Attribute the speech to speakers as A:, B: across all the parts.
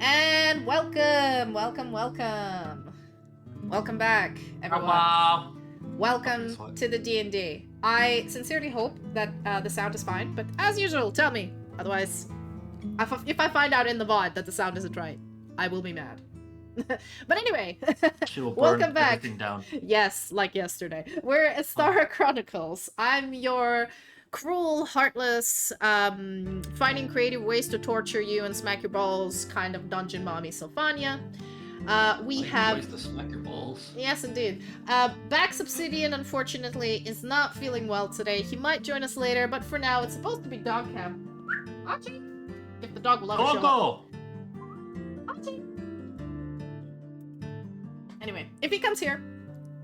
A: And welcome, welcome, welcome. Welcome back, everyone.
B: Hello.
A: Welcome to the D&D. I sincerely hope that the sound is fine, but as usual, tell me. Otherwise, if I find out in the VOD that the sound isn't right, I will be mad. But anyway,
B: She will burn
A: welcome back.
B: everything down.
A: Yes, like yesterday. We're Esthara Chronicles. I'm your cruel, heartless, finding creative ways to torture you and smack your balls kind of dungeon mommy Sylfania. We have...
B: ways to smack your balls.
A: Yes, indeed. Baax Obsidian, unfortunately, is not feeling well today. He might join us later, but for now, it's supposed to be dog camp. Archie? If the dog will ever show up.
B: Doggo!
A: Archie! Anyway, if he comes here,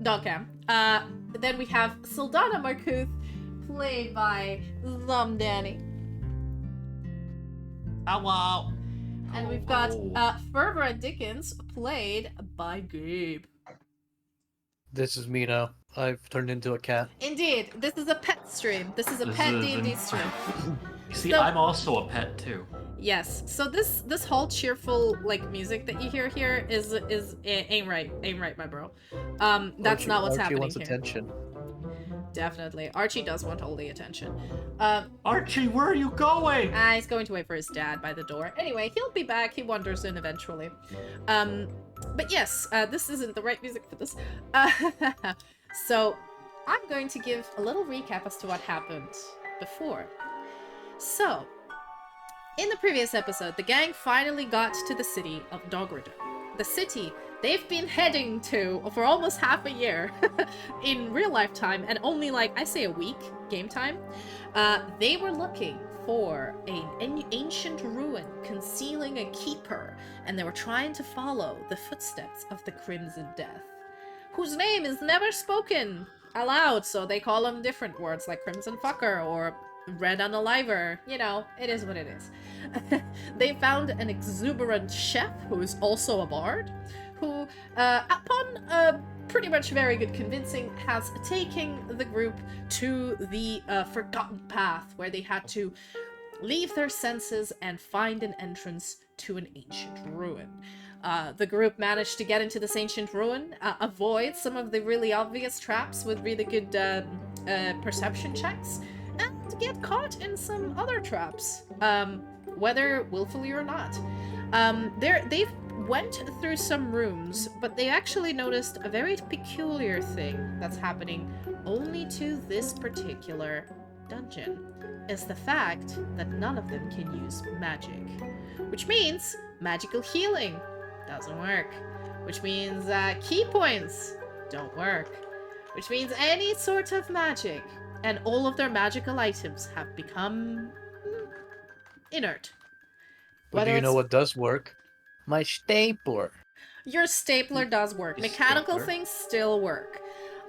A: dog cam. Then we have Sylfania Markuth, played by Danny.
B: Hello!
A: And we've got Fervor Dickens, played by Gabe.
C: This is me now. I've turned into a cat.
A: Indeed, this is a pet stream. This is a pet D&D stream.
B: See,
A: So-
B: I'm also a pet too.
A: Yes. So this whole cheerful like music that you hear here is ain't right, my bro. That's
C: Archie,
A: not what's
C: Archie
A: happening
C: wants
A: here.
C: attention.
A: Definitely, Archie does want all the attention.
B: Archie, where are you going?
A: He's going to wait for his dad by the door. Anyway, he'll be back. He wanders in eventually. But yes, this isn't the right music for this. So I'm going to give a little recap as to what happened before. So, in the previous episode, the gang finally got to the city of Dogrider. The city they've been heading to for almost half a year in real life time, and only like, I say a week game time. They were looking for an ancient ruin concealing a keeper, and they were trying to follow the footsteps of the Crimson Death, whose name is never spoken aloud, so they call him different words like Crimson Fucker or Red Unaliver. You know, it is what it is. They found an exuberant chef who is also a bard, who, upon pretty much very good convincing, has taken the group to the Forgotten Path, where they had to leave their senses and find an entrance to an ancient ruin. The group managed to get into this ancient ruin, avoid some of the really obvious traps with really good perception checks, and get caught in some other traps, whether willfully or not. They've went through some rooms, but they actually noticed a very peculiar thing that's happening only to this particular dungeon, is the fact that none of them can use magic. Which means magical healing doesn't work. Which means key points don't work. Which means any sort of magic, and all of their magical items have become inert.
C: But do you know what does work? My stapler.
A: Your stapler does work.
B: Your
A: Mechanical
B: stapler?
A: things still work.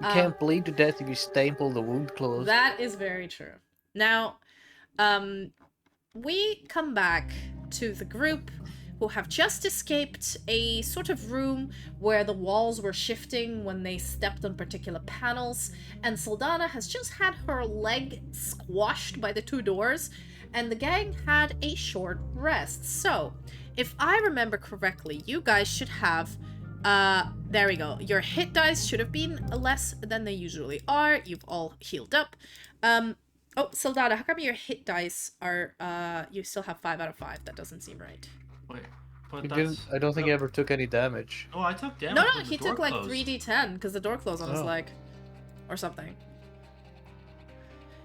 C: You can't bleed to death if you staple the wound closed.
A: That is very true. Now, we come back to the group who have just escaped a sort of room where the walls were shifting when they stepped on particular panels, and Sylfania has just had her leg squashed by the two doors, and the gang had a short rest. So, if I remember correctly, you guys should have, there we go. Your hit dice should have been less than they usually are. You've all healed up. Oh, Sylfania, how come your hit dice are, you still have 5 out of 5? That doesn't seem right.
B: Wait, but
C: He
B: that's...
C: didn't, I don't think he ever took any damage.
B: Oh, I took damage.
A: No,
B: when the
A: he
B: door
A: took like
B: closed.
A: 3d10 because the door closed on his
C: Oh.
A: leg. Or something.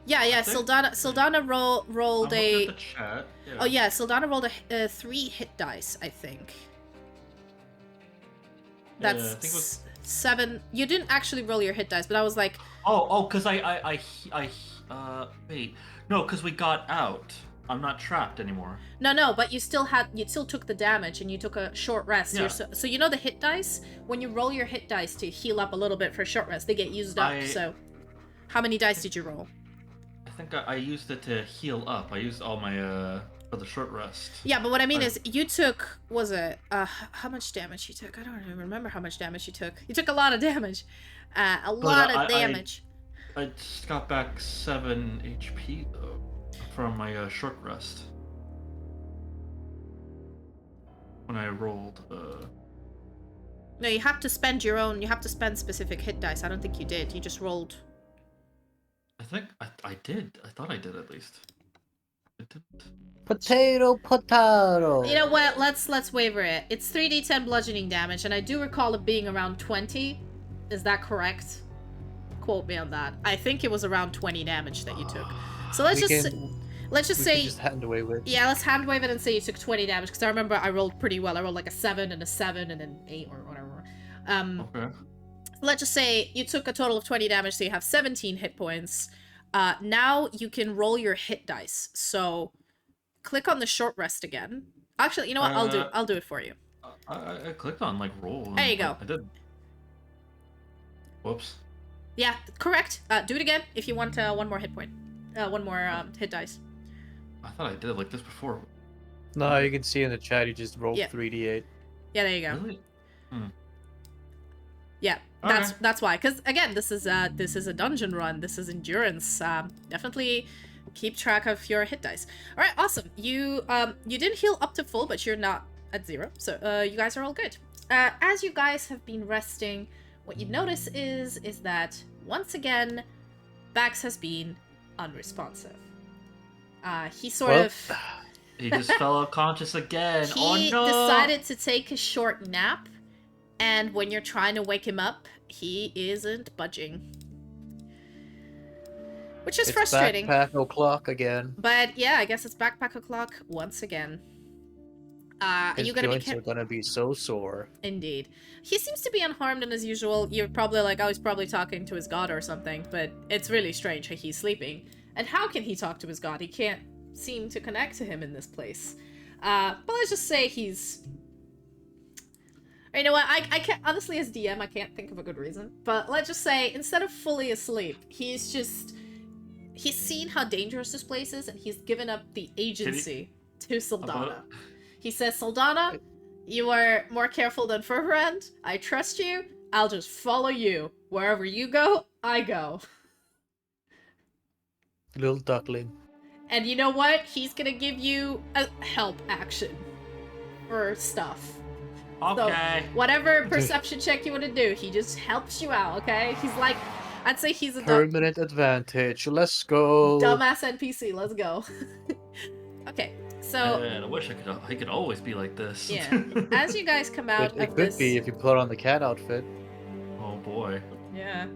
A: Yeah,
B: I think-
A: Sylfania rolled
B: I'm looking
A: a...
B: at the chat. Yeah.
A: Oh yeah, Sylfania rolled a 3 hit dice, I think.
B: Yeah, I
A: That's
B: think it was...
A: 7. You didn't actually roll your hit dice, but I was like,
B: Oh, because wait. No, because we got out. I'm not trapped anymore.
A: no, but you still took the damage and you took a short rest.
B: Yeah.
A: So you know the hit dice? When you roll your hit dice to heal up a little bit for a short rest, they get used up. So how many dice did you roll?
B: I think I used it to heal up. I used all my, for the short rest.
A: Yeah, but what I mean is, you took, was it, how much damage you took? I don't even remember how much damage you took. You took a lot of damage. A lot of damage.
B: I just got back 7 HP, though, from my, short rest. When I rolled,
A: No, you have to spend your own, you have to spend specific hit dice. I don't think you did. You just rolled.
B: I think I did. I thought I did, at least. I didn't.
C: Potato.
A: You know what? Let's waver it. It's 3d10 bludgeoning damage, and I do recall it being around 20. Is that correct? Quote me on that. I think it was around 20 damage that you took. So let's let's just say...
C: just hand away with.
A: Yeah, let's hand wave it and say you took 20 damage, because I remember I rolled pretty well. I rolled like a 7 and a 7 and then 8 or whatever.
B: Okay.
A: Let's just say you took a total of 20 damage, so you have 17 hit points. Now you can roll your hit dice. So click on the short rest again. Actually, you know what? I'll do it for you.
B: I clicked on like roll.
A: There you go.
B: I did. Whoops.
A: Yeah, correct. Do it again if you want one more hit point. One more hit dice.
B: I thought I did it like this before.
C: No, you can see in the chat you just rolled
A: Yeah.
C: 3d8.
A: Yeah, there you go.
B: Really?
A: Yeah, that's why. Because again, this is a dungeon run. This is endurance. Definitely keep track of your hit dice. All right, awesome. You didn't heal up to full, but you're not at 0. So you guys are all good. As you guys have been resting, what you notice is that once again, Baax has been unresponsive. He
B: He just fell unconscious again.
A: He
B: oh no!
A: decided to take a short nap, and when you're trying to wake him up, he isn't budging. Which is frustrating.
C: Backpack o'clock again.
A: But yeah, I guess it's backpack o'clock once again.
C: His joints are gonna be so sore.
A: Indeed. He seems to be unharmed, and as usual, you're probably like, oh, he's probably talking to his god or something, but it's really strange how he's sleeping. And how can he talk to his god? He can't seem to connect to him in this place. But let's just say he's... You know what, I can't... Honestly, as DM, I can't think of a good reason. But let's just say, instead of fully asleep, he's just... He's seen how dangerous this place is, and he's given up the agency to Saldana. He says, Saldana, you are more careful than Fervent. I trust you. I'll just follow you. Wherever you go, I go.
C: Little duckling.
A: And you know what? He's gonna give you a help action for stuff.
B: Okay.
A: So, whatever perception check you want to do, he just helps you out, okay? He's like, I'd say he's a
C: permanent advantage. Let's go.
A: Dumbass NPC. Let's go. Okay, so...
B: Man, I wish I could always be like this.
A: Yeah. As you guys come out
C: It could be if you put on the cat outfit.
B: Oh boy.
A: Yeah.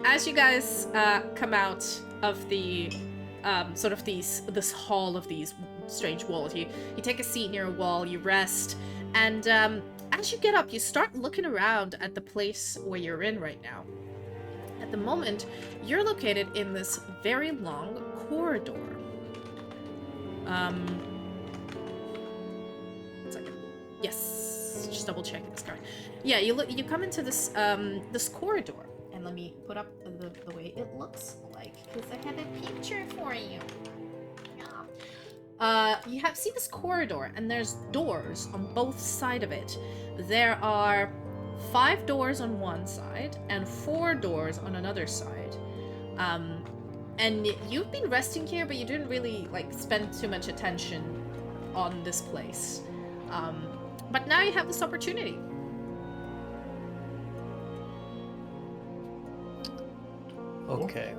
A: As you guys come out of the sort of this hall of these strange walls, you take a seat near a wall, you rest, and as you get up, you start looking around at the place where you're in right now. At the moment, you're located in this very long corridor. One second. Yes, just double checking this card. Yeah, you come into this this corridor, and let me put up the way it looks like, because I have a picture for you. Yeah. You see this corridor, and there's doors on both sides of it. There are 5 doors on one side and 4 doors on another side. And you've been resting here, but you didn't really like spend too much attention on this place. But now you have this opportunity.
C: Okay.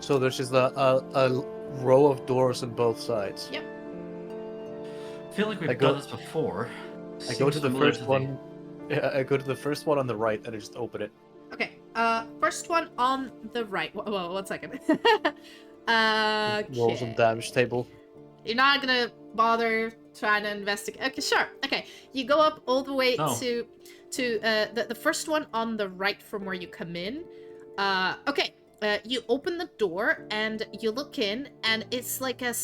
C: So there's just a row of doors on both sides.
A: Yep.
B: I feel like we've done this before.
C: I go to the first one. Yeah, I go to the first one on the right, and I just open it.
A: Okay. First one on the right. Whoa, 1 second. Okay.
C: Roll some damage table.
A: You're not gonna bother trying to investigate. Okay, sure. Okay, you go up all the way to the first one on the right from where you come in. Okay. You open the door and you look in, and it's like it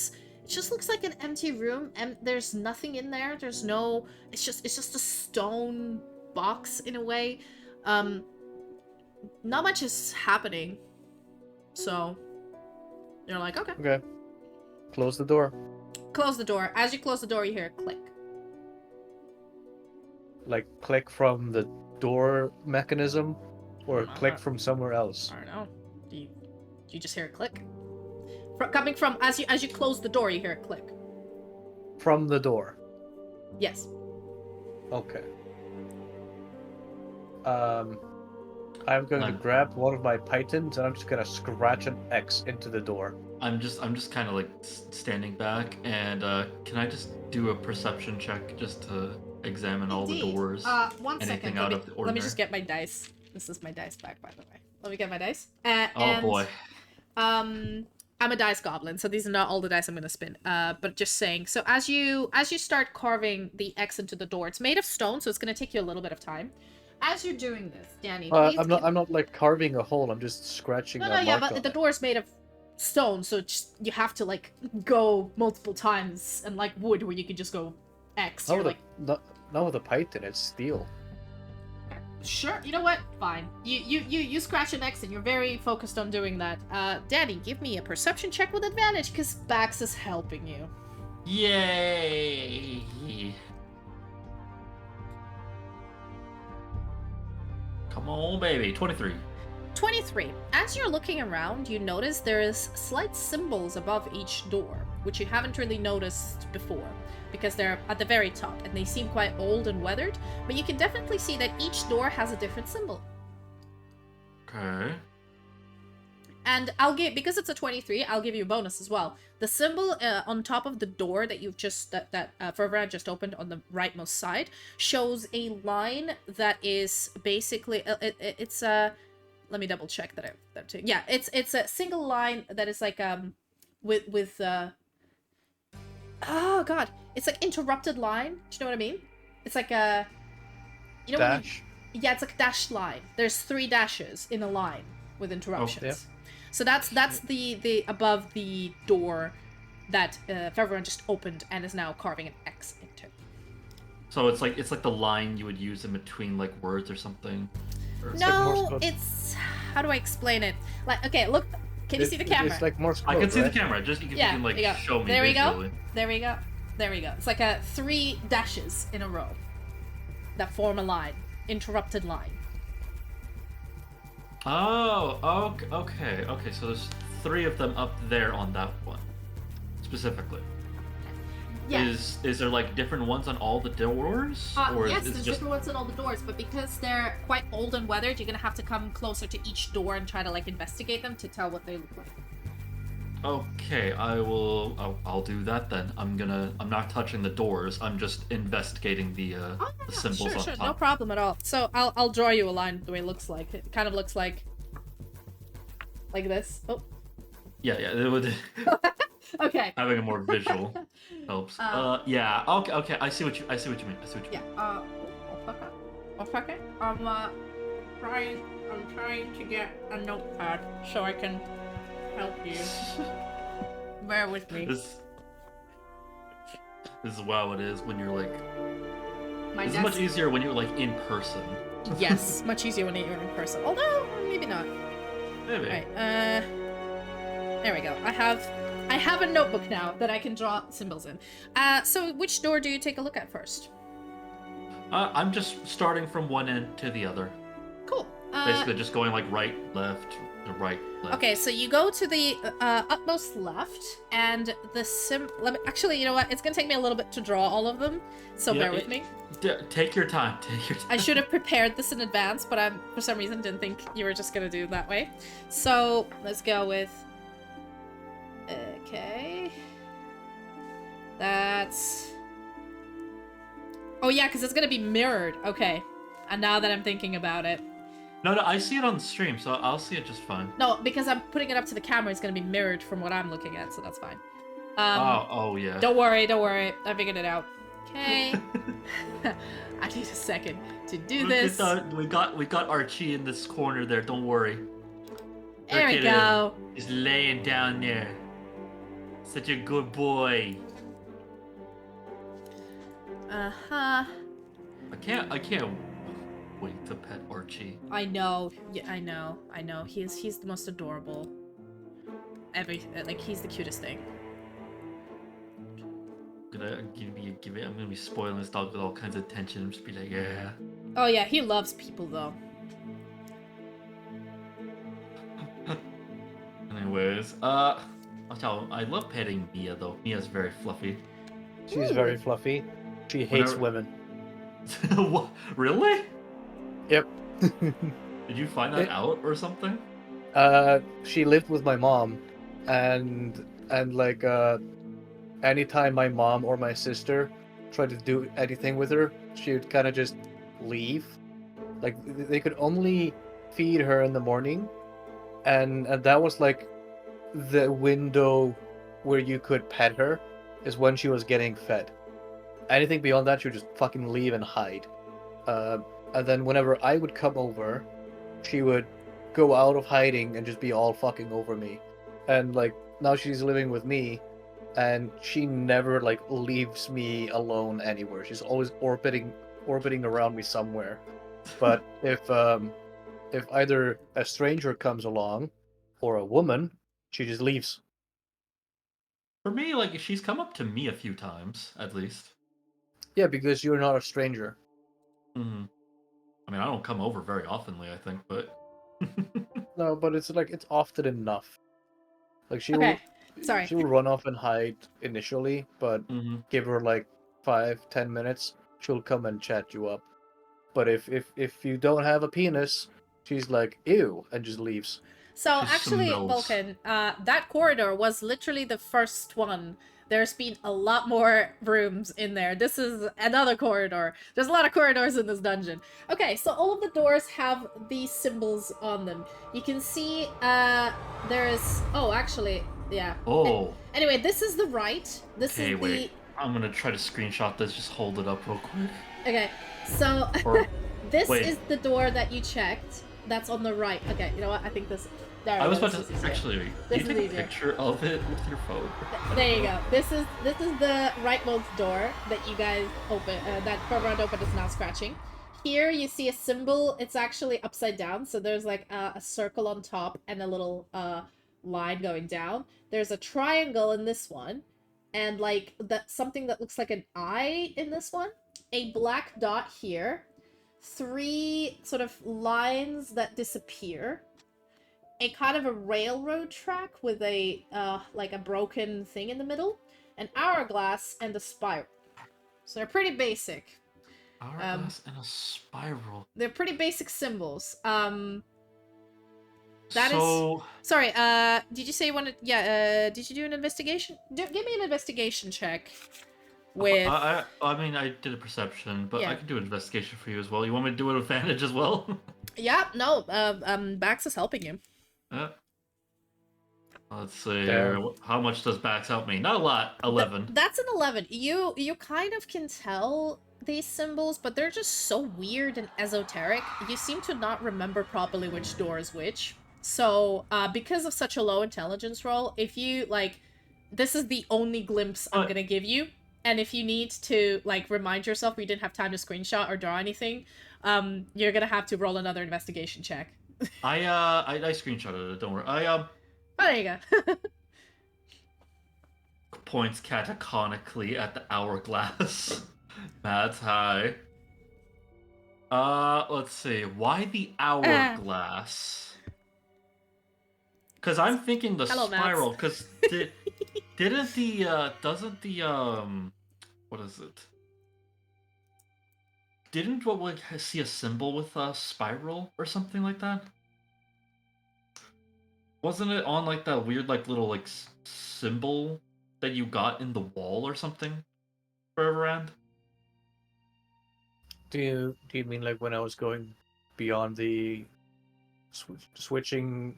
A: just looks like an empty room, and there's nothing in there. There's no. It's just a stone box in a way. Not much is happening. So you're like, okay.
C: Okay. Close the door.
A: Close the door. As you close the door, you hear a click.
C: Like click from the door mechanism, or click from somewhere else.
A: I don't know. Do you just hear a click? Coming from as you close the door, you hear a click.
C: From the door.
A: Yes.
C: Okay. I'm going to grab one of my pythons and I'm just gonna scratch an X into the door.
B: I'm just kind of like standing back, and can I just do a perception check just to examine all the doors?
A: 1 second. Let me just get my dice. This is my dice back, by the way. Let me get my dice.
B: Oh boy.
A: I'm a dice goblin, so these are not all the dice I'm gonna spin. But just saying. So as you start carving the X into the door, it's made of stone, so it's gonna take you a little bit of time. As you're doing this, Danny, please.
C: I'm not like carving a hole. I'm just scratching a mark
A: Yeah, but
C: on
A: the
C: it.
A: door is made of stone, so you have to like go multiple times, and like wood, where you can just go X. You're like,
C: Not with a python. It's steel.
A: sure, you know what? Fine. You scratch an X, and you're very focused on doing that. Danny, give me a perception check with advantage, because Baax is helping you.
B: Yay! Come on, baby. 23.
A: 23. As you're looking around, you notice there is slight symbols above each door, which you haven't really noticed before, because they're at the very top, and they seem quite old and weathered, but you can definitely see that each door has a different symbol.
B: Okay.
A: And because it's a 23, I'll give you a bonus as well. The symbol on top of the door that you've just, that Fervera just opened on the rightmost side, shows a line that is basically, it's a, let me double check that yeah, it's a single line that is like, with oh god, it's like interrupted line. Do you know what I mean? It's like a, you know,
C: Dash?
A: yeah, it's like a dashed line. There's 3 dashes in a line with interruptions.
C: Oh, yeah.
A: So that's the above the door that Fervera just opened and is now carving an X into.
B: So it's like the line you would use in between like words or something. Or
A: No, it's, how do I explain it? Like, okay, look, can you see the camera?
C: It's like Morse code,
B: I can see
C: right?
B: the camera. Just you
A: Yeah,
B: can like
A: there you go.
B: show me
A: There we
B: visually.
A: go. There we go. There we go. It's like a 3 dashes in a row that form a line, interrupted line.
B: Oh, okay. So there's 3 of them up there on that one, specifically.
A: Yeah.
B: Is there like different ones on all the doors, or
A: yes,
B: is
A: there's
B: just
A: different ones on all the doors, but because they're quite old and weathered, you're gonna have to come closer to each door and try to like investigate them to tell what they look like.
B: okay? I'll do that then. I'm not touching the doors. I'm just investigating the symbols on
A: Sure,
B: top.
A: no problem at all. So I'll draw you a line the way it looks like. It kind of looks like this. Oh.
B: Yeah. It would.
A: Okay.
B: Having a more visual helps. Yeah. Okay. I see what you mean.
A: Yeah. Okay. I'm trying to get a notepad so I can help you. Bear with me.
B: This is wow. It is when you're like.
A: My
B: This is much easier when you're like in person.
A: Yes, much easier when you're in person. Although maybe not.
B: Maybe.
A: Right. There we go. I have a notebook now that I can draw symbols in. So which door do you take a look at first?
B: I'm just starting from one end to the other.
A: Cool.
B: Basically, just going like right, left, to right, left.
A: Okay, so you go to the utmost left, and the actually, you know what? It's gonna take me a little bit to draw all of them, so
B: Yeah,
A: bear with me.
B: Take your time.
A: I should have prepared this in advance, but I, for some reason, didn't think you were just gonna do it that way. So let's go with. Okay. That's. Oh yeah, because it's gonna be mirrored. Okay. And now that I'm thinking about it.
B: No, I see it on the stream, so I'll see it just fine.
A: No, because I'm putting it up to the camera, it's gonna be mirrored from what I'm looking at, so that's fine.
B: Oh yeah.
A: Don't worry. I figured it out. Okay. I need a second to do
B: Look
A: this.
B: at that. We got Archie in this corner there. Don't worry.
A: There we
B: Look at
A: go.
B: him. He's laying down there. Such a good boy.
A: Uh-huh.
B: I can't wait to pet Archie.
A: I know. Yeah, I know. He's the most adorable. He's the cutest thing.
B: I'm gonna be spoiling this dog with all kinds of attention and just be like, yeah.
A: Oh yeah, he loves people though.
B: Anyways, I love petting Mia though. Mia's very fluffy.
C: She's very fluffy. She hates women.
B: What? Really?
C: Yep.
B: Did you find that out or something?
C: She lived with my mom, and like anytime my mom or my sister tried to do anything with her, she would kind of just leave. Like they could only feed her in the morning, and that was like the window where you could pet her is when she was getting fed. Anything beyond that, she would just fucking leave and hide. And then whenever I would come over, she would go out of hiding and just be all fucking over me. And like now she's living with me, and she never like leaves me alone anywhere. She's always orbiting around me somewhere. But if either a stranger comes along or a woman, she just leaves.
B: For me, like she's come up to me a few times at least.
C: Yeah, because you're not a stranger.
B: Hmm. I mean, I don't come over very oftenly, I think, but
C: No, but it's like it's often enough. Like
A: Okay, sorry.
C: she will run off and hide initially, but
B: Mhm.
C: give her like 5-10 minutes, she'll come and chat you up. But if you don't have a penis, she's like ew and just leaves.
A: So
B: She
A: actually,
B: smells.
A: Vulcan, that corridor was literally the first one. There's been a lot more rooms in there. This is another corridor. There's a lot of corridors in this dungeon. Okay, so all of the doors have these symbols on them. You can see, there's... Oh, actually, yeah.
B: Oh.
A: Anyway, this is the right. This
B: Okay,
A: is
B: wait.
A: the...
B: I'm gonna try to screenshot this. Just hold it up real quick.
A: Okay, so
B: Or
A: this
B: wait.
A: is the door that you checked. That's on the right. Okay, you know what? I think this... There
B: I
A: we
B: was
A: go.
B: about
A: This is
B: to
A: easier.
B: actually. Can
A: This
B: you
A: is
B: take a
A: easier.
B: picture of it with your phone?
A: There you go. This is the rightmost door that you guys open. That Fervent open is now scratching. Here you see a symbol. It's actually upside down. So there's like a circle on top and a little line going down. There's a triangle in this one, and like something that looks like an eye in this one. A black dot here. 3 sort of lines that disappear, a kind of a railroad track with a like a broken thing in the middle, an hourglass, and a spiral. So they're pretty basic.
B: Hourglass and a spiral.
A: They're pretty basic symbols. That is...
B: So
A: Sorry, did you say you wanted... Yeah, did you do an investigation? Give me an investigation check with...
B: I mean I did a perception, but
A: Yeah.
B: I can do an investigation for you as well. You want me to do an advantage as well?
A: Yeah, no, Baax is helping you.
B: Yeah. Let's see
C: There.
B: here. How much does Baax help me? Not a lot. 11.
A: That's an 11. You kind of can tell these symbols, but they're just so weird and esoteric. You seem to not remember properly which door is which. So, because of such a low intelligence roll, if you, like, this is the only glimpse I'm gonna give you, and if you need to, like, remind yourself we didn't have time to screenshot or draw anything, you're gonna have to roll another investigation check.
B: I screenshotted it. Don't worry.
A: Oh, there you go.
B: Points cataconically at the hourglass. Matt's high. Let's see. Why the hourglass? Because I'm thinking the
A: Hello,
B: spiral.
A: Matt.
B: Because didn't the doesn't the what is it? Didn't what we see a symbol with a spiral or something like that? Wasn't it on like that weird like little like symbol that you got in the wall or something for Everand?
C: Do you mean like when I was going beyond the switching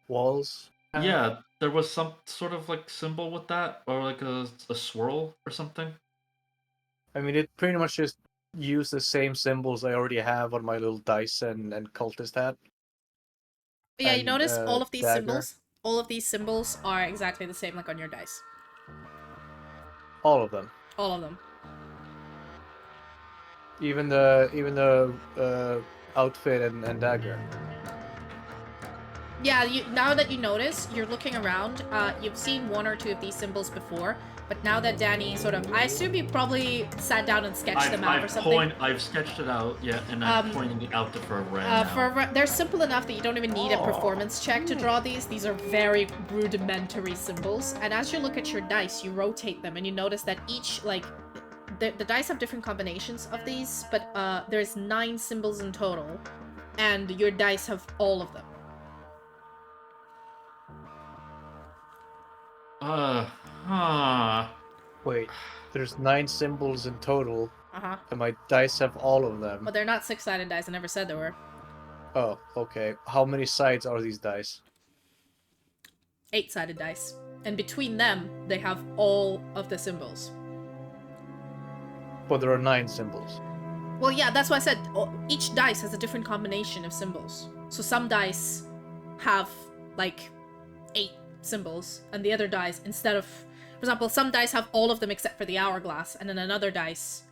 C: walls?
B: Yeah, there was some sort of like symbol with that, or like a swirl or something.
C: I mean, it pretty much just used the same symbols I already have on my little dice and cultist hat.
A: Yeah, you
C: And,
A: notice all of these
C: dagger.
A: symbols? All of these symbols are exactly the same like on your dice.
C: All of them.
A: All of them.
C: Even the outfit and dagger.
A: Yeah, now that you notice, you're looking around, you've seen 1 or 2 of these symbols before, but now that Danny sort of... I assume you probably sat down and sketched them out or something.
B: I've sketched it out, yeah, and I'm pointing it out to Fervran now.
A: They're simple enough that you don't even need a performance check to draw these. These are very rudimentary symbols, and as you look at your dice, you rotate them, and you notice that each, like... The dice have different combinations of these, but there's 9 symbols in total, and your dice have all of them.
C: Wait, there's 9 symbols in total,
A: Uh-huh.
C: and my dice have all of them.
A: But they're not 6-sided dice. I never said they were.
C: Oh, okay. How many sides are these dice?
A: 8-sided dice. And between them, they have all of the symbols.
C: But there are 9 symbols.
A: Well, yeah, that's why I said each dice has a different combination of symbols. So some dice have, like, 8 symbols, and the other dice, instead of... For example, some dice have all of them except for the hourglass, and then another dice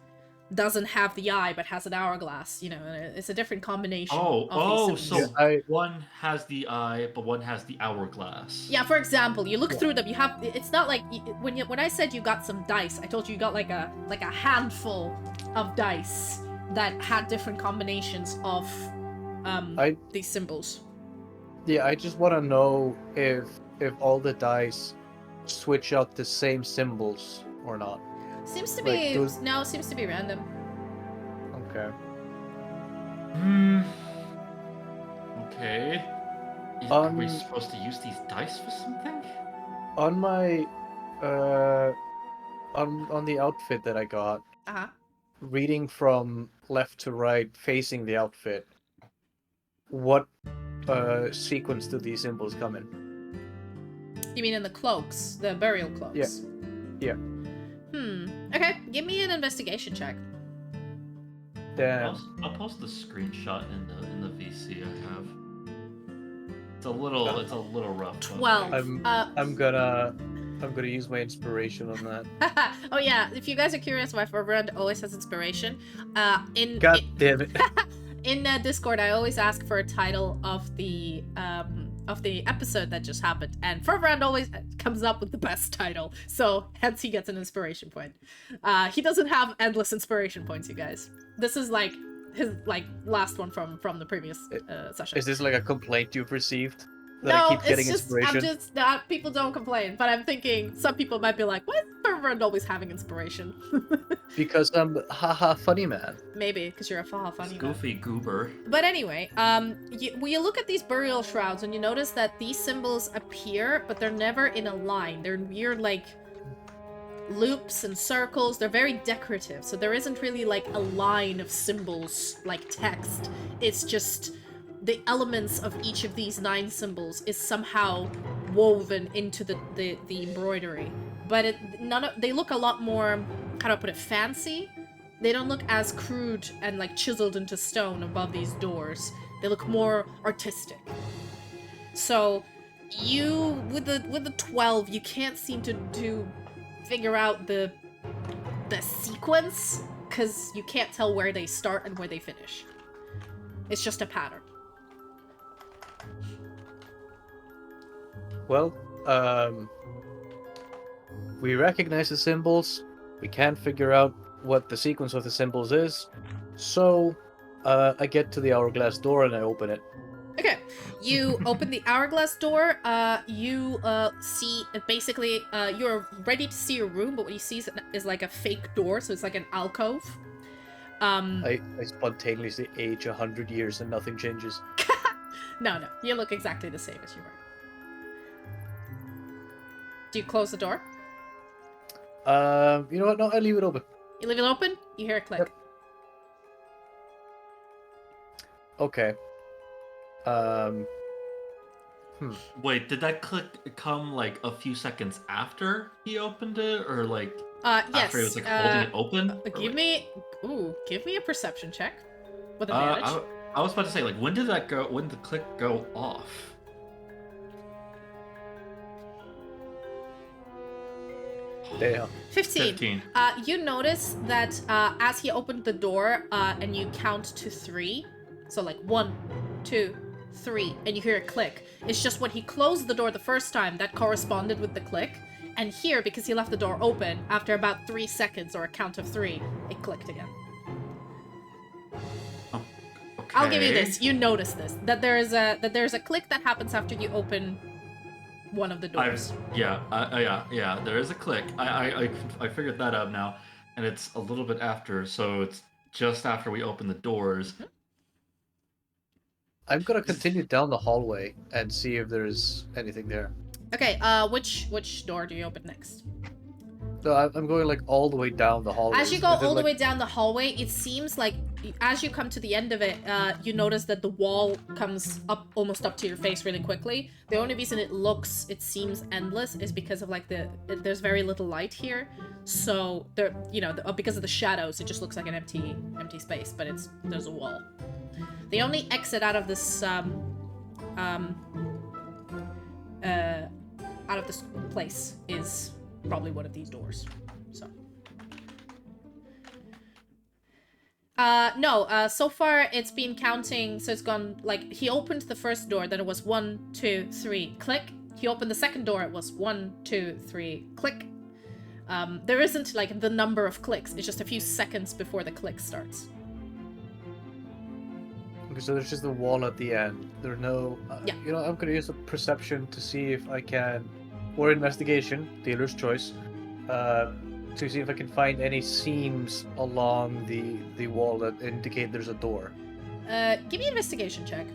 A: doesn't have the eye but has an hourglass. You know, it's a different combination of these symbols.
B: So one has the eye, but one has the hourglass.
A: Yeah, for example, you look through them. You have. It's not like when I said you got some dice, I told you got like a handful of dice that had different combinations of these symbols.
C: Yeah, I just want to know if all the dice switch out the same symbols or not.
A: Seems to
C: Like
A: be
C: those-
A: no. Seems to be random.
C: Okay.
B: Okay. Are we supposed to use these dice for something?
C: On my on the outfit that I got, reading from left to right facing the outfit, what sequence do these symbols come in?
A: You mean in the cloaks, the burial cloaks?
C: Yeah.
A: Okay, give me an investigation check.
C: Damn.
B: I'll post the screenshot in the VC I have. It's a little rough. but-
A: 12.
C: I'm gonna use my inspiration on that.
A: Oh yeah, if you guys are curious why Ferbrand always has inspiration,
C: God damn it.
A: in Discord I always ask for a title of the episode that just happened, and Ferbrand always comes up with the best title, so hence he gets an inspiration point. He doesn't have endless inspiration points, you guys. This is like his last one from the previous session.
C: Is this like a complaint you've received? That
A: No,
C: I keep getting
A: it's just
C: inspiration?
A: I'm just not. People don't complain, but I'm thinking some people might be like, "Why is Ferbrand always having inspiration?"
C: Because I'm haha funny man.
A: Maybe because you're a funny man.
B: Goofy goober.
A: But anyway, when you look at these burial shrouds and you notice that these symbols appear, but they're never in a line. They're in weird like loops and circles. They're very decorative, so there isn't really like a line of symbols like text. It's just the elements of each of these 9 symbols is somehow woven into the embroidery. But they look a lot more, how do I put it, fancy. They don't look as crude and like chiseled into stone above these doors. They look more artistic. So you with the 12, you can't seem to figure out the sequence, because you can't tell where they start and where they finish. It's just a pattern.
C: Well, we recognize the symbols. We can't figure out what the sequence of the symbols is. So, I get to the hourglass door and I open it.
A: Okay, you open the hourglass door. You see basically you're ready to see your room, but what you see is like a fake door, so it's like an alcove.
C: I spontaneously age 100 years and nothing changes.
A: No, you look exactly the same as you were. Do you close the door?
C: You know what? No, I leave it open.
A: You leave it open? You hear a click.
C: Yep. Okay.
B: Wait, did that click come like a few seconds after he opened it, or like
A: Yes.
B: after he was like holding it open?
A: Give me a perception check with advantage.
B: I was about to say, like, when did that go? When did the click go off?
C: Damn.
A: 15. You notice that as he opened the door, and you count to 3, so like 1, 2, 3, and you hear a click. It's just when he closed the door the first time that corresponded with the click, and here, because he left the door open, after about 3 seconds or a count of 3, it clicked again.
B: Okay.
A: I'll give you this. You notice this, that there's a click that happens after you open one of the doors.
B: Yeah. There is a click. I figured that out now, and it's a little bit after, so it's just after we open the doors.
A: Mm-hmm.
C: I'm gonna continue down the hallway and see if there's anything there.
A: Okay. Which door do you open next?
C: So I'm going like all the way down the hallway.
A: As you go all the way down the hallway, it seems like as you come to the end of it, you notice that the wall comes up almost up to your face really quickly. The only reason it seems endless is because of like there's very little light here. So there, because of the shadows, it just looks like an empty space, but there's a wall. The only exit out of this place is probably one of these doors. So no, so far it's been counting, so it's gone like he opened the first door, then it was 1, 2, 3, click. He opened the second door, it was 1, 2, 3, click. There isn't like the number of clicks, it's just a few seconds before the click starts.
C: Okay, so there's just the wall at the end. There are no
A: Yeah.
C: I'm gonna use a perception to see if I can, or investigation, dealer's choice, to see if I can find any seams along the wall that indicate there's a door.
A: Give me an investigation check.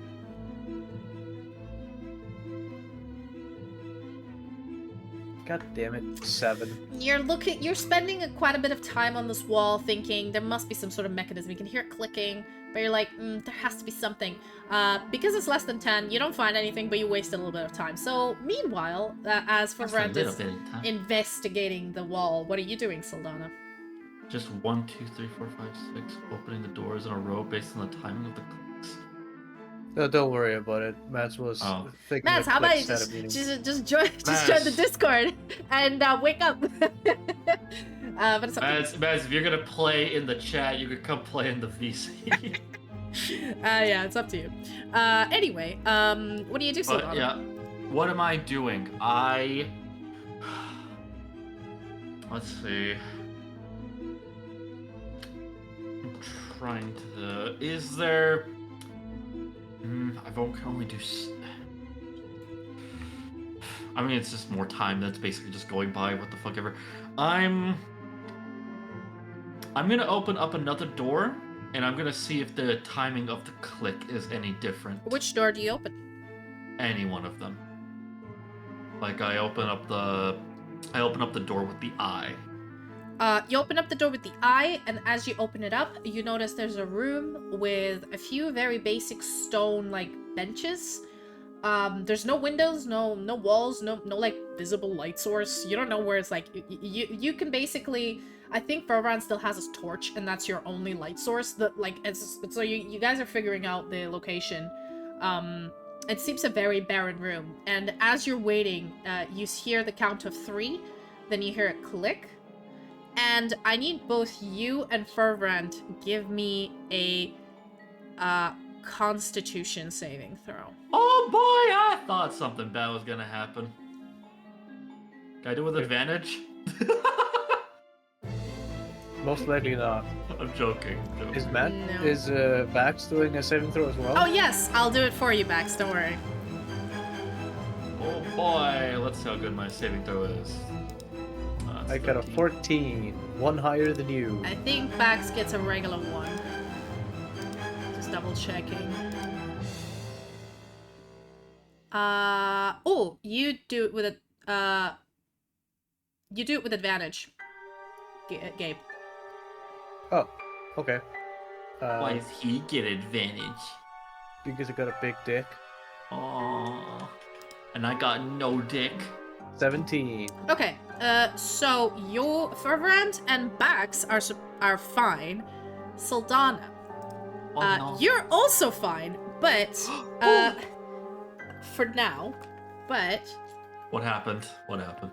C: God damn it, 7.
A: You're spending quite a bit of time on this wall thinking there must be some sort of mechanism. You can hear it clicking, but you're like, there has to be something. Because it's less than 10, you don't find anything, but you waste a little bit of time. So, meanwhile, as for Brent is investigating the wall, what are you doing, Sylfania?
B: Just 1, 2, 3, 4, 5, 6, opening the doors in a row based on the timing of the clicks.
C: No, don't worry about it. Mads was thinking
A: Mads, how about you just join the Discord and wake up. But it's okay.
B: Mads, if you're gonna play in the chat, you could come play in the VC.
A: Yeah, it's up to you. Anyway, what do you do, Sylfania?
B: Yeah, what am I doing? Let's see. I'm trying to. Is there? I can only do. I mean, it's just more time. That's basically just going by. What the fuck ever. I'm gonna open up another door, and I'm gonna see if the timing of the click is any different.
A: Which door do you open?
B: Any one of them. Like I open up the door with the eye.
A: You open up the door with the eye, and as you open it up, you notice there's a room with a few very basic stone, like, benches. There's no windows, no walls, no like, visible light source. You don't know where it's, like, you can basically... I think Fervran still has his torch, and that's your only light source. So you guys are figuring out the location. It seems a very barren room, and as you're waiting, you hear the count of 3, then you hear it click. And I need both you and Fervran to give me a Constitution saving throw.
B: Oh boy, I thought something bad was gonna happen. Can I do it with advantage?
C: Most likely not.
B: I'm joking.
C: Is Matt?
A: No.
C: Is Baax doing a saving throw as well?
A: Oh yes, I'll do it for you, Baax, don't worry.
B: Oh boy, let's see how good my saving throw is.
C: I got a 14, one higher than you.
A: I think Baax gets a regular 1. Just double checking. Oh, you do it with advantage, Gabe.
C: Oh, okay.
B: Why does he get advantage?
C: Because I got a big dick.
B: Oh, and I got no dick.
C: 17.
A: Okay, so your Fervran and Baax are fine. Sylfania,
B: No.
A: you're also fine, but for now. But
B: What happened? What happened?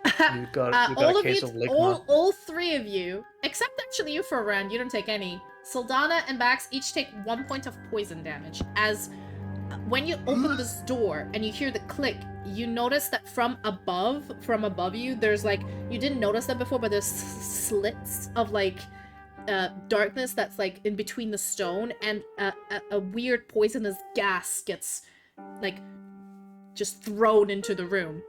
C: You got
A: all
C: a
A: of
C: case
A: you,
C: of ligma.
A: all 3 of you, except actually you Fervran, you don't take any. Sylfania and Baax each take 1 point of poison damage. As when you open this door and you hear the click, you notice that from above you, there's like, you didn't notice that before, but there's slits of like darkness that's like in between the stone, and a weird poisonous gas gets like just thrown into the room.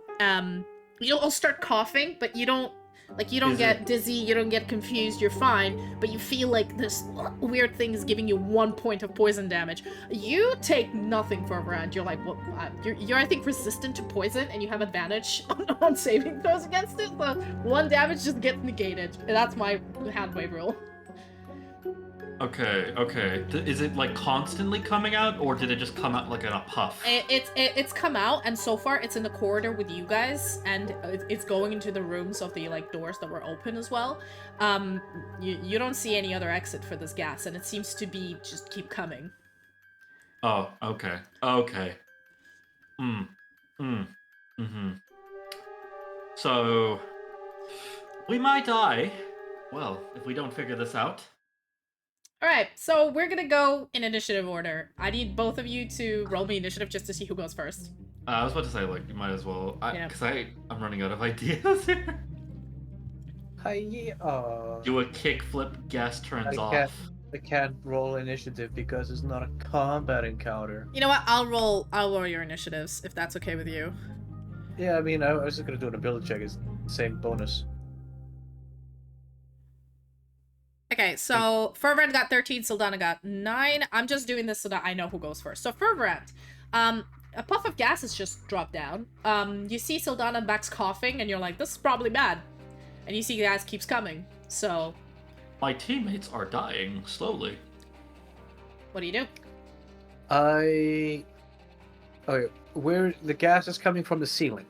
A: You'll all start coughing, but you don't Like, you don't
B: Is
A: get
B: it-
A: dizzy, you don't get confused, you're fine, but you feel like this weird thing is giving you 1 point of poison damage. You take nothing for a round. You're like, what? You're I think, resistant to poison, and you have advantage on saving throws against it, so 1 damage just gets negated. And that's my hand wave rule.
B: Okay, okay. Is it like constantly coming out, or did it just come out like in a puff?
A: It's come out, and so far it's in the corridor with you guys, and it's going into the rooms of the like doors that were open as well. You don't see any other exit for this gas, and it seems to be just keep coming.
B: Oh, okay, okay. Mm-hmm. So we might die. Well, if we don't figure this out.
A: All right, so we're gonna go in initiative order. I need both of you to roll me initiative just to see who goes first.
B: I was about to say, like, you might as well.
A: Yeah.
B: Because I'm running out of ideas here.
C: Hi.
B: Do a kickflip, gas turns off.
C: I can't roll initiative because it's not a combat encounter.
A: You know what? I'll roll your initiatives if that's okay with you.
C: Yeah, I mean, I was just gonna do an ability check. It's the same bonus.
A: Okay, so Fervent got 13, Sildana got 9. I'm just doing this so that I know who goes first. So Fervent, a puff of gas has just dropped down. You see Sildana and Baax coughing, and you're like, this is probably bad. And you see gas keeps coming. So
B: My teammates are dying slowly.
A: what do you do?
C: Okay, where the gas is coming from the ceiling.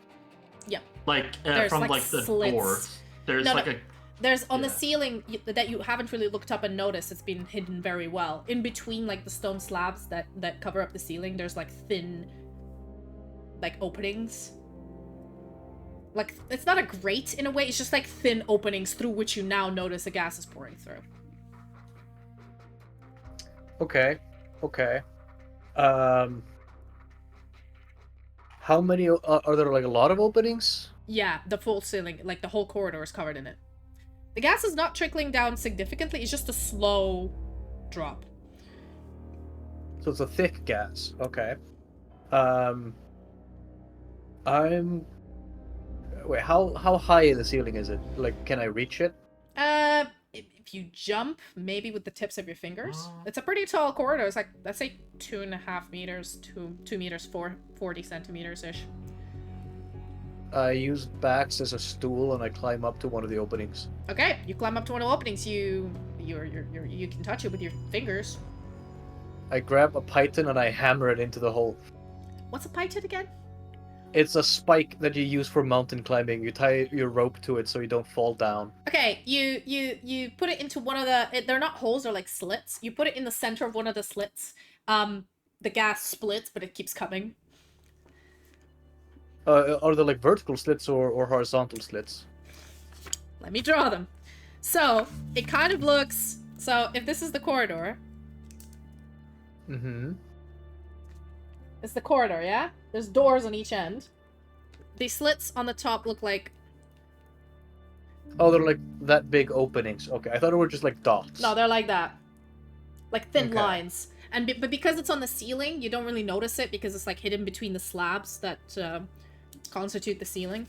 B: Like,
A: There's,
B: from
A: like,
B: like the
A: slits.
B: doors. There's
A: No,
B: like
A: no.
B: a.
A: There's on the
B: Yeah.
A: ceiling that you haven't really looked up and noticed. It's been hidden very well. In between, like, the stone slabs that cover up the ceiling, there's, like, thin, like, openings. Like, it's not a grate in a way, it's just, like, thin openings through which you now notice the gas is pouring through.
C: Okay. How many are there? Like a lot of openings?
A: Yeah, the full ceiling, like, the whole corridor is covered in it. The gas is not trickling down significantly, it's just a slow drop.
C: So it's a thick gas. Okay. Wait, how high in the ceiling is it? Like, can I reach it?
A: If you jump, maybe with the tips of your fingers. It's a pretty tall corridor. It's like, let's say 2.5 meters, 2 meters, 40 centimeters-ish.
C: I use Baax as a stool and I climb up to one of the openings.
A: Okay, you climb up to one of the openings. You can touch it with your fingers.
C: I grab a python and I hammer it into the hole.
A: What's a python again?
C: It's a spike that you use for mountain climbing. You tie your rope to it so you don't fall down.
A: Okay, you put it into one of the... They're not holes, they're like slits. You put it in the center of one of the slits. The gas splits, but it keeps coming.
C: Are they like vertical slits or horizontal slits?
A: Let me draw them. So, it kind of looks... So, if this is the corridor...
C: Mm-hmm.
A: It's the corridor, yeah? There's doors on each end. The slits on the top look like...
C: Oh, they're like that big openings. Okay, I thought it were just like dots.
A: No, they're like that. Like thin
C: Okay.
A: lines. But because it's on the ceiling, you don't really notice it because it's like hidden between the slabs that constitute the ceiling.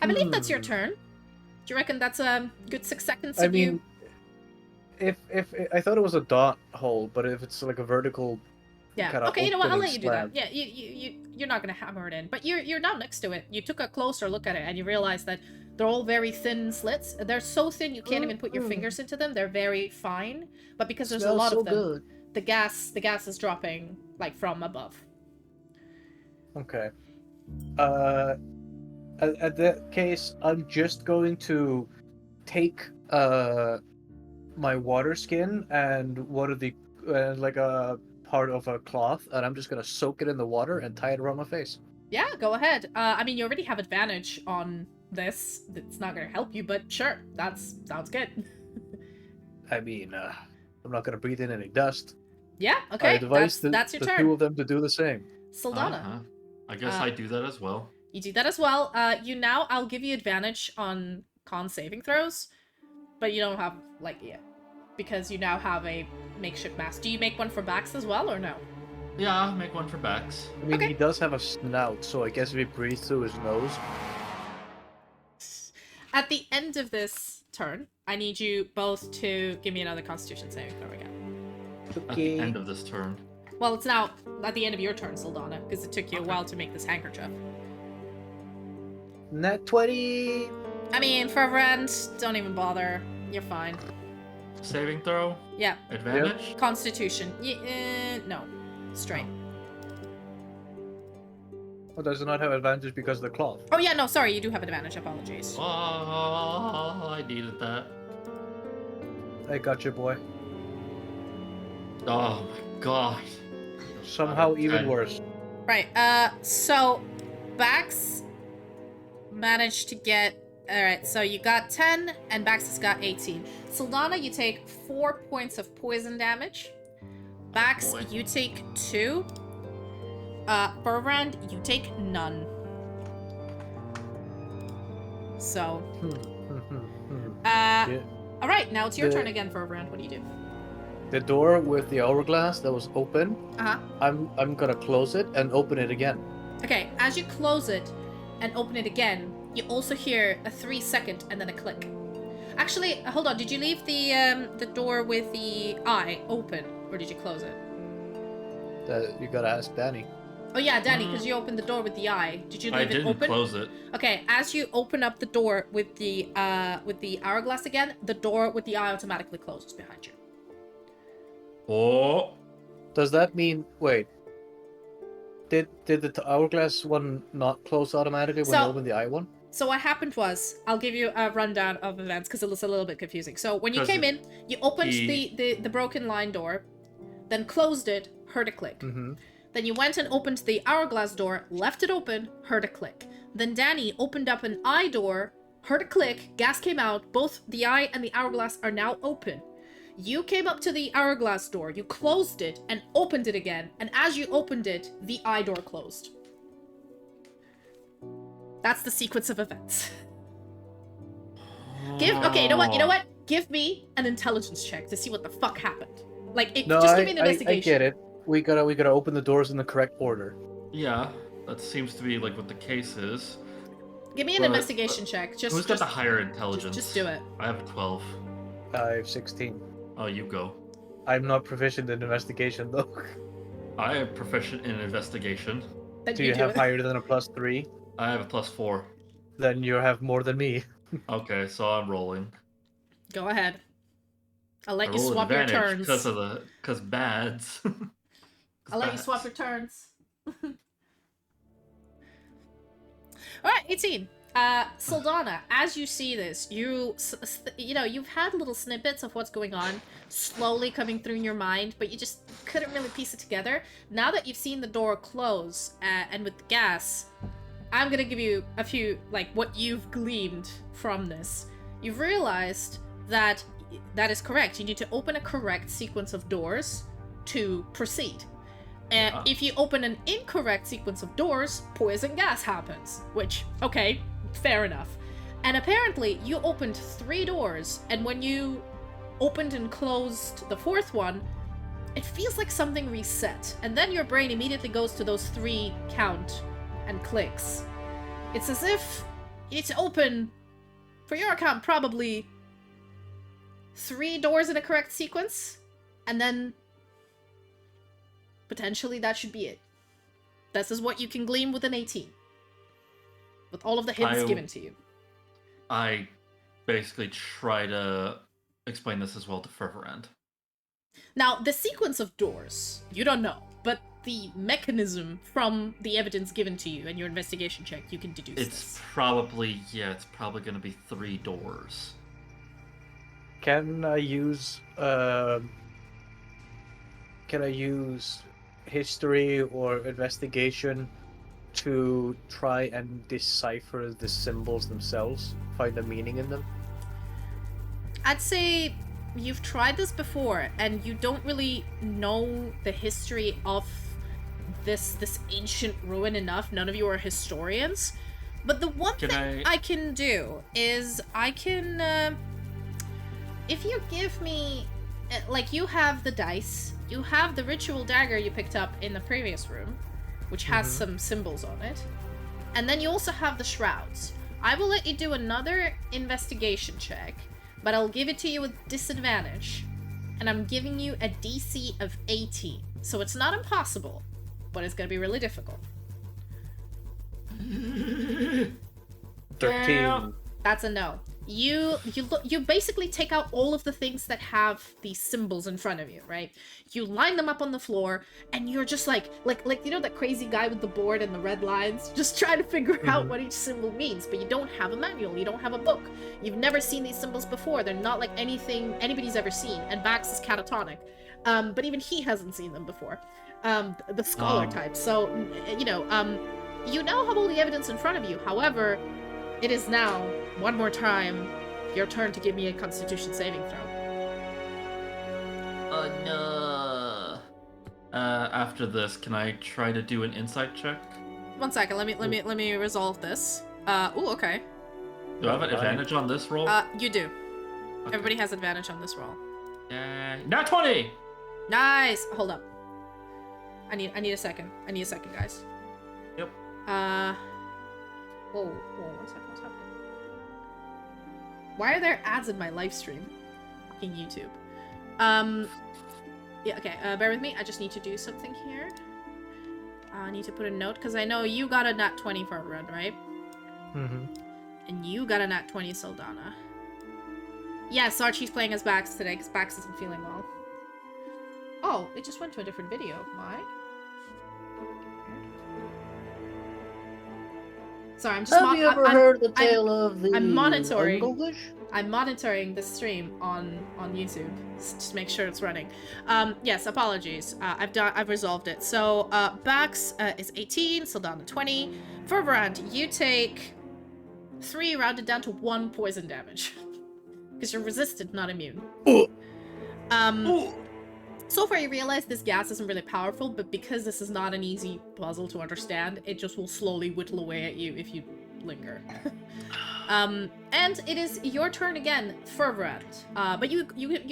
A: I believe that's your turn. Do you reckon that's a good 6 seconds of
C: I mean,
A: you?
C: if I thought it was a dot hole, but if it's like a vertical,
A: Yeah.
C: kinda
A: Okay, you know what? I'll let
C: opening
A: you do that.
C: slab.
A: Yeah, you're not gonna hammer it in, but you're now next to it. You took a closer look at it and you realize that they're all very thin slits. They're so thin you can't even put your fingers into them. They're very fine, but because there's a
C: Smells
A: lot
C: so
A: of them,
C: good.
A: the gas is dropping like from above.
C: Okay. At that case, I'm just going to take my water skin and one of the like a part of a cloth, and I'm just gonna soak it in the water and tie it around my face.
A: Yeah, go ahead. I mean, you already have advantage on this. It's not gonna help you, but sure, sounds good.
C: I mean, I'm not gonna breathe in any dust.
A: Yeah,
C: I
A: okay,
C: advise
A: that's your
C: the
A: turn.
C: two of them to do the same.
A: Sildana.
B: I guess I do that as well.
A: You do that as well. I'll give you advantage on con saving throws, but you don't have, like, yet. Because you now have a makeshift mask. Do you make one for Baax as well, or no?
B: Yeah, I'll make one for Baax.
C: I mean,
A: Okay.
C: he does have a snout, so I guess if he breathes through his nose.
A: At the end of this turn, I need you both to give me another Constitution saving throw again.
B: At the end of this turn.
A: Well, it's now at the end of your turn, Sylfania, because it took you a while to make this handkerchief.
C: Nat 20.
A: I mean, for a rent, don't even bother. You're fine.
B: Saving throw?
A: Yeah.
B: Advantage?
A: Constitution. No. Straight.
C: Oh, does it not have advantage because of the cloth?
A: Oh yeah, no, sorry, you do have advantage. Apologies.
B: Oh, I needed that.
C: I got you, boy.
B: Oh my god.
C: Somehow even worse.
A: Right, so Baax managed to get... Alright, so you got 10, and Baax has got 18. Sylfania, you take 4 points of poison damage. Baax, you take 2. Furbrand, you take none. So...
C: Yeah.
A: Alright, now it's your turn again, Furbrand. What do you do?
C: The door with the hourglass that was open,
A: Uh-huh.
C: I'm gonna close it and open it again.
A: Okay, as you close it and open it again, you also hear a 3-second and then a click. Actually, hold on. Did you leave the door with the eye open, or did you close it?
C: You gotta ask Danny.
A: Oh yeah, Danny, because you opened the door with the eye. Did you leave it open?
B: I didn't close it.
A: Okay, as you open up the door with the hourglass again, the door with the eye automatically closes behind you.
B: Oh.
C: Does that mean... Wait. Did the hourglass one not close automatically when you opened the eye one?
A: So what happened was, I'll give you a rundown of events because it was a little bit confusing. So when you came in, you opened the broken line door, then closed it, heard a click.
C: Mm-hmm.
A: Then you went and opened the hourglass door, left it open, heard a click. Then Danny opened up an eye door, heard a click, gas came out, both the eye and the hourglass are now open. You came up to the hourglass door, you closed it, and opened it again, and as you opened it, the eye door closed. That's the sequence of events. Okay, you know what? Give me an intelligence check to see what the fuck happened. Like, just give me an investigation.
C: I get it. We gotta open the doors in the correct order.
B: Yeah, that seems to be like what the case is.
A: Give me an investigation check.
B: Who's got the higher intelligence?
A: Just do it.
B: I have 12.
C: I have 16.
B: Oh, you go.
C: I'm not proficient in investigation, though.
B: I am proficient in investigation.
C: Do you have higher than a +3?
B: I have a +4.
C: Then you have more than me.
B: Okay, so I'm rolling.
A: Go ahead. I'll let you swap your turns.
B: Because bads.
A: I'll let you swap your turns. Alright, 18. Sylfania, as you see this, you've had little snippets of what's going on slowly coming through in your mind, but you just couldn't really piece it together. Now that you've seen the door close, and with the gas, I'm gonna give you a few, like, what you've gleaned from this. You've realized that is correct. You need to open a correct sequence of doors to proceed. If you open an incorrect sequence of doors, poison gas happens. Which, okay, fair enough. And apparently, you opened 3 doors, and when you opened and closed the 4th one, it feels like something reset. And then your brain immediately goes to those 3 count and clicks. It's as if you need to open, for your account, probably 3 doors in a correct sequence, and then potentially that should be it. This is what you can glean with an 18. With all of the hints given to you.
B: I basically try to explain this as well to Fervorand.
A: Now, the sequence of doors, you don't know, but the mechanism from the evidence given to you and your investigation check, you can deduce
B: it's probably going to be 3 doors.
C: Can I use history or investigation to try and decipher the symbols themselves, find the meaning in them?
A: I'd say you've tried this before, and you don't really know the history of this ancient ruin enough. None of you are historians. But the one thing I can do is I can, if you give me, like, you have the dice, you have the ritual dagger you picked up in the previous room, which has some symbols on it, and then you also have the shrouds. I will let you do another investigation check, but I'll give it to you with disadvantage. And I'm giving you a DC of 18. So it's not impossible, but it's gonna be really difficult.
C: 13.
A: That's a no. You basically take out all of the things that have these symbols in front of you, right? You line them up on the floor, and you're just like you know that crazy guy with the board and the red lines, just trying to figure out what each symbol means. But you don't have a manual, you don't have a book, you've never seen these symbols before. They're not like anything anybody's ever seen. And Baax is catatonic, but even he hasn't seen them before. The scholar type. So you know have all the evidence in front of you. However, it is now, one more time, your turn to give me a Constitution saving throw.
B: Oh no. After this, can I try to do an insight check?
A: 1 second, let me resolve this. Okay.
B: Do I have an advantage on this roll?
A: You do.
B: Okay.
A: Everybody has advantage on this roll.
B: Not 20!
A: Nice! Hold up. I need a second. I need a second, guys.
B: Yep.
A: Whoa, 1 second, what's happening? Why are there ads in my live stream? Fucking YouTube. Yeah, okay, bear with me. I just need to do something here. I need to put a note, because I know you got a nat 20 for a run, right?
C: Mm-hmm.
A: And you got a nat 20, Saldana. Yes, Archie's playing as Baax today, because Baax isn't feeling well. Oh, it just went to a different video. Why? Sorry, I'm just.
C: Have you ever heard the tale of the
A: I'm monitoring.
C: Anglewish?
A: I'm monitoring the stream on YouTube just to make sure it's running. Yes, apologies. I've resolved it. So Baax is 18, Saldana 20. Fervorant, you take 3 rounded down to 1 poison damage because you're resistant, not immune. So far, you realize this gas isn't really powerful, but because this is not an easy puzzle to understand, it just will slowly whittle away at you if you linger. And it is your turn again, Fervorant. But you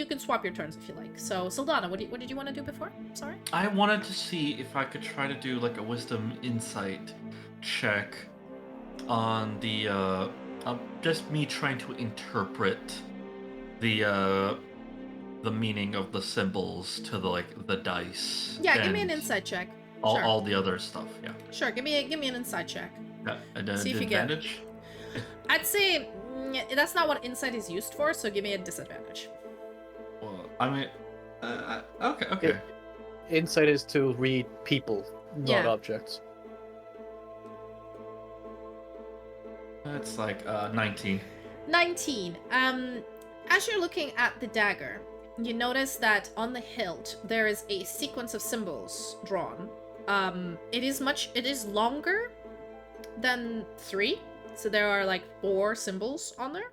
A: can swap your turns if you like. So, Saldana, what did you want to do before? Sorry?
B: I wanted to see if I could try to do like a wisdom insight check on the just me trying to interpret the meaning of the symbols to the dice.
A: Yeah, give me an insight check. Sure.
B: All the other stuff. Yeah.
A: Sure, give me an insight check.
B: See if you advantage.
A: I'd say that's not what insight is used for, so give me a disadvantage.
B: Well, I mean, okay.
C: Insight is to read people, not objects.
B: It's like 19.
A: 19. As you're looking at the dagger, you notice that on the hilt there is a sequence of symbols drawn. It is longer than 3, so there are like 4 symbols on there.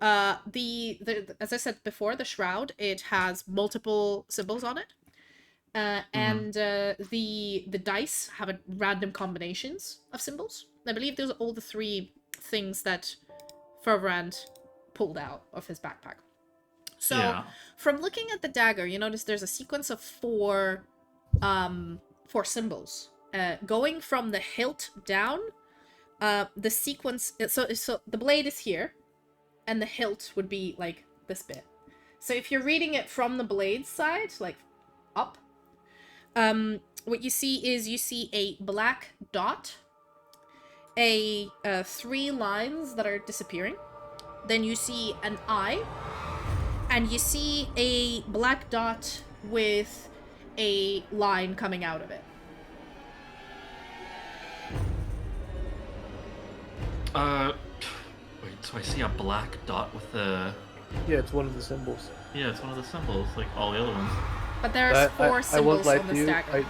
A: As I said before, the shroud, it has multiple symbols on it. And the dice have random combinations of symbols. I believe those are all the 3 things that Fervorant pulled out of his backpack. So from looking at the dagger, you notice there's a sequence of 4 symbols. Going from the hilt down, the sequence, so the blade is here, and the hilt would be like this bit. So if you're reading it from the blade side, like up, what you see a black dot, 3 lines that are disappearing. Then you see an eye, and you see a black dot with a line coming out of it.
B: Wait, so I see a black dot with a...
C: Yeah, it's one of the symbols.
B: Yeah, it's one of the symbols, like all the other ones.
A: But there's 4 symbols on this dagger.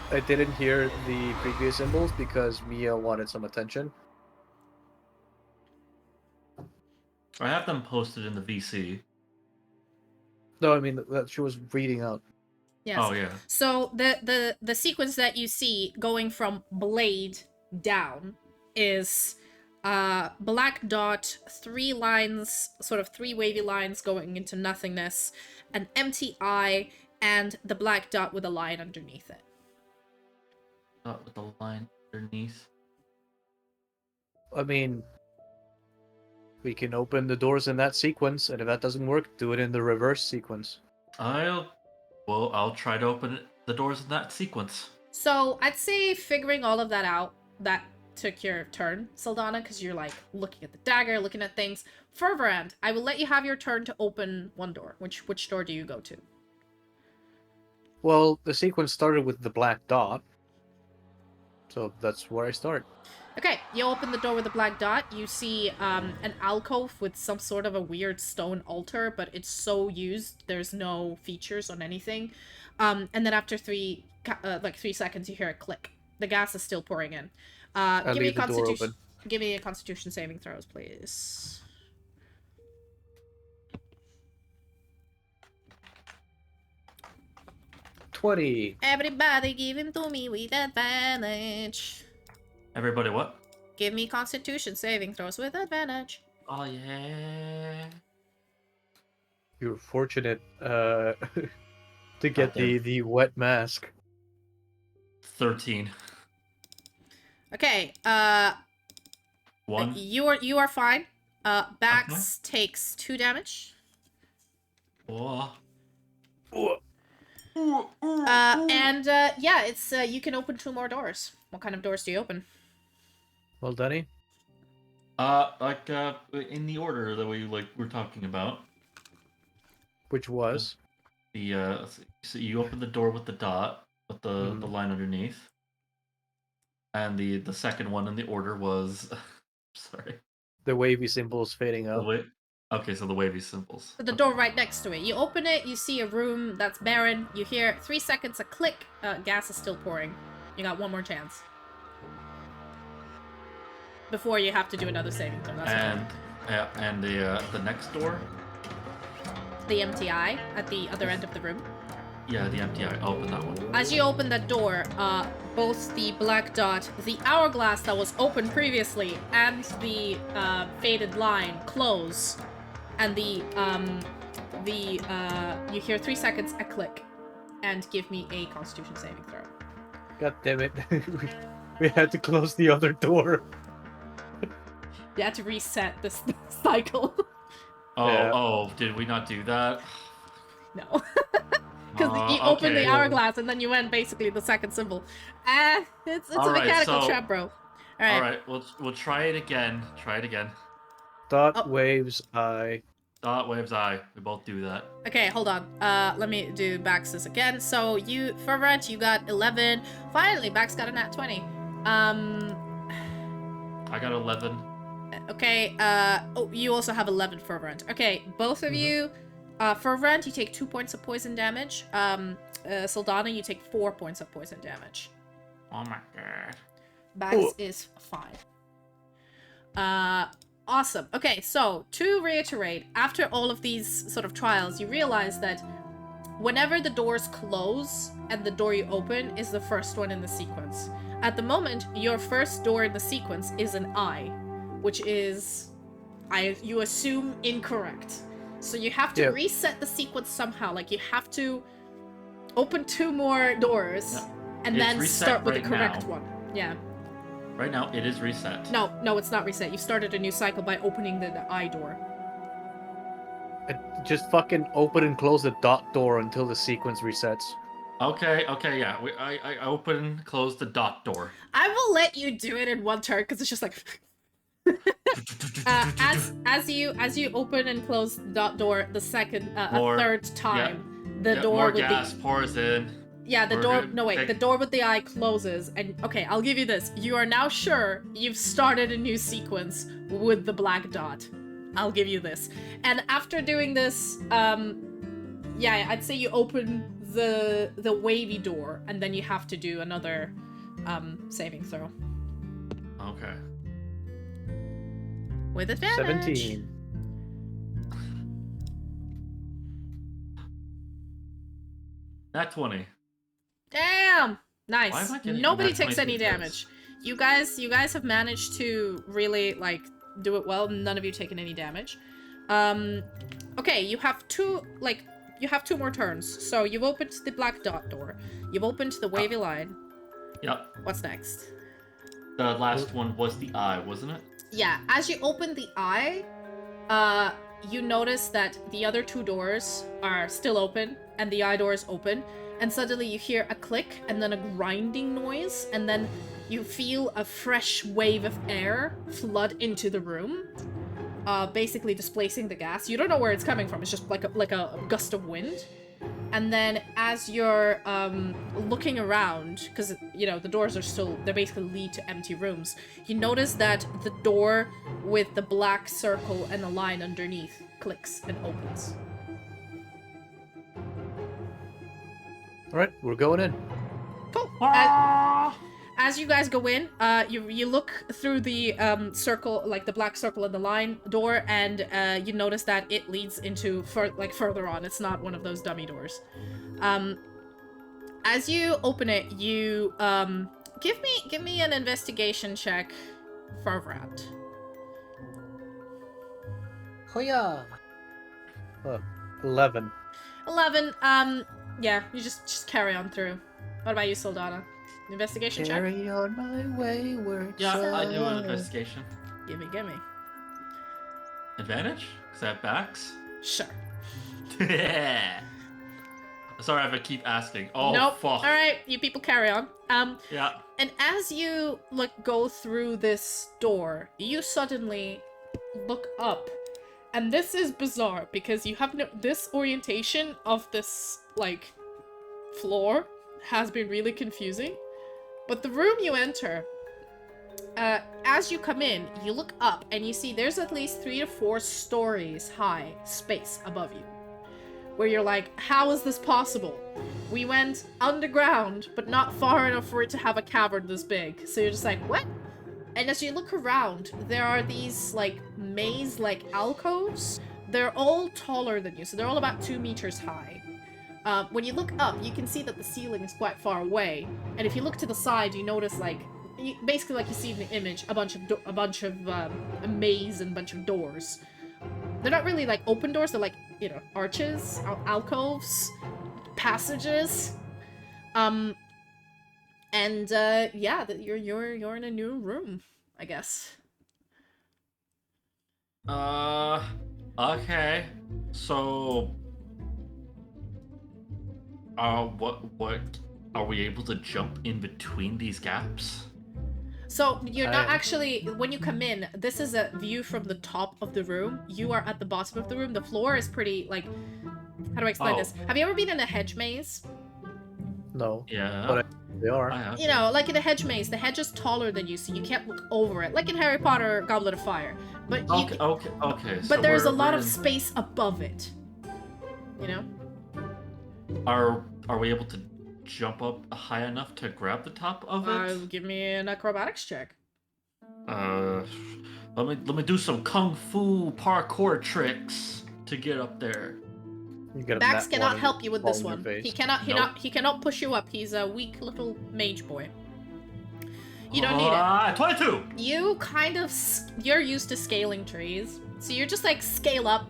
C: I didn't hear the previous symbols because Mia wanted some attention.
B: I have them posted in the VC.
C: No, I mean that she was reading out.
A: Yes.
B: Oh yeah.
A: So the sequence that you see going from blade down is black dot, 3 lines, sort of 3 wavy lines going into nothingness, an empty eye, and the black dot with a line underneath it.
B: Dot with a line underneath.
C: I mean, We can open the doors in that sequence, and if that doesn't work, do it in the reverse sequence.
B: I'll try to open the doors in that sequence.
A: So I'd say figuring all of that out, that took your turn, Saldana, because you're like looking at the dagger, looking at things. Fervorand, I will let you have your turn to open one door. Which door do you go to?
C: Well, the sequence started with the black dot, so that's where I start.
A: Okay, you open the door with a black dot. You see an alcove with some sort of a weird stone altar, but it's so used, there's no features on anything. And then after 3 seconds, you hear a click. The gas is still pouring in.
C: I leave the door open.
A: Give me a Constitution saving throws, please.
C: 20.
A: Everybody give him to me with advantage.
B: Everybody what?
A: Give me Constitution saving throws with advantage.
B: Oh, yeah.
C: You're fortunate to get the wet mask.
B: 13.
A: Okay,
B: 1.
A: you are fine. Baax takes 2 damage.
B: Oh.
A: Yeah, it's you can open 2 more doors. What kind of doors do you open?
C: Well, Danny?
B: In the order that we're talking about.
C: Which was?
B: So you open the door with the dot, with the line underneath. And the second one in the order was... sorry.
C: The wavy symbols fading out.
B: Okay, so the wavy symbols.
A: The door right next to it. You open it, you see a room that's barren. You hear 3 seconds a click. Gas is still pouring. You got 1 more chance. Before you have to do another saving throw.
B: And the next door?
A: The MTI at the other end of the room.
B: Yeah, the MTI. I'll open that one.
A: As you open that door, both the black dot, the hourglass that was open previously, and the faded line close. And you hear 3 seconds a click. And give me a Constitution saving throw.
C: God damn it. We had to close the other door.
A: You had to reset this cycle.
B: Oh, did we not do that?
A: No. Because you opened the hourglass and then you went basically the second symbol. It's a mechanical trap, bro.
B: Alright, we'll try it again.
C: Dot waves I.
B: Dot waves I. We both do that.
A: Okay, hold on. Let me do Baax's again. So you, Fervorant, you got 11. Finally, Baax got a nat 20.
B: I got 11.
A: Okay, you also have 11, Fervorant. Okay, both of you, Fervorant, you take 2 points of poison damage. Saldana, you take 4 points of poison damage.
B: Oh my god.
A: Baax is fine. Awesome. Okay, so to reiterate, after all of these sort of trials, you realize that whenever the doors close and the door you open is the first one in the sequence. At the moment, your first door in the sequence is an eye, which is, you assume, incorrect. So you have to reset the sequence somehow. Like, you have to open 2 more doors and then start with the correct one. Yeah.
B: Right now, it is reset.
A: No, it's not reset. You started a new cycle by opening the eye door.
C: Just fucking open and close the dot door until the sequence resets.
B: Okay, yeah. I open, close the dot door.
A: I will let you do it in one turn because it's just like. As you open and close the dot door the second a third time, the door
B: more
A: with
B: gas pours in.
A: Yeah, the door. No, wait. The door with the eye closes, and okay, I'll give you this. You are now sure you've started a new sequence with the black dot. I'll give you this. And after doing this, yeah, I'd say you open the wavy door, and then you have to do another saving throw.
B: Okay.
A: With advantage.
C: 17.
B: Nat 20.
A: Damn! Nice. Nobody takes any
B: damage.
A: damage. You guys have managed to really, like, do it well. None of you taken any damage. Okay, you have 2 more turns. So you've opened the black dot door. You've opened the wavy line.
B: Yep.
A: What's next?
B: The last one was the eye, wasn't it?
A: Yeah, as you open the eye, you notice that the other 2 doors are still open, and the eye door is open, and suddenly you hear a click, and then a grinding noise, and then you feel a fresh wave of air flood into the room, basically displacing the gas. You don't know where it's coming from, it's just like a gust of wind. And then as you're looking around, because, you know, the doors are still, they basically lead to empty rooms, you notice that the door with the black circle and the line underneath clicks and opens.
C: Alright, we're going in.
A: Cool. As you guys go in, you look through the circle, like the black circle and the line door, and you notice that it leads into further on. It's not one of those dummy doors. As you open it, you give me an investigation check for Vrat.
C: Hoya! 11.
A: 11. Yeah, you just carry on through. What about you, Soldana? Investigation check?
C: Carry on my wayward
B: Yeah, I do an
C: son.
B: investigation.
A: Gimme.
B: Advantage? Is that Baax?
A: Sure.
B: Sorry if I keep asking. Oh,
A: Nope.
B: fuck.
A: Alright, you people carry on.
B: Yeah.
A: And as you, go through this door, you suddenly look up. And this is bizarre, because you have this orientation of this, floor has been really confusing. But the room you enter, as you come in, you look up and you see there's at least 3 to 4 stories high space above you. Where you're like, how is this possible? We went underground, but not far enough for it to have a cavern this big. So you're just like, what? And as you look around, there are these, maze-like alcoves. They're all taller than you, so they're all about 2 meters high. When you look up, you can see that the ceiling is quite far away, and if you look to the side, you notice, basically like you see in the image, a bunch of a maze and a bunch of doors. They're not really, open doors, they're, arches, alcoves, passages. Yeah, you're in a new room, I guess.
B: Okay. So, what are we able to jump in between these gaps?
A: So, you're not actually, when you come in, this is a view from the top of the room. You are at the bottom of the room. The floor is pretty, how do I explain this? Have you ever been in a hedge maze?
C: No.
B: Yeah.
C: But they are.
B: I have.
A: You know, like in a hedge maze, the hedge is taller than you, so you can't look over it. Like in Harry Potter Goblet of Fire. But
B: Okay.
A: But
B: So
A: there's a lot
B: we're
A: of space above it. You know?
B: Are we able to jump up high enough to grab the top of it?
A: Give me an acrobatics check.
B: Let me do some kung fu parkour tricks to get up there.
A: Baax cannot help you with this one. He cannot.
B: Nope.
A: He cannot push you up. He's a weak little mage boy. You don't need it.
B: 22.
A: You you're used to scaling trees, so you're just scale up,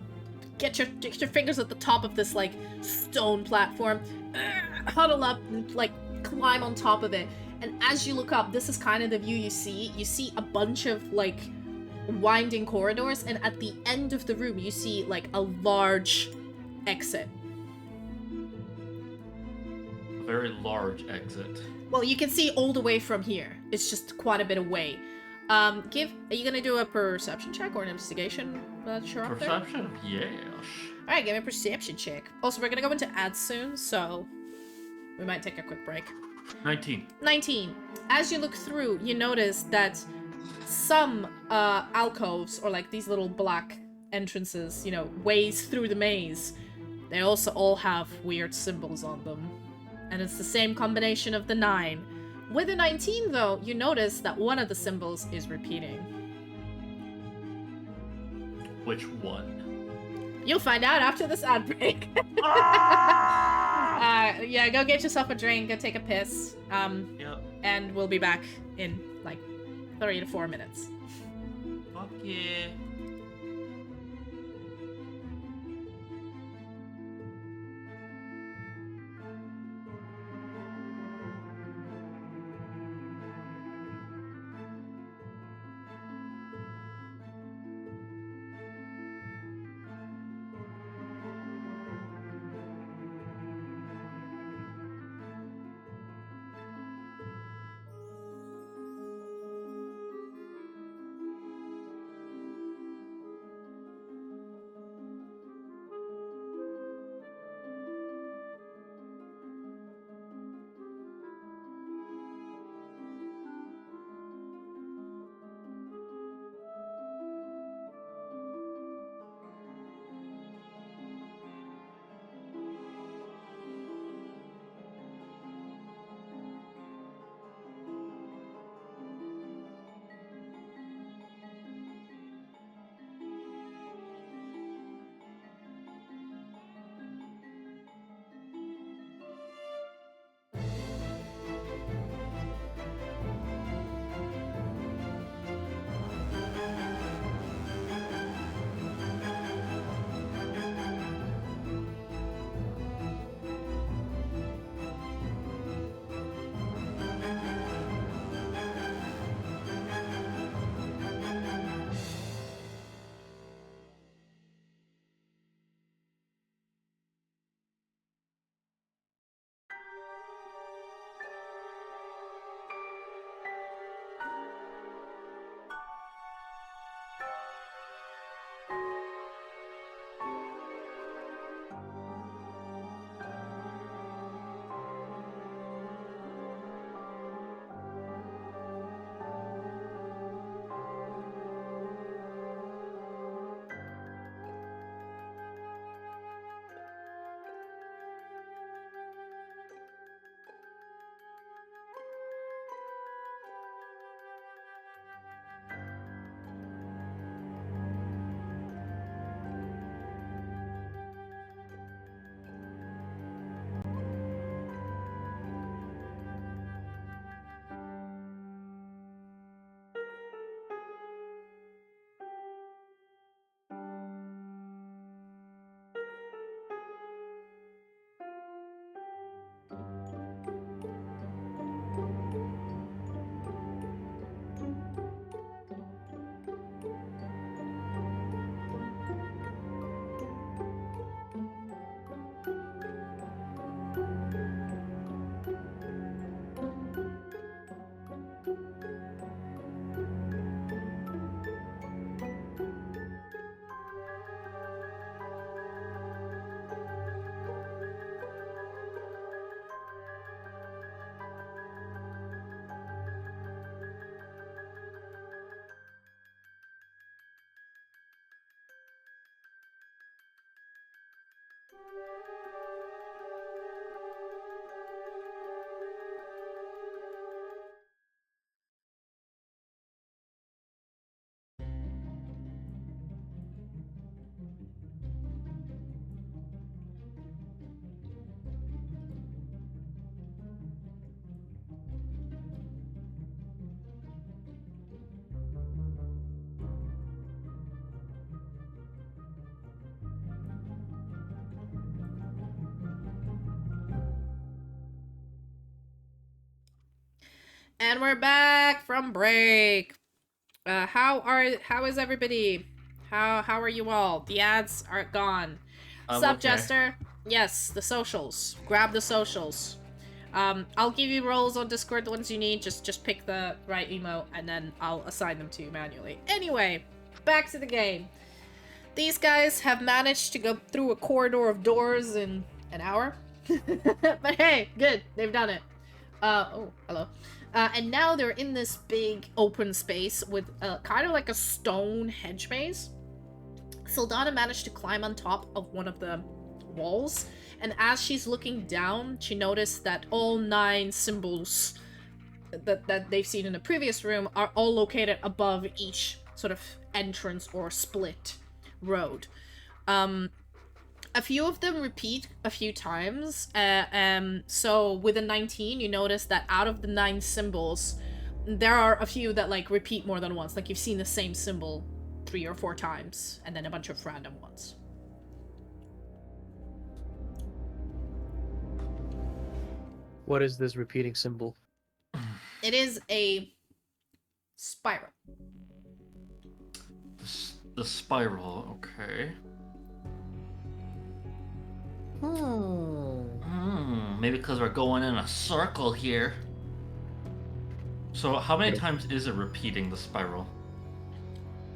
A: get your fingers at the top of this stone platform, huddle up and climb on top of it. And as you look up, this is kind of the view you see. You see a bunch of winding corridors, and at the end of the room, you see a large exit.
B: A very large exit.
A: Well, you can see all the way from here. It's just quite a bit away. Are you gonna do a perception check or an investigation? Sure.
B: Perception? Yes.
A: Alright, give me a perception check. Also, we're gonna go into ads soon, so we might take a quick break.
B: 19.
A: 19. As you look through, you notice that some alcoves, or these little black entrances, ways through the maze, they also all have weird symbols on them. And it's the same combination of the 9. With the 19, though, you notice that one of the symbols is repeating.
B: Which one?
A: You'll find out after this ad break. Yeah, go get yourself a drink, go take a piss.
B: Yep.
A: And we'll be back in 3 to 4 minutes.
B: Fuck yeah.
A: And we're back from break. How is everybody? How are you all? The ads are gone.
B: I'm
A: Sup,
B: okay.
A: Jester? Yes, the socials. Grab the socials. I'll give you roles on Discord, the ones you need. Just pick the right emote, and then I'll assign them to you manually. Anyway, back to the game. These guys have managed to go through a corridor of doors in an hour. But hey, good. They've done it. Oh, hello. And now they're in this big open space with kind of like a stone hedge maze. Sylfania managed to climb on top of one of the walls, and as she's looking down, she noticed that all 9 symbols that they've seen in the previous room are all located above each sort of entrance or split road. A few of them repeat a few times. So with a 19, you notice that out of the 9 symbols, there are a few that like repeat more than once. Like you've seen the same symbol 3 or 4 times, and then a bunch of random ones.
C: What is this repeating symbol?
A: It is a spiral.
B: The spiral, okay. Maybe because we're going in a circle here. So how many times is it repeating the spiral?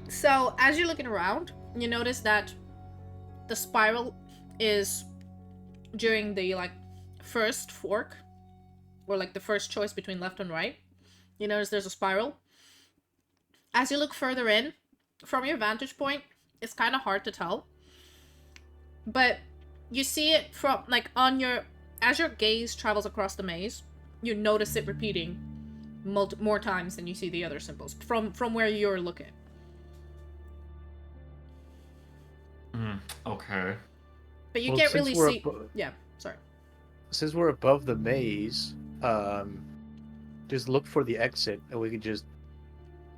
A: So as you're looking around, you notice that the spiral is during the like first fork, or like the first choice between left and right. You notice there's a spiral. As you look further in, from your vantage point, it's kind of hard to tell. But you see it from like on your, as your gaze travels across the maze, you notice it repeating more times than you see the other symbols from where you're looking.
B: Okay.
A: But you can't really see. Yeah, sorry.
C: Since we're above the maze, just look for the exit, and we can just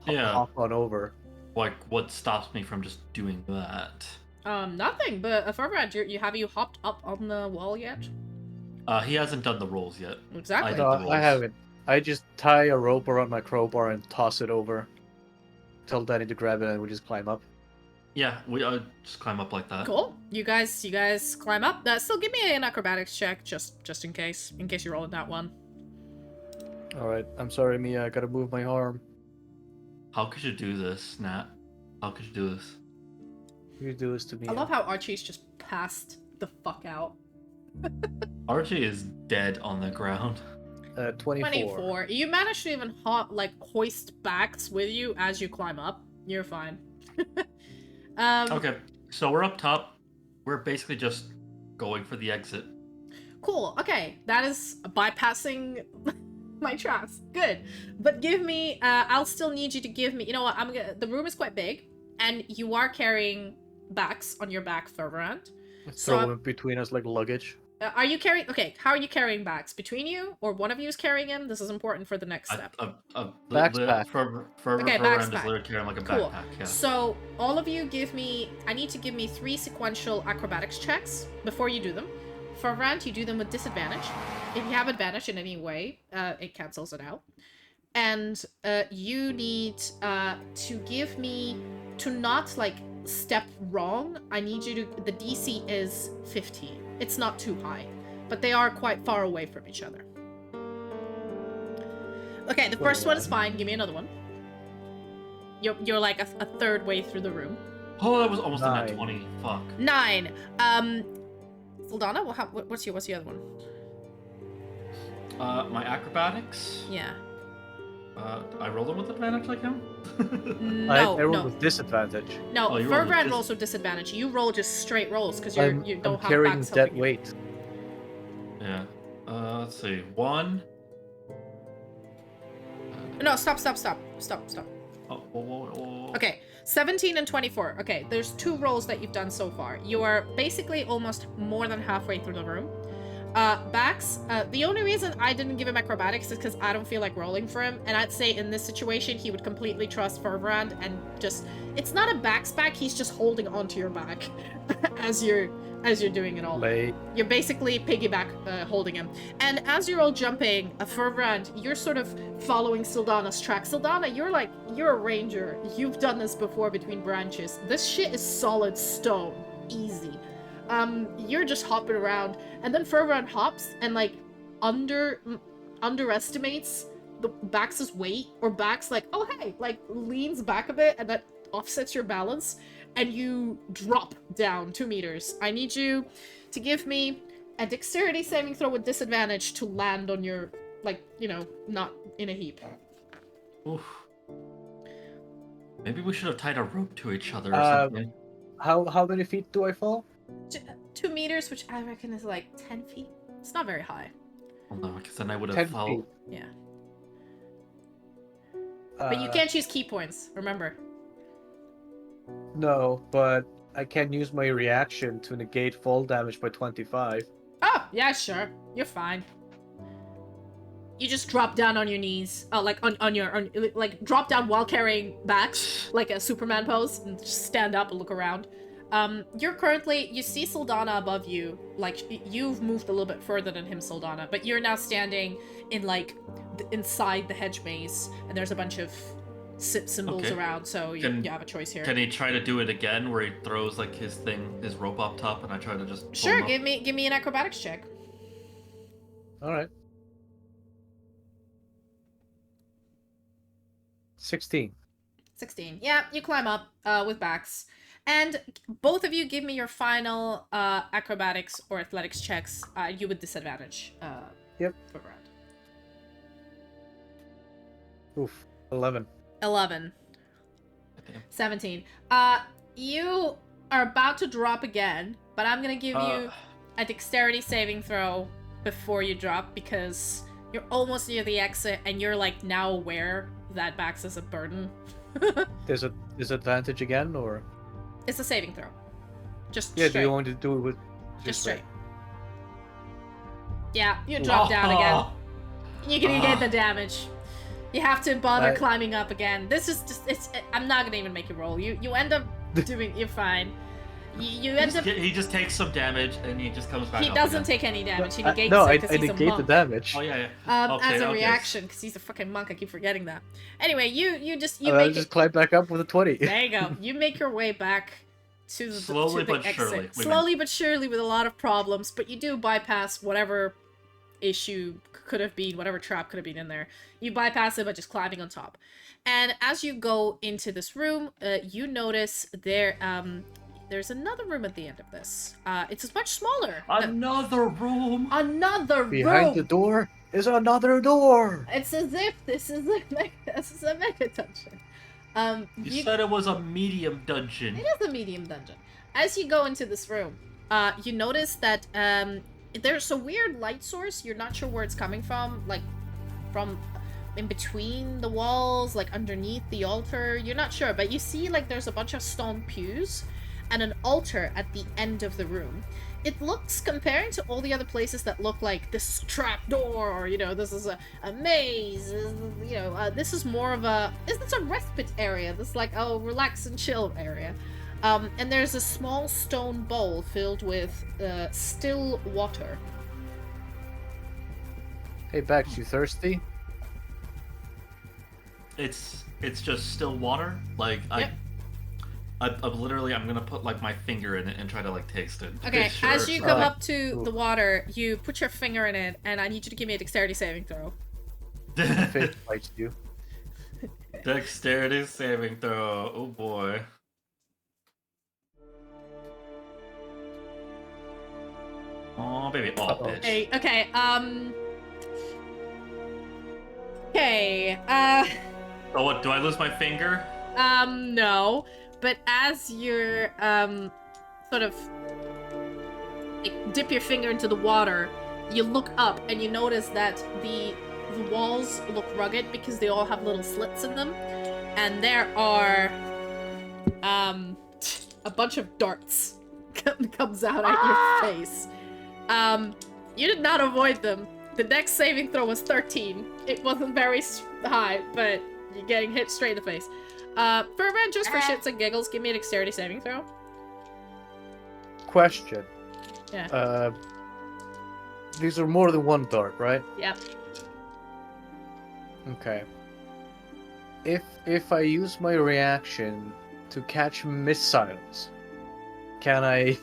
C: hop on over.
B: Like, what stops me from just doing that?
A: Nothing. But Farbrad, have you hopped up on the wall yet?
B: He hasn't done the rolls yet.
A: Exactly.
C: No, I haven't. I just tie a rope around my crowbar and toss it over. Tell Danny to grab it, and we just climb up.
B: Yeah, we just climb up like that.
A: Cool. You guys climb up. Still give me an acrobatics check, just in case you're rolling that one.
C: All right. I'm sorry, Mia. I gotta move my arm.
B: How could you do this, Nat? How could you do this?
C: You do this to me.
A: I love how Archie's just passed the fuck out.
B: Archie is dead on the ground.
C: 24.
A: You managed to even hoist Baax with you as you climb up. You're fine.
B: Okay, so we're up top. We're basically just going for the exit.
A: Cool. Okay, that is bypassing my traps. Good. But give me. I'll still need you to give me. You know what? The room is quite big, and you are carrying Baax on your back, Farbrad.
C: Throw it between us like luggage.
A: Are you carrying? Okay, how are you carrying Baax? Between you, or one of you is carrying him? This is important for the next step.
C: Backpack.
B: Farbrad is literally carrying like a backpack. Yeah.
A: So all of you give me. I need to give me 3 sequential acrobatics checks before you do them. Farbrad, you do them with disadvantage. If you have advantage in any way, it cancels it out. And you need to give me to not like step wrong. I need you to. The DC is 15. It's not too high, but they are quite far away from each other. Okay, the first one is fine. Give me another one. You're like a third way through the room.
B: Oh, that was almost a nat 20. Fuck.
A: 9. Sylfania, what's the other one?
B: My acrobatics.
A: Yeah.
B: I rolled them with advantage like him?
A: No,
C: I rolled with disadvantage.
A: No, Farbrad rolls with disadvantage. You roll just straight rolls because you don't have
C: carrying
A: Baax
C: dead
A: helping
C: weight.
B: Yeah. Let's see. 1.
A: No, stop.
B: Oh, whoa.
A: Okay, 17 and 24. Okay, there's 2 rolls that you've done so far. You are basically almost more than halfway through the room. Baax, the only reason I didn't give him acrobatics is because I don't feel like rolling for him, and I'd say in this situation he would completely trust Ferbrand and just... It's not a Baax back, he's just holding onto your back as you're doing it all.
C: Lay.
A: You're basically piggyback holding him. And as you're all jumping, Ferbrand, you're sort of following Sildana's track. Sildana, you're a ranger. You've done this before between branches. This shit is solid stone. Easy. You're just hopping around, and then Ferbrand hops and like underestimates the Baax's weight, or Baax like, oh hey, like leans back a bit, and that offsets your balance, and you drop down 2 meters. I need you to give me a dexterity saving throw with disadvantage to land on your, like, you know, not in a heap.
B: Oof. Maybe we should have tied a rope to each other or something.
C: How many feet do I fall?
A: 2 meters, which I reckon is like 10 feet. It's not very high.
B: Well, no, because then I would have
C: 10
B: fell.
C: feet.
A: Yeah. But you can't choose key points, remember.
C: No, but I can use my reaction to negate fall damage by 25.
A: Oh, yeah, sure. You're fine. You just drop down on your knees. Like, like, drop down while carrying Baax, like a Superman pose, and just stand up and look around. You're currently... You see Sildana above you. Like, you've moved a little bit further than him, Sildana, but you're now standing in, like, inside the hedge maze, and there's a bunch of symbols around, so you have a choice here.
B: Can he try to do it again, where he throws, like, his rope up top, and I try to just pull
A: Sure,
B: him up?
A: give me an acrobatics check.
C: Alright. 16.
A: 16. Yeah, you climb up with Baax. And both of you give me your final acrobatics or athletics checks. You with disadvantage.
C: Yep.
A: For Brad.
C: Oof. 11.
A: 11.
B: Okay.
A: 17. You are about to drop again, but I'm gonna give you a dexterity saving throw before you drop, because you're almost near the exit and you're like now aware that Baax is a burden.
C: There's a disadvantage again, or?
A: It's a saving throw. Just
C: Yeah,
A: straight.
C: do you want to do it with...
A: Just straight. Yeah, you drop down again. You can get the damage. You have to bother climbing up again. This is just... I'm not gonna even make you roll. You end up doing... You're fine. You end up...
B: He just takes some damage and he just comes back up.
A: He doesn't
B: again.
A: take any damage. He negates
C: no,
A: it because
C: I
A: he's a
C: negate
A: monk.
C: the damage.
B: Oh, yeah.
A: As a reaction, because he's a fucking monk. I keep forgetting that. Anyway, you
C: just climb back up with a 20.
A: There you go. You make your way back to the
B: Slowly
A: to the
B: but
A: exit.
B: surely.
A: Slowly but surely, with a lot of problems, but you do bypass whatever issue could have been, whatever trap could have been in there. You bypass it by just climbing on top. And as you go into this room, you notice there's another room at the end of this. It's much smaller.
B: Another room.
A: Another room.
C: Behind the door is another door.
A: It's as if this is a mega dungeon.
B: You said it was a medium dungeon.
A: It is a medium dungeon. As you go into this room, you notice that there's a weird light source. You're not sure where it's coming from, like from in between the walls, like underneath the altar. You're not sure, but you see like there's a bunch of stone pews and an altar at the end of the room. It looks, comparing to all the other places that look like this is a trap door, or, you know, this is a maze, you know, this is more of a, it's a respite area, this like, oh, relax and chill area. And there's a small stone bowl filled with still water.
C: Hey, Baax, you thirsty?
B: It's just still water. Like
A: Yep.
B: I'm gonna put like my finger in it and try to like taste it.
A: Okay,
B: Sure,
A: as you
B: sure.
A: come up to the water, you put your finger in it, and I need you to give me a dexterity saving throw.
C: Fish bites you.
B: Dexterity saving throw. Oh boy. Oh baby. Oh
C: Uh-oh.
B: bitch.
A: Hey, okay, okay,
B: Oh what? Do I lose my finger?
A: no. But as you're, sort of, like, dip your finger into the water, you look up and you notice that the walls look rugged because they all have little slits in them. And there are, a bunch of darts comes out at your face. You did not avoid them. The next saving throw was 13. It wasn't very high, but you're getting hit straight in the face. Furman, just for shits and giggles, give me a dexterity saving throw.
C: Question.
A: Yeah.
C: These are more than one dart, right?
A: Yep.
C: Okay. If I use my reaction to catch missiles, can I?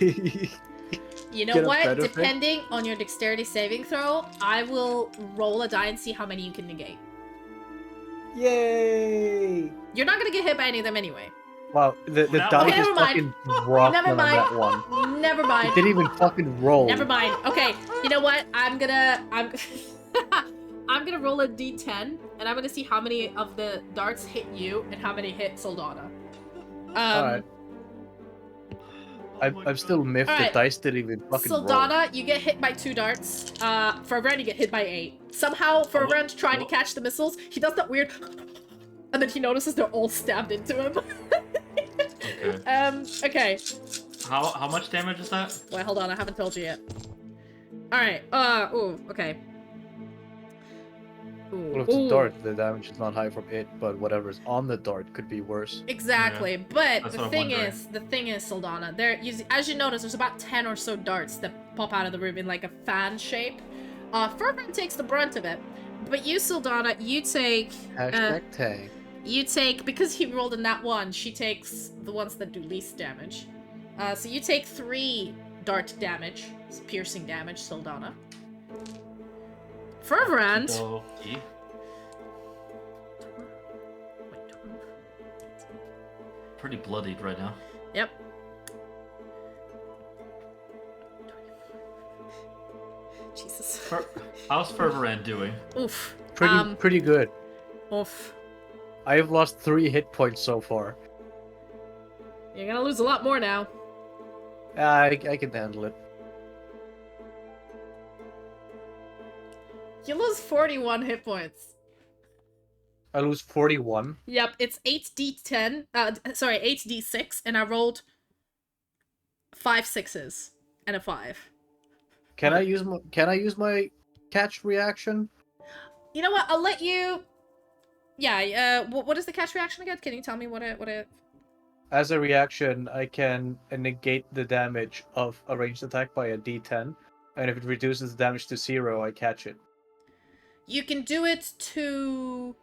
A: You know
C: Get a
A: what?
C: benefit?
A: Depending on your dexterity saving throw, I will roll a die and see how many you can negate.
C: Yay!
A: You're not gonna get hit by any of them anyway.
C: Wow, the
B: Now-
C: die
A: Okay,
C: just
A: never mind.
C: fucking dropped
A: Never
C: on
A: mind.
C: that one.
A: Never mind.
C: It didn't even fucking roll.
A: Never mind. Okay, you know what? I'm gonna roll a d10, and I'm gonna see how many of the darts hit you and how many hit Sylfania.
C: Alright.
B: Oh my
C: I'm still
B: God.
C: miffed.
A: Alright.
C: The dice didn't even fucking roll.
A: Sylfania, you get hit by 2 darts. Furbrand, you get hit by 8. Somehow, Furbrand trying to catch the missiles, he does that weird, and then he notices they're all stabbed into him.
B: Okay.
A: Okay.
B: How much damage is that?
A: Wait, hold on, I haven't told you yet. Alright, ooh, okay. Ooh,
C: Well, if it's a
A: ooh.
C: dart, the damage is not high from it, but whatever's on the dart could be worse.
A: Exactly, but
B: That's
A: the
B: what I'm
A: thing
B: wondering.
A: is, Sylfania, as you notice, there's about 10 or so darts that pop out of the room in like a fan shape. Furbrand takes the brunt of it, but you, Sylfania, you take,
C: Tag.
A: because he rolled a nat 1, she takes the ones that do least damage. So you take 3 dart damage, piercing damage, Sylfania. Furbrand.
B: Okay.
A: Wait, 12, 18.
B: Pretty bloodied right now.
A: Yep. Jesus.
B: How's Fervorand doing?
A: Oof.
C: Pretty good.
A: Oof.
C: I have lost 3 hit points so far.
A: You're gonna lose a lot more now.
C: I can handle it.
A: You lose 41 hit points.
C: I lose 41.
A: Yep, it's 8d10. 8d6, and I rolled 5 6s and a 5.
C: Can I use my catch reaction?
A: You know what? I'll let you. Yeah. What is the catch reaction again? Can you tell me what it?
C: As a reaction, I can negate the damage of a ranged attack by a d10, and if it reduces the damage to 0, I catch it.
A: You can do it to.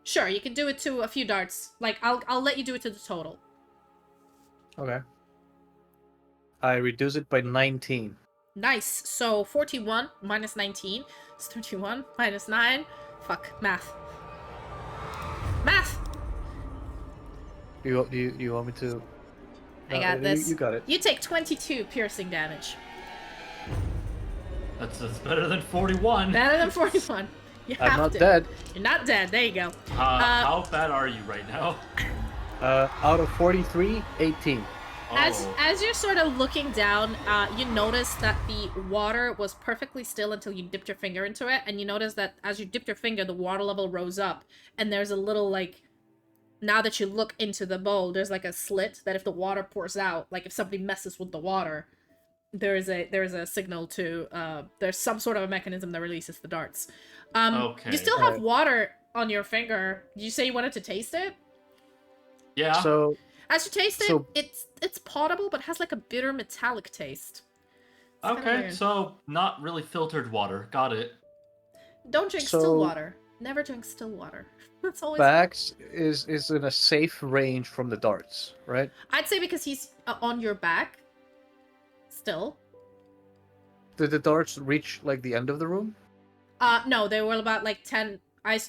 A: Sure, you can do it to a few darts. Like I'll let you do it to the total.
C: Okay. I reduce it by 19.
A: Nice. So 41 minus 19 is 31 minus 9. Fuck math. Math.
C: You want me to?
A: I got this.
C: You got it.
A: You take 22 piercing damage.
B: That's better than 41.
A: Better than 41. You have
C: I'm not
A: to.
C: dead.
A: You're not dead. There you go.
B: How bad are you right now?
C: Out of 43, 18.
B: Oh.
A: As you're sort of looking down, you notice that the water was perfectly still until you dipped your finger into it, and you notice that as you dipped your finger, the water level rose up, and there's a little, like, now that you look into the bowl, there's like a slit that if the water pours out, like if somebody messes with the water, there is a signal to, there's some sort of a mechanism that releases the darts.
B: Okay.
A: You still have water on your finger. Did you say you wanted to taste it?
B: Yeah.
C: So
A: As you taste it,
C: So-
A: it's potable, but has like a bitter metallic taste. It's kinda
B: Okay,
A: weird.
B: so not really filtered water. Got it.
A: Don't drink
C: So-
A: still water. Never drink still water. That's always.
C: Baax is in a safe range from the darts, right?
A: I'd say because he's on your back. Still.
C: Did the darts reach like the end of the room?
A: No, they were about like 10.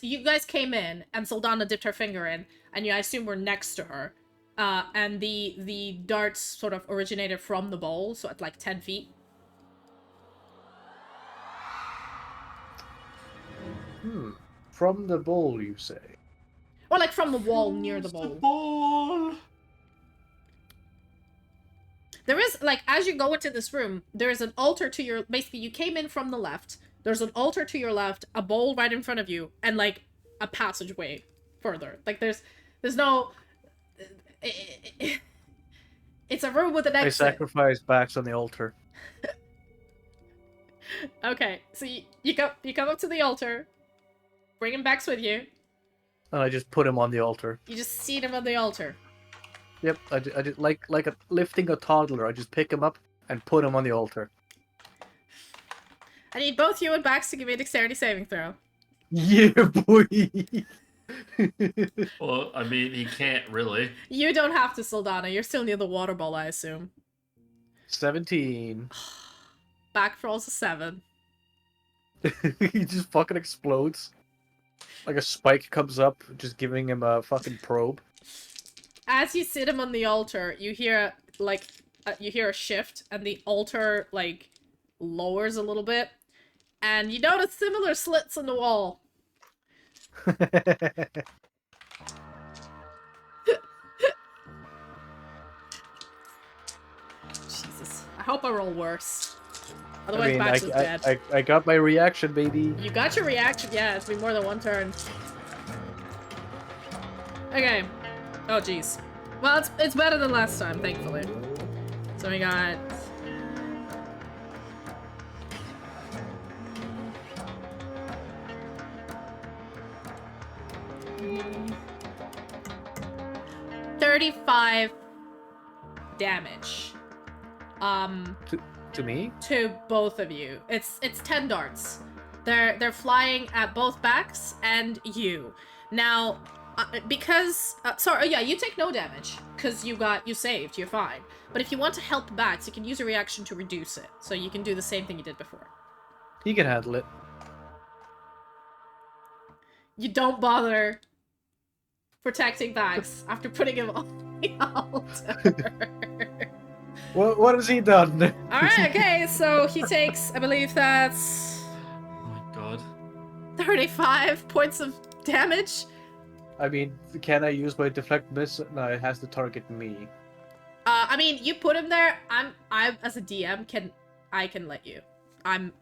A: You guys came in, and Sylfania dipped her finger in, and I assume we're next to her. And the darts sort of originated from the bowl, so at like 10 feet.
C: From the bowl, you say?
A: Or like from the wall near the bowl.
B: Ball.
A: There is, like, as you go into this room, there is an altar to your... Basically, you came in from the left. There's an altar to your left, a bowl right in front of you, and, like, a passageway further. Like, there's no... It's a room with an
C: I
A: exit.
C: sacrifice Baax on the altar.
A: Okay, so you come up to the altar, bring him Baax with you.
C: And I just put him on the altar.
A: You just seat him on the altar.
C: Yep, I just like lifting a toddler. I just pick him up and put him on the altar.
A: I need both you and Baax to give me a dexterity saving throw.
C: Yeah, boy.
B: Well, I mean, he can't really.
A: You don't have to, Sylfania. You're still near the water ball, I assume.
C: 17.
A: Back rolls a 7.
C: He just fucking explodes. Like a spike comes up, just giving him a fucking probe.
A: As you sit him on the altar, you hear you hear a shift, and the altar like lowers a little bit, and you notice similar slits in the wall. Jesus, I hope I roll worse. Otherwise, Baax is dead.
C: I got my reaction, baby.
A: You got your reaction, yeah. It's been more than one turn. Okay. Oh, jeez. Well, it's better than last time, thankfully. So we got... $35 damage.
C: To me?
A: To both of you. It's 10 darts. They're flying at both Baax and you. Now, because sorry, yeah, you take no damage because you saved. You're fine. But if you want to help Baax, you can use a reaction to reduce it. So you can do the same thing you did before.
C: He can handle it.
A: You don't bother protecting Baax after putting him on the altar.
C: What has he done?
A: Alright, okay, so he takes, I believe that's...
B: Oh my god.
A: 35 points of damage.
C: I mean, can I use my deflect miss? No, it has to target me.
A: I mean, you put him there. I as a DM can let you. I'm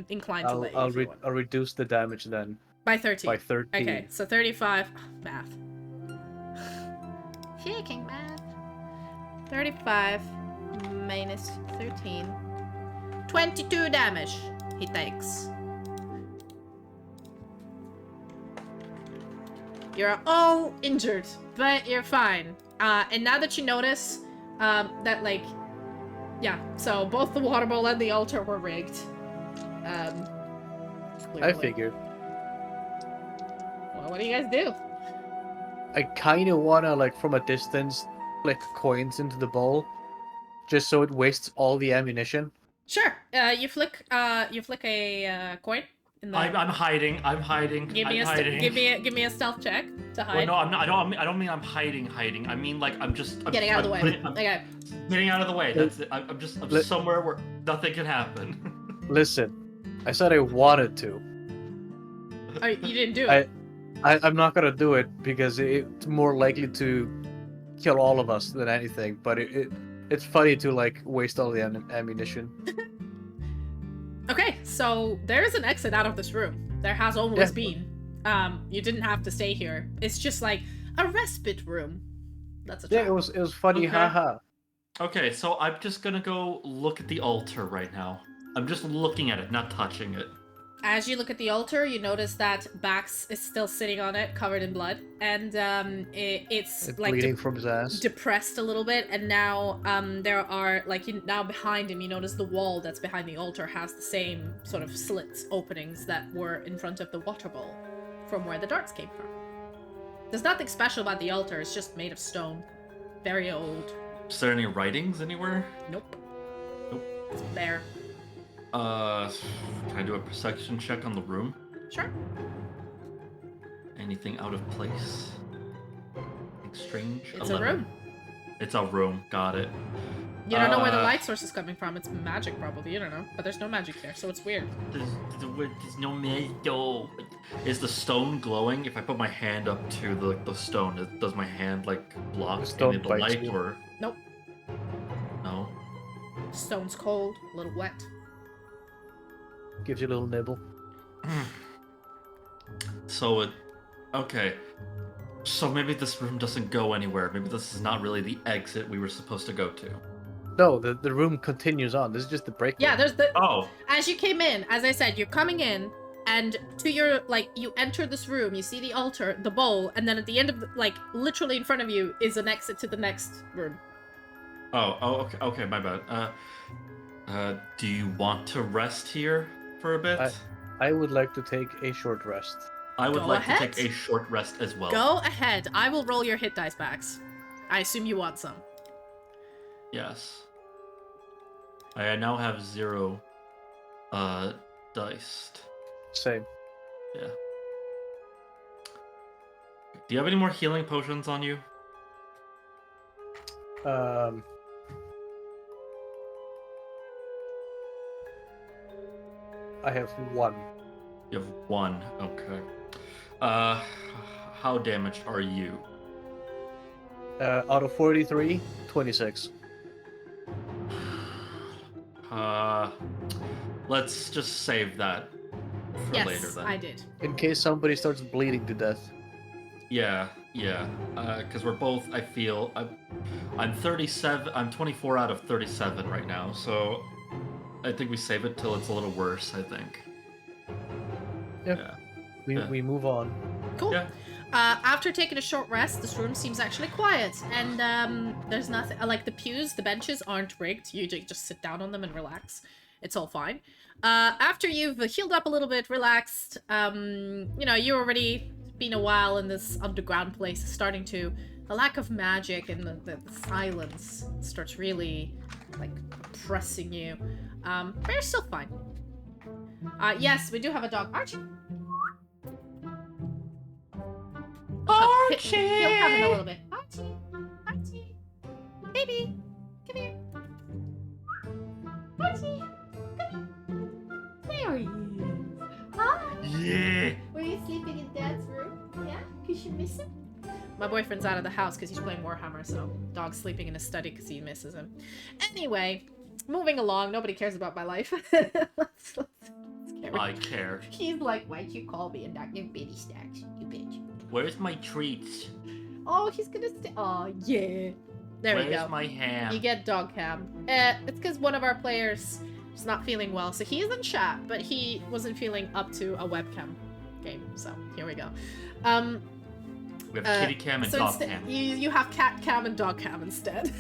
A: inclined to let you.
C: I'll reduce the damage then.
A: By 13.
C: By 13.
A: Okay, so 35. Math. Shaking math. 35 minus 13. 22 damage he takes. You're all injured, but you're fine. And now that you notice, that like, yeah, so both the water bowl and the altar were rigged.
C: I figured.
A: Well, what do you guys do?
C: I kind of wanna, like, from a distance, flick coins into the bowl, just so it wastes all the ammunition.
A: Sure. You flick a coin.
B: I'm hiding. I'm hiding.
A: Give me give me a stealth check to hide.
B: Well, no, I'm not. I don't mean I'm hiding. I mean like I'm
A: getting out of the way. Okay.
B: Getting out of the way. That's it. I'm just somewhere where nothing can happen.
C: Listen, I said I wanted to.
A: Oh, you didn't do it.
C: I'm not gonna do it because it's more likely to kill all of us than anything. But it's funny to like waste all the ammunition.
A: Okay, so there's an exit out of this room. There has always been. You didn't have to stay here. It's just like a respite room. That's a trap.
C: Yeah, it was funny,
B: Okay.
C: haha.
B: Okay, so I'm just gonna go look at the altar right now. I'm just looking at it, not touching it.
A: As you look at the altar, you notice that Baax is still sitting on it, covered in blood, and it's like
C: bleeding from his ass.
A: Depressed a little bit. And now there are now behind him, you notice the wall that's behind the altar has the same sort of slits, openings that were in front of the water bowl, from where the darts came from. There's nothing special about the altar. It's just made of stone, very old.
B: Is there any writings anywhere?
A: Nope.
B: Nope.
A: It's bare.
B: Can I do a perception check on the room?
A: Sure.
B: Anything out of place? Anything strange?
A: It's
B: 11.
A: a room.
B: It's a room. Got it.
A: You don't know where the light source is coming from. It's magic, probably. You don't know. But there's no magic there, so it's weird.
B: There's no magic. Is the stone glowing? If I put my hand up to the stone, does my hand like block any of the light
C: you.
B: or?
A: Nope.
B: No.
A: Stone's cold, a little wet.
C: Gives you a little nibble.
B: So okay. So maybe this room doesn't go anywhere. Maybe this is not really the exit we were supposed to go to.
C: No, the room continues on. This is just the break
A: Yeah,
C: room.
A: there's the...
B: Oh,
A: As you came in, as I said, you're coming in, and to your, like, you enter this room, you see the altar, the bowl, and then at the end of, like, literally in front of you is an exit to the next room.
B: okay, my bad. Do you want to rest here for a bit?
C: I would like to take a short rest.
B: I would
A: Go
B: like
A: ahead.
B: to take a short rest as well.
A: Go ahead. I will roll your hit dice Baax. I assume you want some.
B: Yes. I now have 0 diced.
C: Same.
B: Yeah. Do you have any more healing potions on you?
C: I have 1.
B: You have 1. Okay. How damaged are you?
C: Out of 43, 26.
B: Let's just save that for
A: Yes,
B: later then.
A: I did.
C: In case somebody starts bleeding to death.
B: Yeah. Because we're both. I feel I'm 37. I'm 24 out of 37 right now. So I think we save it till it's a little worse. I think.
C: Yep.
B: Yeah.
C: We move on.
A: Cool.
B: Yeah.
A: After taking a short rest, this room seems actually quiet, and there's nothing like the pews, the benches aren't rigged. You just sit down on them and relax. It's all fine. After you've healed up a little bit, relaxed, you know, you've already been a while in this underground place, starting to the lack of magic and the silence starts really like oppressing you. But you're still fine. Yes, we do have a dog, Archie.
B: Archie!
A: He'll come in a little bit. Archie, baby, come here. Archie, come here. There he is. Hi.
B: Yeah.
A: Were you sleeping in Dad's room? Yeah, cause you miss him. My boyfriend's out of the house because he's playing Warhammer, so dog's sleeping in his study because he misses him. Anyway, moving along. Nobody cares about my life. let's carry.
B: I care.
A: He's like, why'd you call me and not give Bitty snacks, you bitch?
B: Where's my treats?
A: Oh, he's gonna stay. Oh, yeah. There we go.
B: Where's my ham?
A: You get dog ham. It's because one of our players is not feeling well, so he's in chat, but he wasn't feeling up to a webcam game. So here we go.
B: We have kitty cam and
A: so
B: dog cam.
A: You have cat cam and dog cam instead.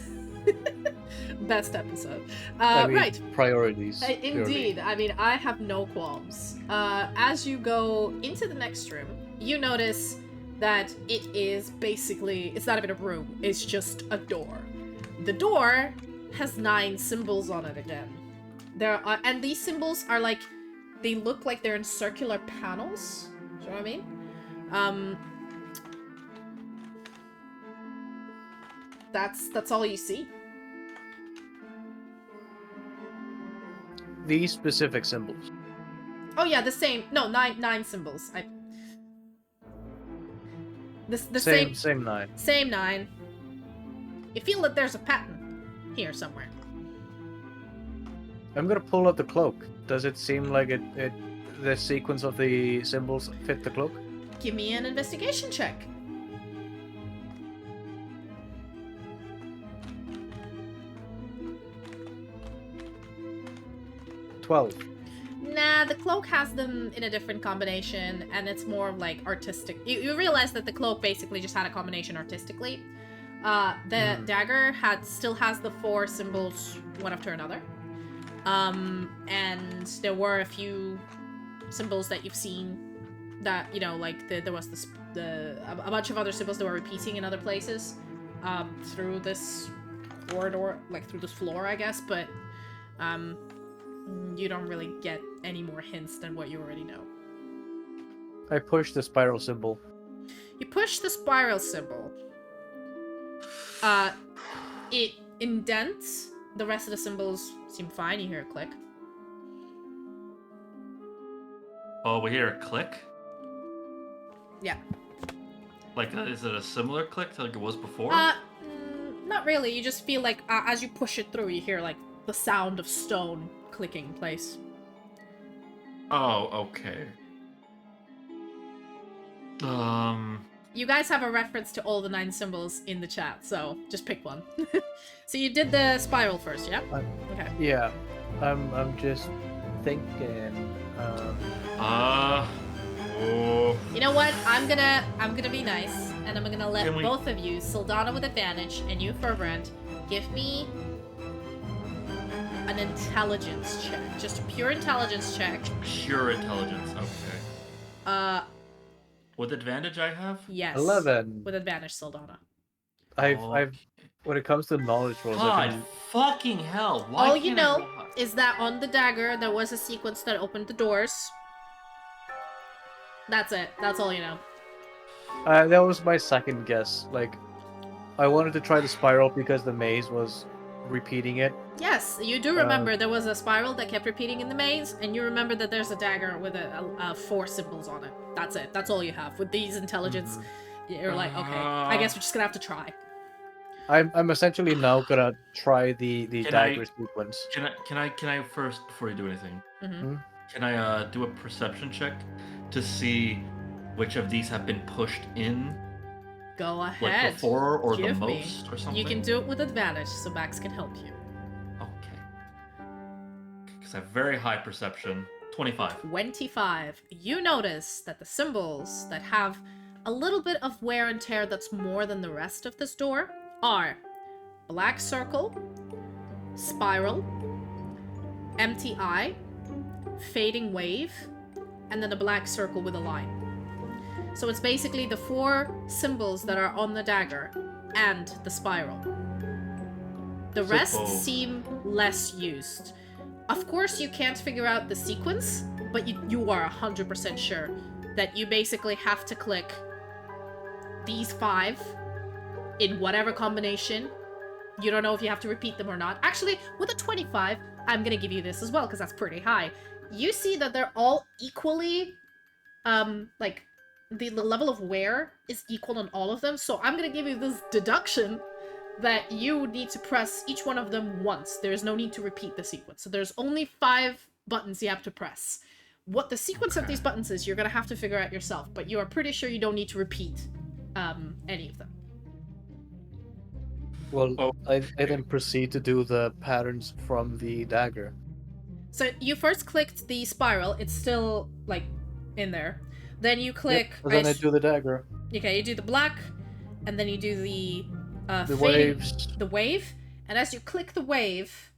A: Best episode.
C: I mean,
A: Right.
C: Priorities.
A: Indeed. I mean, I have no qualms. As you go into the next room, you notice that it is basically, it's not even a room, it's just a door. The door has 9 symbols on it again. There are, and these symbols are like, they look like they're in circular panels. Do you know what I mean? That's all you see.
C: These specific symbols.
A: Oh yeah, the same. No, nine symbols. The same
C: Same 9.
A: Same 9. You feel that there's a pattern here somewhere.
C: I'm gonna pull out the cloak. Does it seem like the sequence of the symbols fit the cloak?
A: Give me an investigation check. Nah, the cloak has them in a different combination, and it's more like artistic. You realize that the cloak basically just had a combination artistically. The dagger still has the 4 symbols one after another. And there were a few symbols that you've seen that, you know, like there was a bunch of other symbols that were repeating in other places through this corridor, like through this floor, I guess, but you don't really get any more hints than what you already know.
C: I push the spiral symbol.
A: You push the spiral symbol. It indents. The rest of the symbols seem fine. You hear a click.
B: Oh, we hear a click?
A: Yeah.
B: Like, is it a similar click to like it was before?
A: Not really. You just feel like as you push it through, you hear like the sound of stone clicking in place.
B: Oh, okay.
A: you guys have a reference to all the 9 symbols in the chat, so just pick one. So you did the spiral first, yeah? Okay.
C: Yeah. I'm just thinking.
B: Oh.
A: You know what? I'm gonna be nice, and I'm gonna let
B: Can we-
A: both of you, Sildana with advantage, and you, Ferbrand, give me an intelligence check. Just a pure intelligence check.
B: Pure intelligence. Okay. With advantage, I have.
A: Yes.
C: 11.
A: With advantage, Sildana.
C: I've when it comes to knowledge rolls, I've
B: God,
C: been
B: fucking hell! Why
A: All you
B: can't I
A: know
B: roll high?
A: is that on the dagger there was a sequence that opened the doors. That's it. That's all you know.
C: that was my second guess. Like, I wanted to try the spiral because the maze was repeating it.
A: Yes, you do remember there was a spiral that kept repeating in the maze, and you remember that there's a dagger with a 4 symbols on it. That's it. That's all you have. With these intelligence, you're like, okay, I guess we're just gonna have to try.
C: I'm essentially now gonna try the
B: Can
C: dagger
B: I-
C: sequence.
B: Can I first, before you do anything,
A: Mm-hmm.
B: can I do a perception check to see which of these have been pushed in,
A: Go
B: like
A: ahead.
B: before or the
A: Give me.
B: most, or something?
A: You can do it with advantage, so Baax can help you.
B: Okay. Because I have very high perception. 25.
A: 25. You notice that the symbols that have a little bit of wear and tear that's more than the rest of this door are black circle, spiral, empty eye, fading wave, and then a black circle with a line. So it's basically the 4 symbols that are on the dagger and the spiral. The rest
B: Simple.
A: seem less used. Of course, you can't figure out the sequence, but you are 100% sure that you basically have to click these 5 in whatever combination. You don't know if you have to repeat them or not. Actually, with a 25, I'm gonna give you this as well, because that's pretty high. You see that they're all equally, like, the level of wear is equal on all of them, so I'm gonna give you this deduction that you need to press each one of them once. There's no need to repeat the sequence. So there's only 5 buttons you have to press. What the sequence of these buttons is, you're gonna have to figure out yourself, but you are pretty sure you don't need to repeat any of them.
C: Well, I then proceed to do the patterns from the dagger.
A: So you first clicked the spiral, it's still, like, in there. Then you click...
C: Yep, then I do the dagger.
A: Okay, you do the black, and then you do the fading,
C: waves.
A: the wave. And as you click the wave,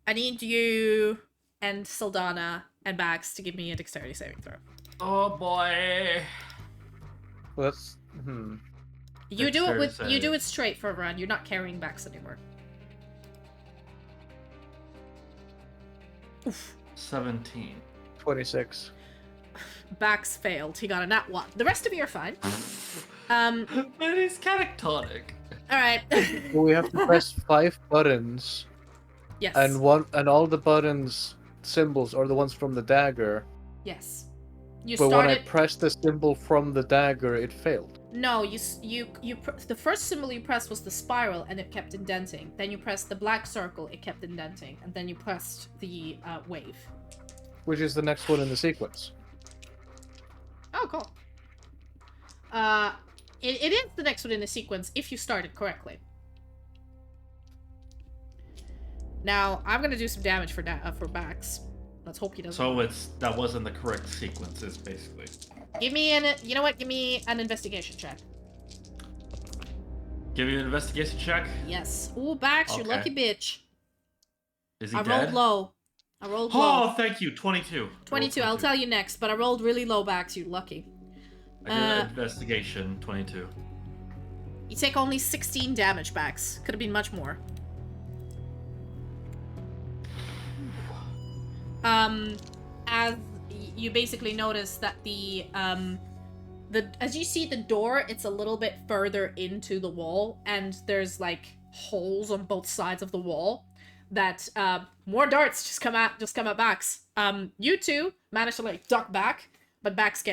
A: I need you and Sildana and Baax to give me a dexterity saving throw.
B: Oh boy.
C: Well, that's
A: You do it with
B: Dexterity
A: you do
B: save.
A: it straight for a run. You're not carrying Baax anymore. Oof.
B: 17.
C: 26.
A: Baax failed. He got a nat 1. The rest of you are fine.
B: That is catatonic.
A: All right.
C: Well, we have to press 5 buttons,
A: Yes.
C: and all the buttons symbols are the ones from the dagger.
A: Yes. You
C: But when I
A: started.
C: pressed the symbol from the dagger, it failed.
A: No, the first symbol you pressed was the spiral, and it kept indenting. Then you pressed the black circle, it kept indenting, and then you pressed the wave.
C: Which is the next one in the sequence.
A: Oh, cool. It is the next one in the sequence if you started correctly. Now I'm gonna do some damage for Baax. Let's hope he doesn't.
B: So that wasn't the correct sequences, basically.
A: Give me you know what? Give me an investigation check.
B: Give you an investigation check.
A: Yes. Ooh, Baax, you
B: Okay.
A: lucky bitch.
B: Is he
A: I
B: dead?
A: rolled low. I rolled
B: Oh,
A: low.
B: thank you. 22.
A: 22. I'll tell you next, but I rolled really low, Baax. You lucky.
B: I did an investigation. 22.
A: You take only 16 damage, Baax. Could have been much more. As you basically notice that as you see the door, it's a little bit further into the wall, and there's like holes on both sides of the wall that more darts just come at Baax. You two managed to like duck back, but Baax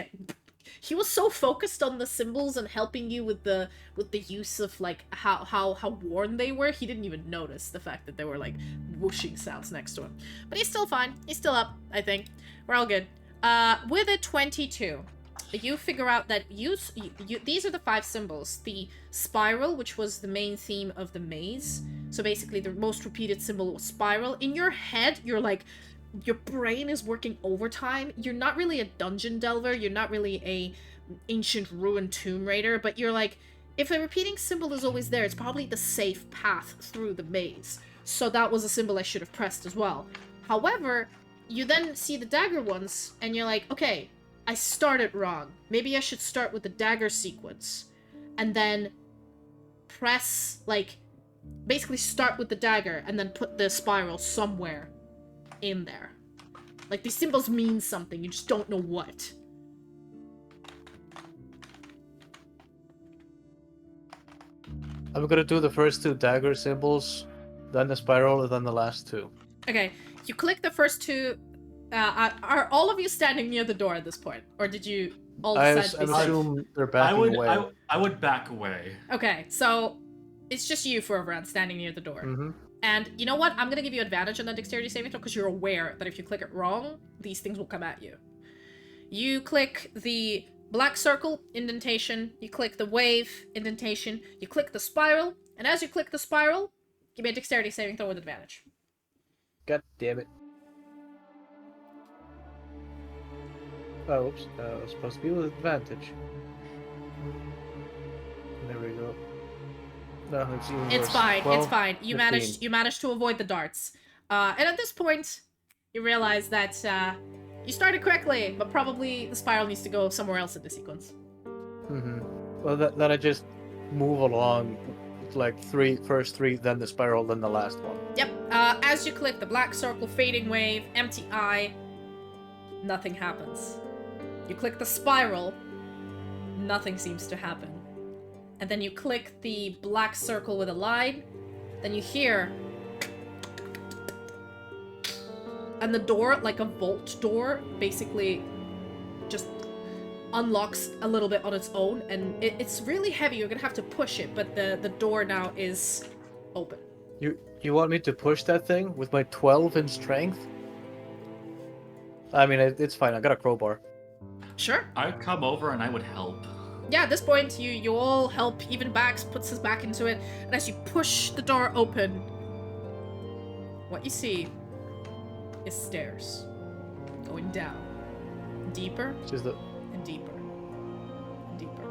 A: he was so focused on the symbols and helping you with the use of like how worn they were, he didn't even notice the fact that there were like whooshing sounds next to him. But he's still fine. He's still up, I think. We're all good. With a 22, you figure out that these are the 5 symbols. The spiral, which was the main theme of the maze. So basically the most repeated symbol was spiral. In your head, you're like, your brain is working overtime. You're not really a dungeon delver. You're not really a ancient ruined tomb raider. But you're like, if a repeating symbol is always there, it's probably the safe path through the maze. So that was a symbol I should have pressed as well. However, you then see the dagger ones, and you're like, okay, I started wrong. Maybe I should start with the dagger sequence. And then press, like, basically start with the dagger, and then put the spiral somewhere in there. Like, these symbols mean something, you just don't know what.
C: I'm gonna do the first 2 dagger symbols, then the spiral, and then the last 2.
A: Okay, you click the first 2. Are all of you standing near the door at this point? Or did you all decide to be safe?
C: assume they're backing away.
B: I would back away.
A: Okay, so it's just you, Furvran, standing near the door.
C: Mm-hmm.
A: And you know what? I'm gonna give you advantage on that dexterity saving throw because you're aware that if you click it wrong, these things will come at you. You click the black circle, indentation. You click the wave, indentation. You click the spiral. And as you click the spiral, give me a dexterity saving throw with advantage.
C: God damn it. Oh, oops. It was supposed to be with advantage. There we go. No, it's even
A: It's
C: worse.
A: fine.
C: 12,
A: It's fine. You
C: 15.
A: managed to avoid the darts. And at this point, you realize that you started correctly, but probably the spiral needs to go somewhere else in the sequence.
C: Mm-hmm. Well, then I just move along, like first 3, then the spiral, then the last one.
A: Yep. As you click the black circle, fading wave, empty eye, nothing happens. You click the spiral, nothing seems to happen. And then you click the black circle with a line, then you hear... And the door, like a vault door, basically just unlocks a little bit on its own, and it's really heavy. You're gonna have to push it, but the door now is open.
C: You want me to push that thing with my 12 in strength? I mean, it's fine. I got a crowbar.
A: Sure.
B: I'd come over and I would help.
A: Yeah, at this point, you all help. Even Baax puts his back into it, and as you push the door open, what you see is stairs going down, deeper
C: Just
A: and deeper and deeper.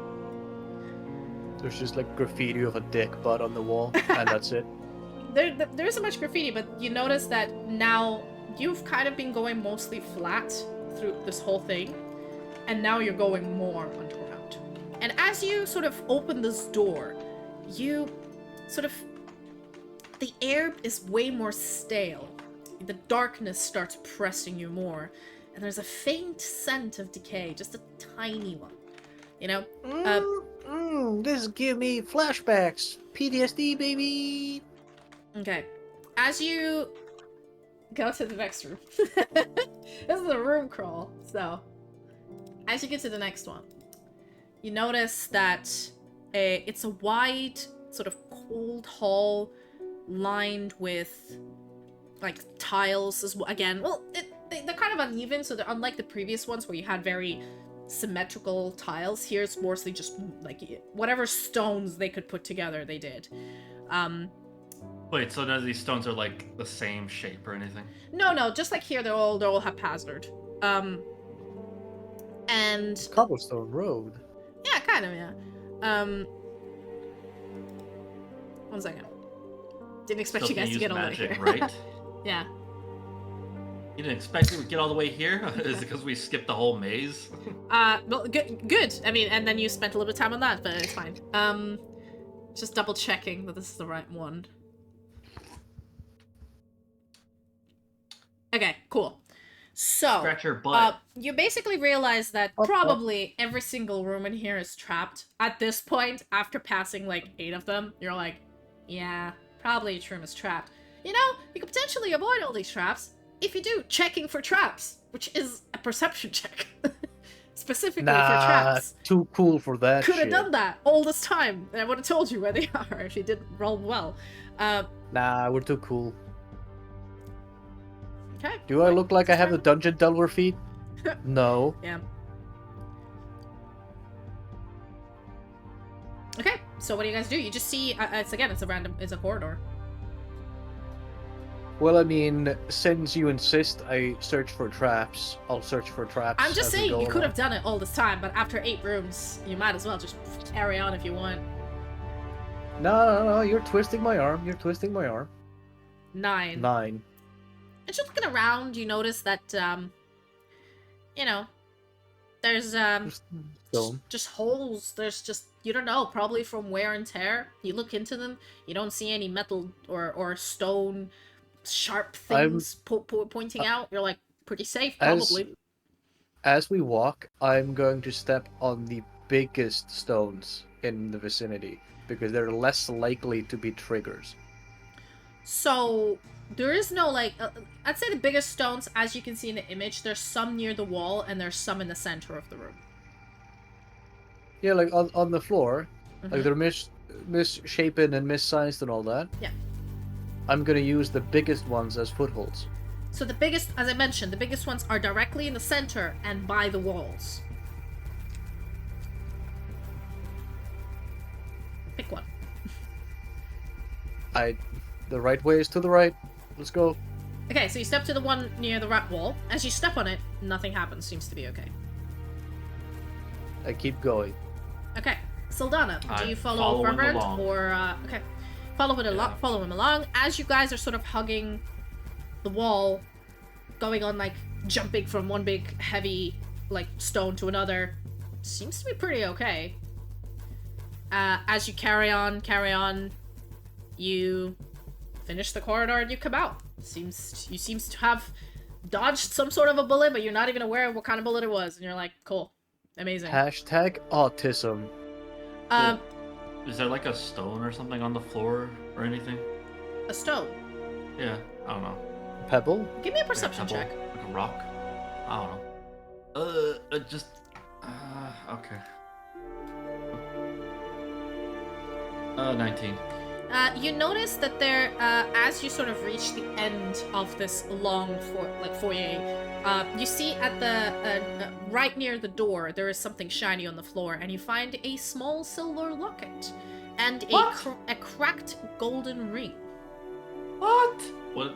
C: there's just like graffiti of a dick butt on the wall, and that's it.
A: There isn't much graffiti, but you notice that now you've kind of been going mostly flat through this whole thing, and now you're going more underground. And as you sort of open this door, you sort of... the air is way more stale. The darkness starts pressing you more, and there's a faint scent of decay, just a tiny one. You know?
C: This give me flashbacks. PTSD, baby.
A: Okay. As you go to the next room. This is a room crawl, so... As you get to the next one, you notice that it's a wide, sort of cold hall lined with, like, tiles as well. Again, well, they're kind of uneven, so they're unlike the previous ones where you had very symmetrical tiles. Here it's mostly just, like, whatever stones they could put together, they did.
B: Wait, so none of these stones are like the same shape or anything?
A: No, just like here, they're all haphazard. And
C: Cobblestone road.
A: yeah, kind of, yeah. 1 second. Didn't expect
B: Still
A: you guys to
B: use
A: get all the way
B: magic,
A: here.
B: right?
A: Yeah.
B: You didn't expect it to get all the way here? Is it because we skipped the whole maze?
A: Well, good. I mean, and then you spent a little bit of time on that, but it's fine. Just double checking that this is the right one. Okay, cool. So,
B: Scratch your butt.
A: you basically realize that probably every single room in here is trapped. At this point, after passing like 8 of them, you're like, yeah, probably each room is trapped. You know, you could potentially avoid all these traps if you do checking for traps, which is a perception check. Specifically for traps.
C: Too cool for that
A: Could have
C: shit.
A: done that all this time, and I would have told you where they are if you did roll well.
C: Nah, we're too cool.
A: Okay.
C: Do I look like I have the dungeon delver feat? No.
A: Yeah. Okay, so what do you guys do? You just see, it's a corridor.
C: Well, I mean, since you insist I search for traps, I'll search for traps.
A: I'm just
C: as we
A: saying,
C: go
A: you could
C: along.
A: have done it all this time, but after 8 rooms, you might as well just carry on if you want.
C: No, you're twisting my arm. You're twisting my arm.
A: 9.
C: 9.
A: And just looking around, you notice that, you know, there's,
C: Stone.
A: just holes. There's just, you don't know, probably from wear and tear. You look into them, you don't see any metal or stone sharp things pointing out. You're like, pretty safe, probably.
C: As we walk, I'm going to step on the biggest stones in the vicinity, because they're less likely to be triggers.
A: So, there is no, like, I'd say the biggest stones, as you can see in the image, there's some near the wall, and there's some in the center of the room.
C: Yeah, like on the floor.
A: Mhm.
C: Like they're misshapen and missized and all that.
A: Yeah.
C: I'm gonna use the biggest ones as footholds.
A: So the biggest, as I mentioned, the biggest ones are directly in the center and by the walls. Pick one.
C: The right way is to the right. Let's go.
A: Okay, so you step to the one near the rat wall. As you step on it, nothing happens. Seems to be okay.
C: I keep going.
A: Okay, Sildana, do you follow
B: following
A: Reverend
B: along.
A: or okay? Follow him along. As you guys are sort of hugging the wall, going on like jumping from one big heavy like stone to another, seems to be pretty okay. As you carry on, you finish the corridor and you come out. You seems to have dodged some sort of a bullet, but you're not even aware of what kind of bullet it was, and you're like, cool, amazing.
C: Hashtag autism.
B: Is there like a stone or something on the floor or anything?
A: A stone.
B: Yeah, I don't know.
C: Pebble?
A: Give me a
B: Like a
A: perception
B: pebble,
A: check.
B: like a rock. I don't know. Okay. 19.
A: You notice that there, as you sort of reach the end of this long foyer, you see at the right near the door there is something shiny on the floor, and you find a small silver locket and a cracked golden ring.
B: What? What?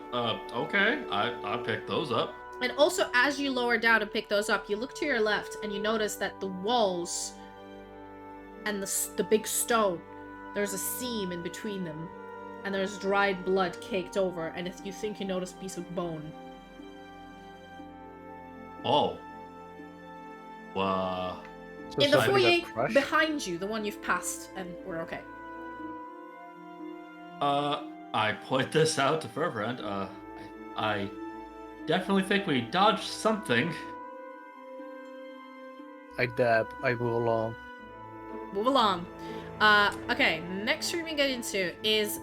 B: Okay. I picked those up.
A: And also, as you lower down and pick those up, you look to your left and you notice that the walls and the big stone, there's a seam in between them, and there's dried blood caked over, and if you think you notice a piece of bone.
B: Oh. Wow.
C: So
A: In the
C: something
A: foyer
C: got crushed?
A: behind you, the one you've passed, and we're okay.
B: I point this out to Fervent. I definitely think we dodged something.
C: I dab. I move along.
A: Move along. Okay, next room we get into is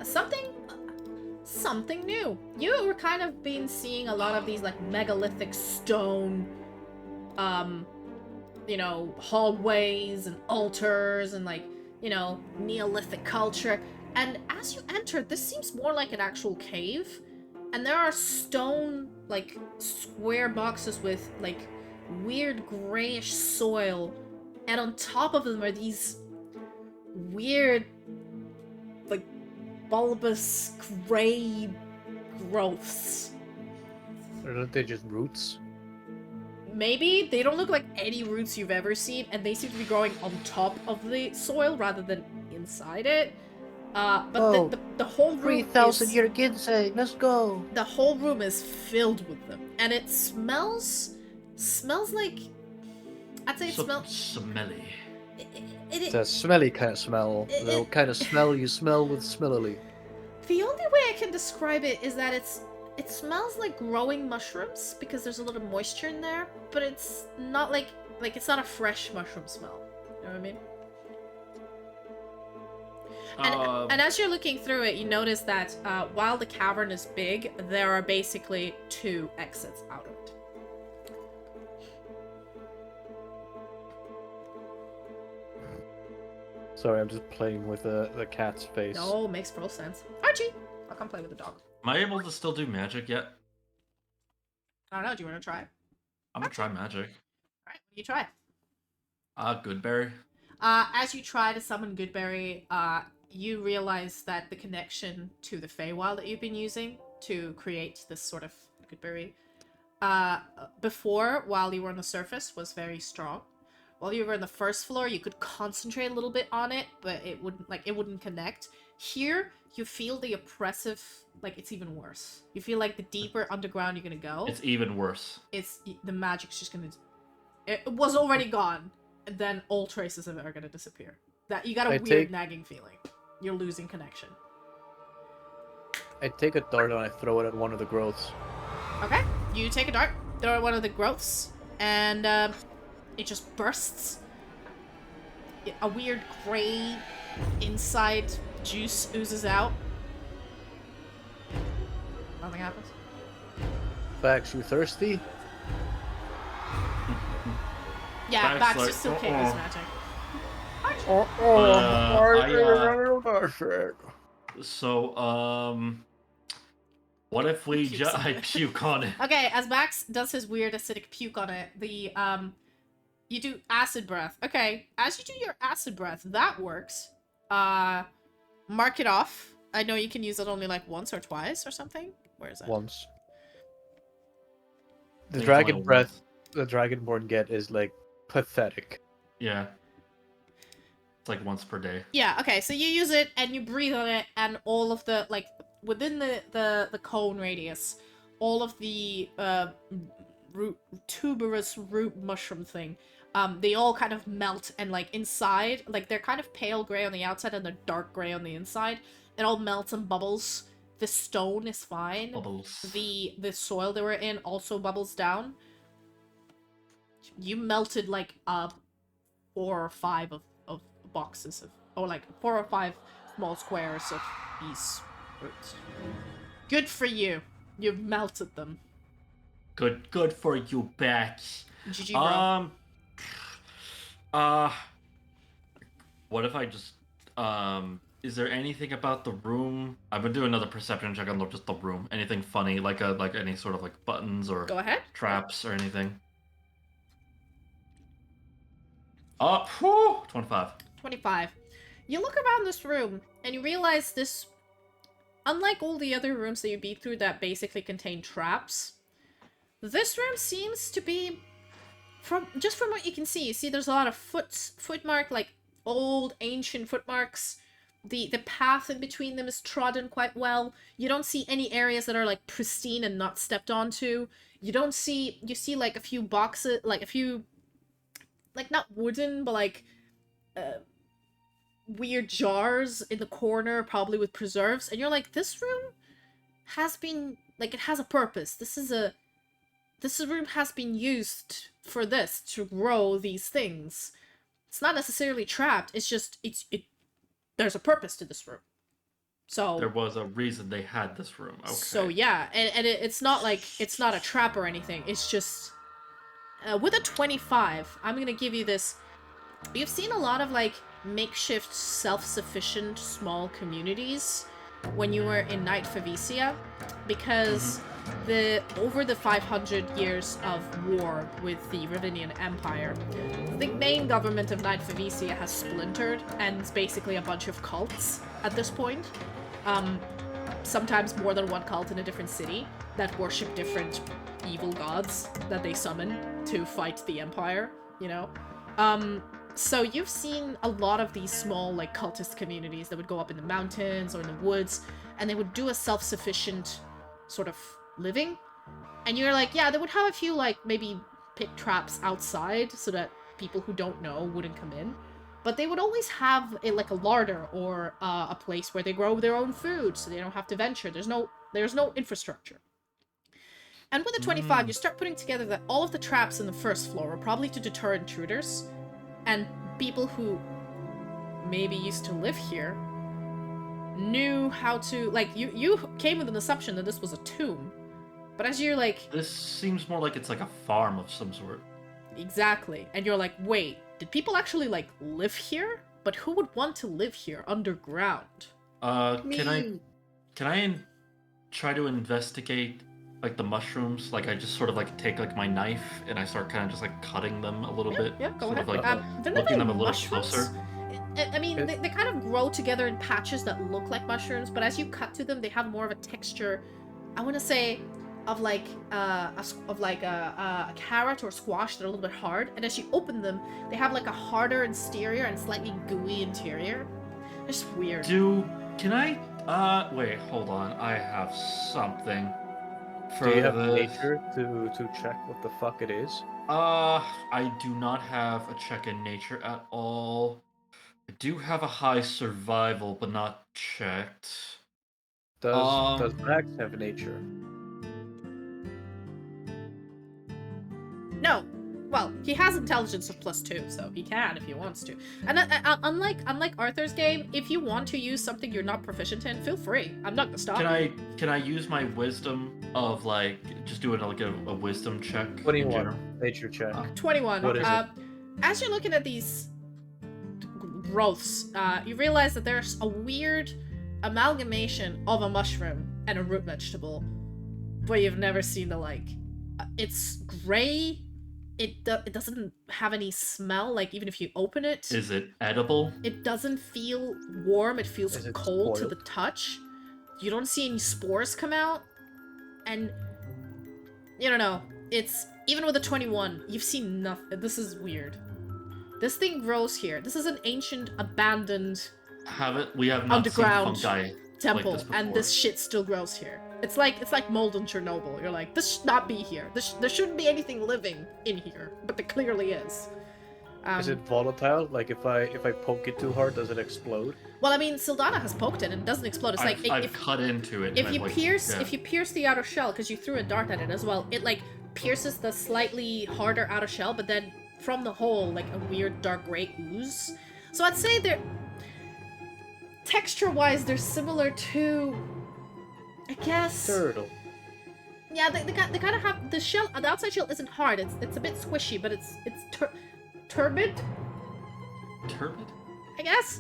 A: something new. You were kind of been seeing a lot of these like megalithic stone hallways and altars and like, Neolithic culture. And as you enter, this seems more like an actual cave. And there are stone, like, square boxes with, like, weird grayish soil. And on top of them are these weird, like, bulbous gray growths.
C: Aren't they just roots?
A: Maybe. They don't look like any roots you've ever seen, and they seem to be growing on top of the soil rather than inside it. But the whole room
C: 3,000 year ginseng, let's go!
A: The whole room is filled with them, and it smells like, I'd say it smells
B: smelly.
C: It's a smelly kind of smell. The kind of smell you smell with smellily.
A: The only way I can describe it is that it smells like growing mushrooms because there's a little moisture in there, but it's not like it's not a fresh mushroom smell. You know what I mean? And as you're looking through it, you notice that while the cavern is big, there are basically 2 exits out of it.
C: Sorry, I'm just playing with the cat's face.
A: No, makes full sense. Archie, I'll come play with the dog.
B: Am I able to still do magic yet?
A: I don't know. Do you want to try?
B: I'm gonna try magic.
A: All right, what do you try?
B: Goodberry.
A: As you try to summon Goodberry, you realize that the connection to the Feywild that you've been using to create this sort of Goodberry, before, while you were on the surface, was very strong. While you were on the first floor, you could concentrate a little bit on it, but it wouldn't connect. Here, you feel the oppressive, like, it's even worse. You feel like the deeper underground you're gonna go,
B: It's even worse.
A: the magic's just gonna... It was already gone, and then all traces of it are gonna disappear. That you got a weird nagging feeling. You're losing connection.
C: I take a dart and I throw it at one of the growths.
A: Okay, you take a dart, throw it at one of the growths, and it just bursts. A weird gray inside juice oozes out. Nothing happens.
C: Baax, you thirsty?
A: Yeah,
B: Baax
A: Baax
B: like,
A: just still can't use magic.
B: So, what if we I puke on it?
A: Okay, as Baax does his weird acidic puke on it, you do acid breath. Okay, as you do your acid breath, that works. Mark it off. I know you can use it only like once or twice or something. Where is it?
C: Once. The
B: It's
C: dragon
B: only
C: breath the Dragonborn get is like pathetic.
B: Yeah. It's like once per day.
A: Yeah, okay, so you use it and you breathe on it, and all of the, like, within the cone radius, all of the tuberous root mushroom thing, they all kind of melt, and like inside, like they're kind of pale gray on the outside and they're dark gray on the inside. It all melts and bubbles. The stone is fine.
B: Bubbles.
A: The soil they were in also bubbles down. You melted like 4 or 5 of boxes of, or like 4 or 5 small squares of these roots. Good for you. You've melted them.
B: Good for you, Baax.
A: GG, bro.
B: What if I just, is there anything about the room? I'm gonna do another perception check on just the room. Anything funny, like any sort of like buttons or
A: Go ahead.
B: traps or anything? 25.
A: 25. You look around this room, and you realize this, unlike all the other rooms that you beat through that basically contain traps, this room seems to be, from what you can see, there's a lot of footmark, like old ancient footmarks. The path in between them is trodden quite well. You don't see any areas that are like pristine and not stepped onto. You see like a few boxes, like a few, like not wooden, but like weird jars in the corner, probably with preserves. And you're like, this room has been, like, it has a purpose. This room has been used for this, to grow these things. It's not necessarily trapped, it's just, there's a purpose to this room. So
B: there was a reason they had this room. Okay.
A: So yeah, and it's not like, it's not a trap or anything, it's just, with a 25, I'm gonna give you this. You've seen a lot of, like, makeshift, self-sufficient, small communities when you were in Night Favisia, because over the 500 years of war with the Ravinian Empire, the main government of Night Favisia has splintered, and it's basically a bunch of cults at this point. Sometimes more than one cult in a different city that worship different evil gods that they summon to fight the Empire, you know? So you've seen a lot of these small, like, cultist communities that would go up in the mountains or in the woods, and they would do a self-sufficient sort of living. And you're like, yeah, they would have a few, like, maybe pit traps outside so that people who don't know wouldn't come in. But they would always have, like, a larder or a place where they grow their own food, so they don't have to venture. There's no infrastructure. And with the 25, you start putting together that all of the traps in the first floor were probably to deter intruders, and people who maybe used to live here knew how to, like, you came with an assumption that this was a tomb, but as you're like...
B: This seems more like it's like a farm of some sort.
A: Exactly. And you're like, wait, did people actually, like, live here? But who would want to live here underground?
B: Can I try to investigate like the mushrooms, like I just sort of like take like my knife and I start kind of just like cutting them a little bit.
A: Yeah, go
B: sort
A: ahead.
B: of like
A: They're not
B: looking
A: really
B: them a little
A: mushrooms.
B: closer.
A: I mean, they kind of grow together in patches that look like mushrooms, but as you cut to them, they have more of a texture. I want to say of like a carrot or squash that are a little bit hard, and as you open them, they have like a harder exterior and slightly gooey interior. It's weird.
B: Can I? Wait, hold on. I have something.
C: Do you have
B: this.
C: nature to check what the fuck it is?
B: I do not have a check in nature at all. I do have a high survival, but not checked.
C: Does
B: Um,
C: Baax have nature?
A: No. Well, he has intelligence of +2, so he can if he wants to. And unlike Arthur's game, if you want to use something you're not proficient in, feel free. I'm not gonna stop you.
B: Can I use my wisdom of like just doing like a wisdom check?
C: What do you
B: in
C: want?
B: general?
C: Nature check.
A: 21.
C: What is it?
A: As you're looking at these growths, you realize that there's a weird amalgamation of a mushroom and a root vegetable, but you've never seen the like. It's gray. It doesn't have any smell. Like even if you open it,
B: Is it edible?
A: it doesn't feel warm. It feels
C: Is it
A: cold to
C: spoiled?
A: the touch. You don't see any spores come out, and you don't know. It's even with a 21, you've seen nothing. This is weird. This thing grows here. This is an ancient, abandoned
B: We have not
A: underground
B: seen fungi
A: temple,
B: like this
A: and
B: before.
A: this shit still grows here. It's like mold in Chernobyl. You're like, this should not be here. There shouldn't be anything living in here, but there clearly is.
C: Is it volatile? Like if I poke it too hard, does it explode?
A: Well, I mean, Sildana has poked it and it doesn't explode. It's like
B: I've cut into it.
A: if
B: and
A: you
B: I've, like,
A: pierce
B: yeah.
A: if you pierce the outer shell, because you threw a dart at it as well, it like pierces the slightly harder outer shell, but then from the hole like a weird dark gray ooze. So I'd say they're texture-wise they're similar to, I guess.
C: Turtle.
A: Yeah, they kind of have the shell. The outside shell isn't hard. It's a bit squishy, but it's turbid,
B: Turbid?
A: I guess,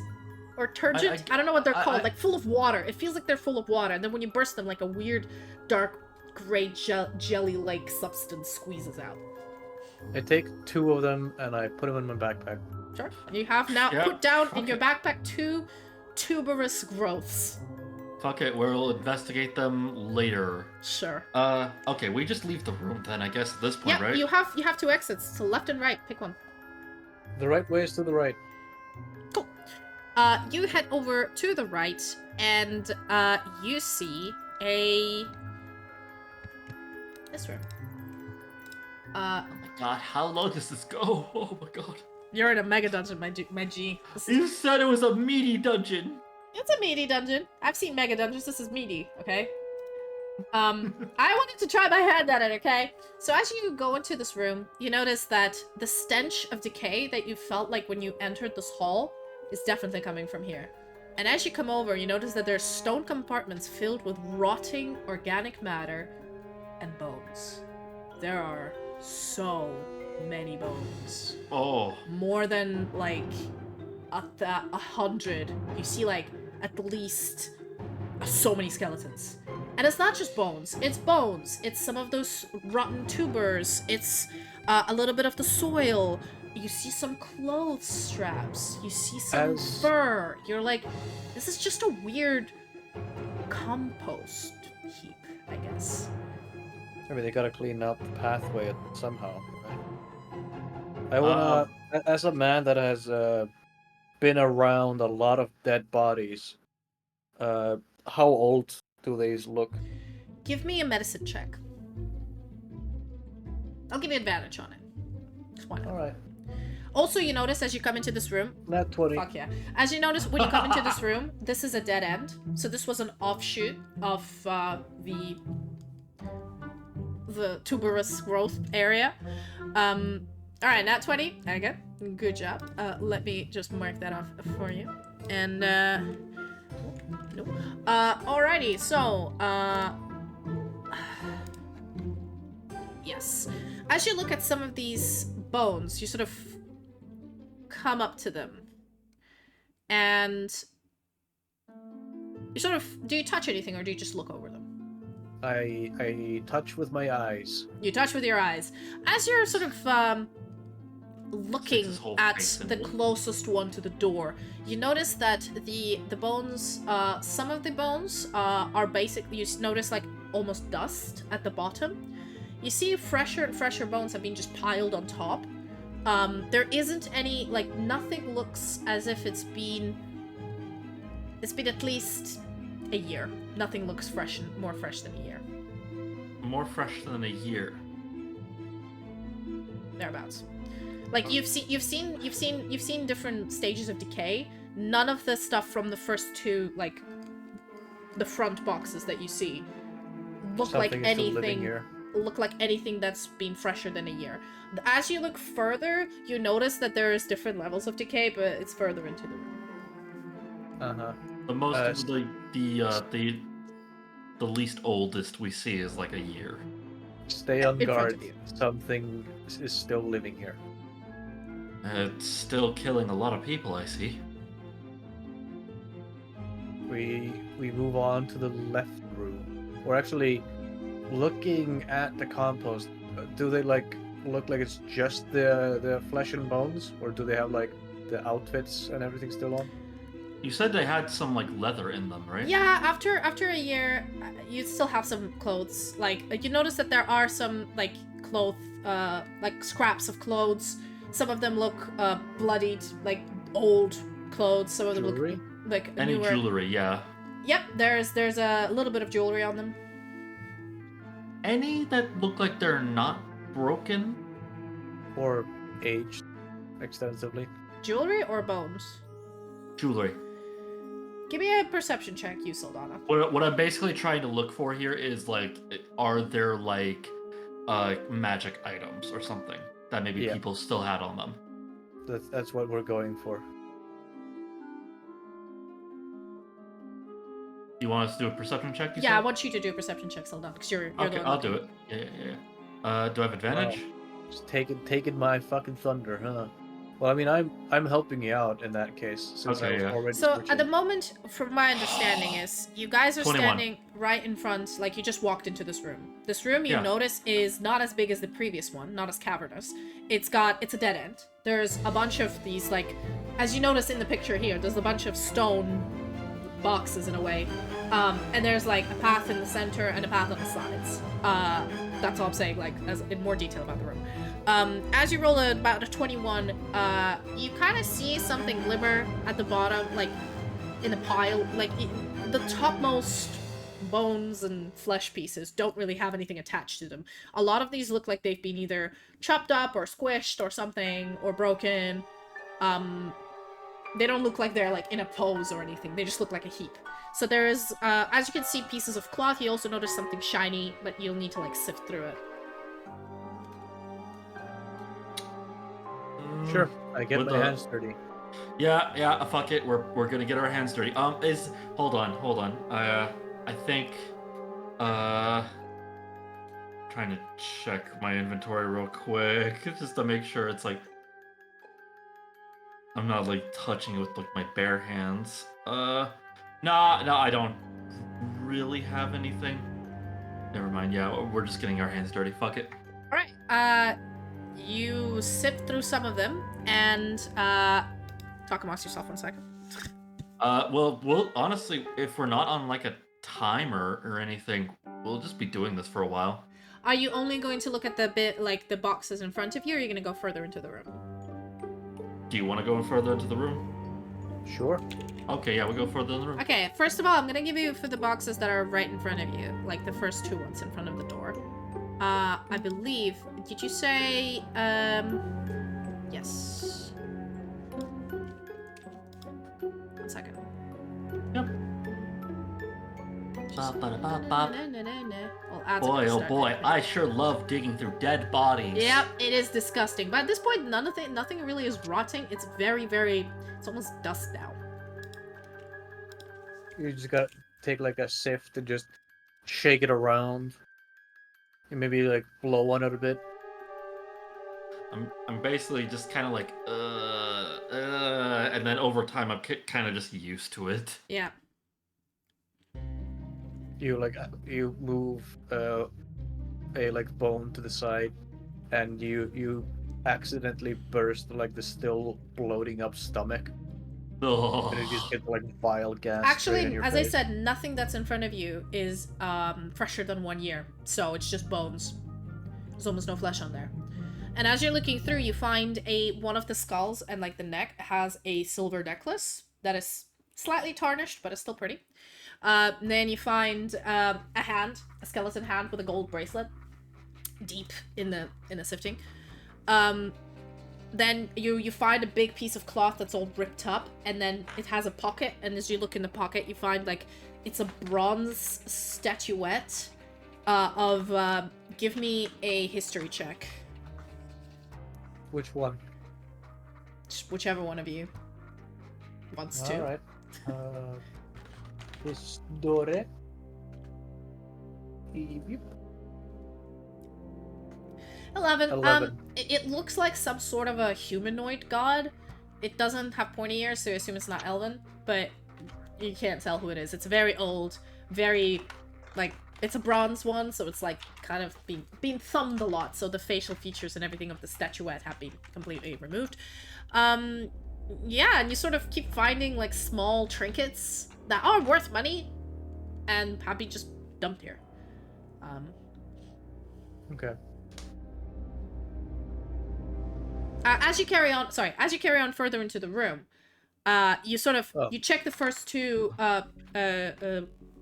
A: or turgid. I don't know what they're called. Like full of water. It feels like they're full of water, and then when you burst them, like a weird, dark, gray jelly-like substance squeezes out.
C: I take 2 of them and I put them in my backpack.
A: Sure. You have now
B: Yeah,
A: put down in
B: fuck
A: your
B: it.
A: backpack 2 tuberous growths.
B: Fuck it, we'll investigate them later.
A: Sure.
B: Okay, we just leave the room then, I guess, at this point,
A: Yeah,
B: right?
A: you have 2 exits, so left and right. Pick one.
C: The right way is to the right.
A: Cool. You head over to the right, and you see this room.
B: Oh my god, how low does this go? Oh my god.
A: You're in a mega dungeon, my G.
B: You said it was a meaty dungeon!
A: It's a meaty dungeon. I've seen mega dungeons. This is meaty, okay? I wanted to try my hand at it, okay? So as you go into this room, you notice that the stench of decay that you felt like when you entered this hall is definitely coming from here. And as you come over, you notice that there's stone compartments filled with rotting organic matter and bones. There are so many bones.
B: Oh.
A: More than like 100. You see like at least so many skeletons. And it's not just bones. It's bones. It's some of those rotten tubers. It's a little bit of the soil. You see some clothes straps. You see some fur. You're like, this is just a weird compost heap, I guess.
C: I mean, they gotta clean up the pathway somehow. Right? I wanna, as a man that has been around a lot of dead bodies, how old do these look?
A: Give me a medicine check. I'll give you advantage on it. Just why not?
C: All right,
A: Also, you notice as you come into this room,
C: not 20.
A: fuck yeah. As you notice when you come into this room, this is a dead end. So this was an offshoot of the tuberous growth area. Alright, nat 20. Again, good job. Let me just mark that off for you. And, no. Alrighty, so, yes. As you look at some of these bones, you sort of come up to them. And you sort of, do you touch anything or do you just look over them?
C: I touch with my eyes.
A: You touch with your eyes. As you're sort of looking
B: his whole
A: at
B: face in
A: the
B: it.
A: closest one to the door, you notice that the bones, some of the bones are basically, you notice like almost dust at the bottom. You see fresher and fresher bones have been just piled on top. There isn't any, like, nothing looks as if it's been at least a year. Nothing looks fresh and more fresh than a year.
B: More fresh than a year.
A: Thereabouts. Like, you've seen different stages of decay. None of the stuff from the first two, like, the front boxes that you see look
C: Something
A: like
C: is still living
A: anything
C: here.
A: look like anything that's been fresher than a year. As you look further, you notice that there is different levels of decay, but it's further into the room.
C: Uh-huh.
B: The most
C: Uh,
B: of the least oldest we see is like a year.
C: Stay on
A: In front
C: guard.
A: of you.
C: Something is still living here.
B: It's still killing a lot of people, I see.
C: We move on to the left room. We're actually looking at the compost. Do they like look like it's just the flesh and bones, or do they have like the outfits and everything still on?
B: You said they had some like leather in them, right?
A: Yeah, after a year, you still have some clothes. Like, you notice that there are some like like scraps of clothes. Some of them look bloodied, like old clothes. Some of them
C: Jewelry?
A: look like
B: Any
A: newer.
B: jewelry, yeah.
A: Yep, there's a little bit of jewelry on them.
B: Any that look like they're not broken?
C: Or aged extensively?
A: Jewelry or bones?
B: Jewelry.
A: Give me a perception check, you Saldana.
B: What I'm basically trying to look for here is like, are there like magic items or something that maybe
C: Yeah.
B: people still had on them?
C: That's what we're going for.
B: You want us to do a perception check? You
A: Yeah, I
B: said?
A: want you to do a perception check, Saldana, because you're the
B: Okay,
A: one
B: I'll
A: looking.
B: do it. Yeah. Do I have advantage?
C: Just taking my fucking thunder, huh? Well, I mean, I'm helping you out in that case since I
B: Okay,
C: was
B: yeah.
C: already
A: So
C: switching.
A: at the moment, from my understanding, is you guys are
B: 21.
A: standing right in front, like you just walked into this room. This room, you
B: Yeah.
A: notice, is not as big as the previous one, not as cavernous. It's a dead end. There's a bunch of these, like, as you notice in the picture here, there's a bunch of stone boxes in a way. And there's like a path in the center and a path on the sides. That's all I'm saying, like, as in more detail about the room. As you roll about a 21, you kind of see something glimmer at the bottom, like in a pile. Like, the topmost bones and flesh pieces don't really have anything attached to them. A lot of these look like they've been either chopped up or squished or something, or broken. They don't look like they're like in a pose or anything. They just look like a heap. So there's, as you can see, pieces of cloth. You also notice something shiny, but you'll need to like sift through it.
C: Sure, I get
B: With
C: my
B: the-
C: hands dirty.
B: Yeah, fuck it. We're gonna get our hands dirty. Hold on. I think trying to check my inventory real quick just to make sure it's like I'm not like touching it with like my bare hands. No, I don't really have anything. Never mind. Yeah, we're just getting our hands dirty. Fuck it.
A: All right. You sift through some of them and talk amongst yourself 1 second.
B: We'll honestly, if we're not on like a timer or anything, we'll just be doing this for a while.
A: Are you only going to look at the bit, like the boxes in front of you, or are you going to go further into the room?
B: Do you want to go further into the room?
C: Sure.
B: Okay, yeah, we'll go further in the room.
A: Okay, first of all, I'm going to give you for the boxes that are right in front of you, like the first two ones in front of the door. I believe, did you say, yes. 1 second.
B: Yep.
A: I'll add
B: Boy,
A: some
B: oh
A: stuff.
B: boy, I sure love digging through dead bodies.
A: Yep, it is disgusting. But at this point, nothing really is rotting. It's it's almost dust now.
C: You just gotta take like a sift and just shake it around. And maybe like blow on it a bit.
B: I'm basically just kind of like, and then over time I'm kind of just used to it.
A: Yeah.
C: you move a like bone to the side, and you accidentally burst like the still bloating up stomach, and you just
B: Oh.
C: get like vile gas straight in
A: Actually,
C: your
A: as I
C: face.
A: said, nothing that's in front of you is fresher than 1 year, so it's just bones. There's almost no flesh on there. And as you're looking through, you find one of the skulls and like the neck has a silver necklace that is slightly tarnished, but it's still pretty. And then you find a hand, a skeleton hand with a gold bracelet, deep in the sifting. Then you find a big piece of cloth that's all ripped up, and then it has a pocket. And as you look in the pocket, you find like it's a bronze statuette of. Give me a history check.
C: Which one?
A: Just whichever one of you wants to.
C: All right. This Dore. Yep.
A: 11.
C: 11.
A: It looks like some sort of a humanoid god. It doesn't have pointy ears, so I assume it's not elven, but you can't tell who it is. It's very old, very, like, it's a bronze one, so it's like kind of being thumbed a lot, so the facial features and everything of the statuette have been completely removed. Yeah, and you sort of keep finding like small trinkets that are worth money and have been just dumped here.
C: Okay.
A: As you carry on further into the room, you sort of you check the first two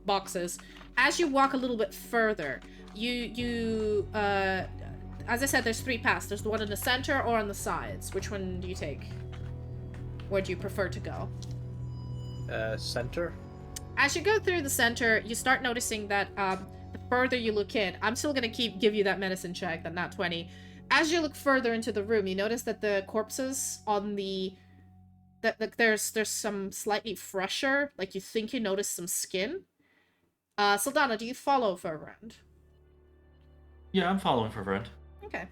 A: boxes. As you walk a little bit further, you as I said, there's 3 paths. There's the one in the center or on the sides. Which one do you take? Where do you prefer to go?
C: Center.
A: As you go through the center, you start noticing that the further you look in, I'm still gonna give you that medicine check, that nat 20. As you look further into the room, you notice that the corpses on that there's some slightly fresher, like you think you notice some skin. Sylfania, do you follow for a round?
B: Yeah, I'm following for Brent.
A: Okay.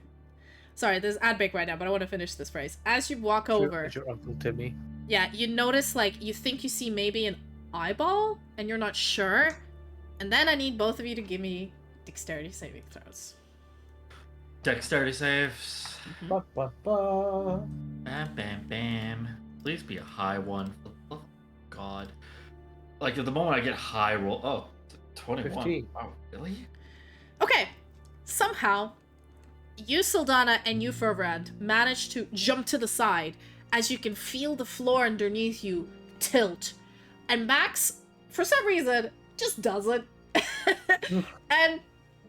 A: Sorry, there's ad break right now, but I want to finish this phrase. As you walk over,
C: It's your Uncle Timmy.
A: yeah, you notice like you think you see maybe an eyeball, and you're not sure. And then I need both of you to give me dexterity saving throws.
B: Dexterity saves.
C: Ba, ba, ba.
B: Bam, bam, bam. Please be a high one. Oh, God. Like, at the moment I get high roll. Oh, 21.
C: 15.
B: Wow, really?
A: Okay, somehow, you, Sylfania, and you, Ferbrand, manage to jump to the side as you can feel the floor underneath you tilt. And Baax, for some reason, just doesn't. And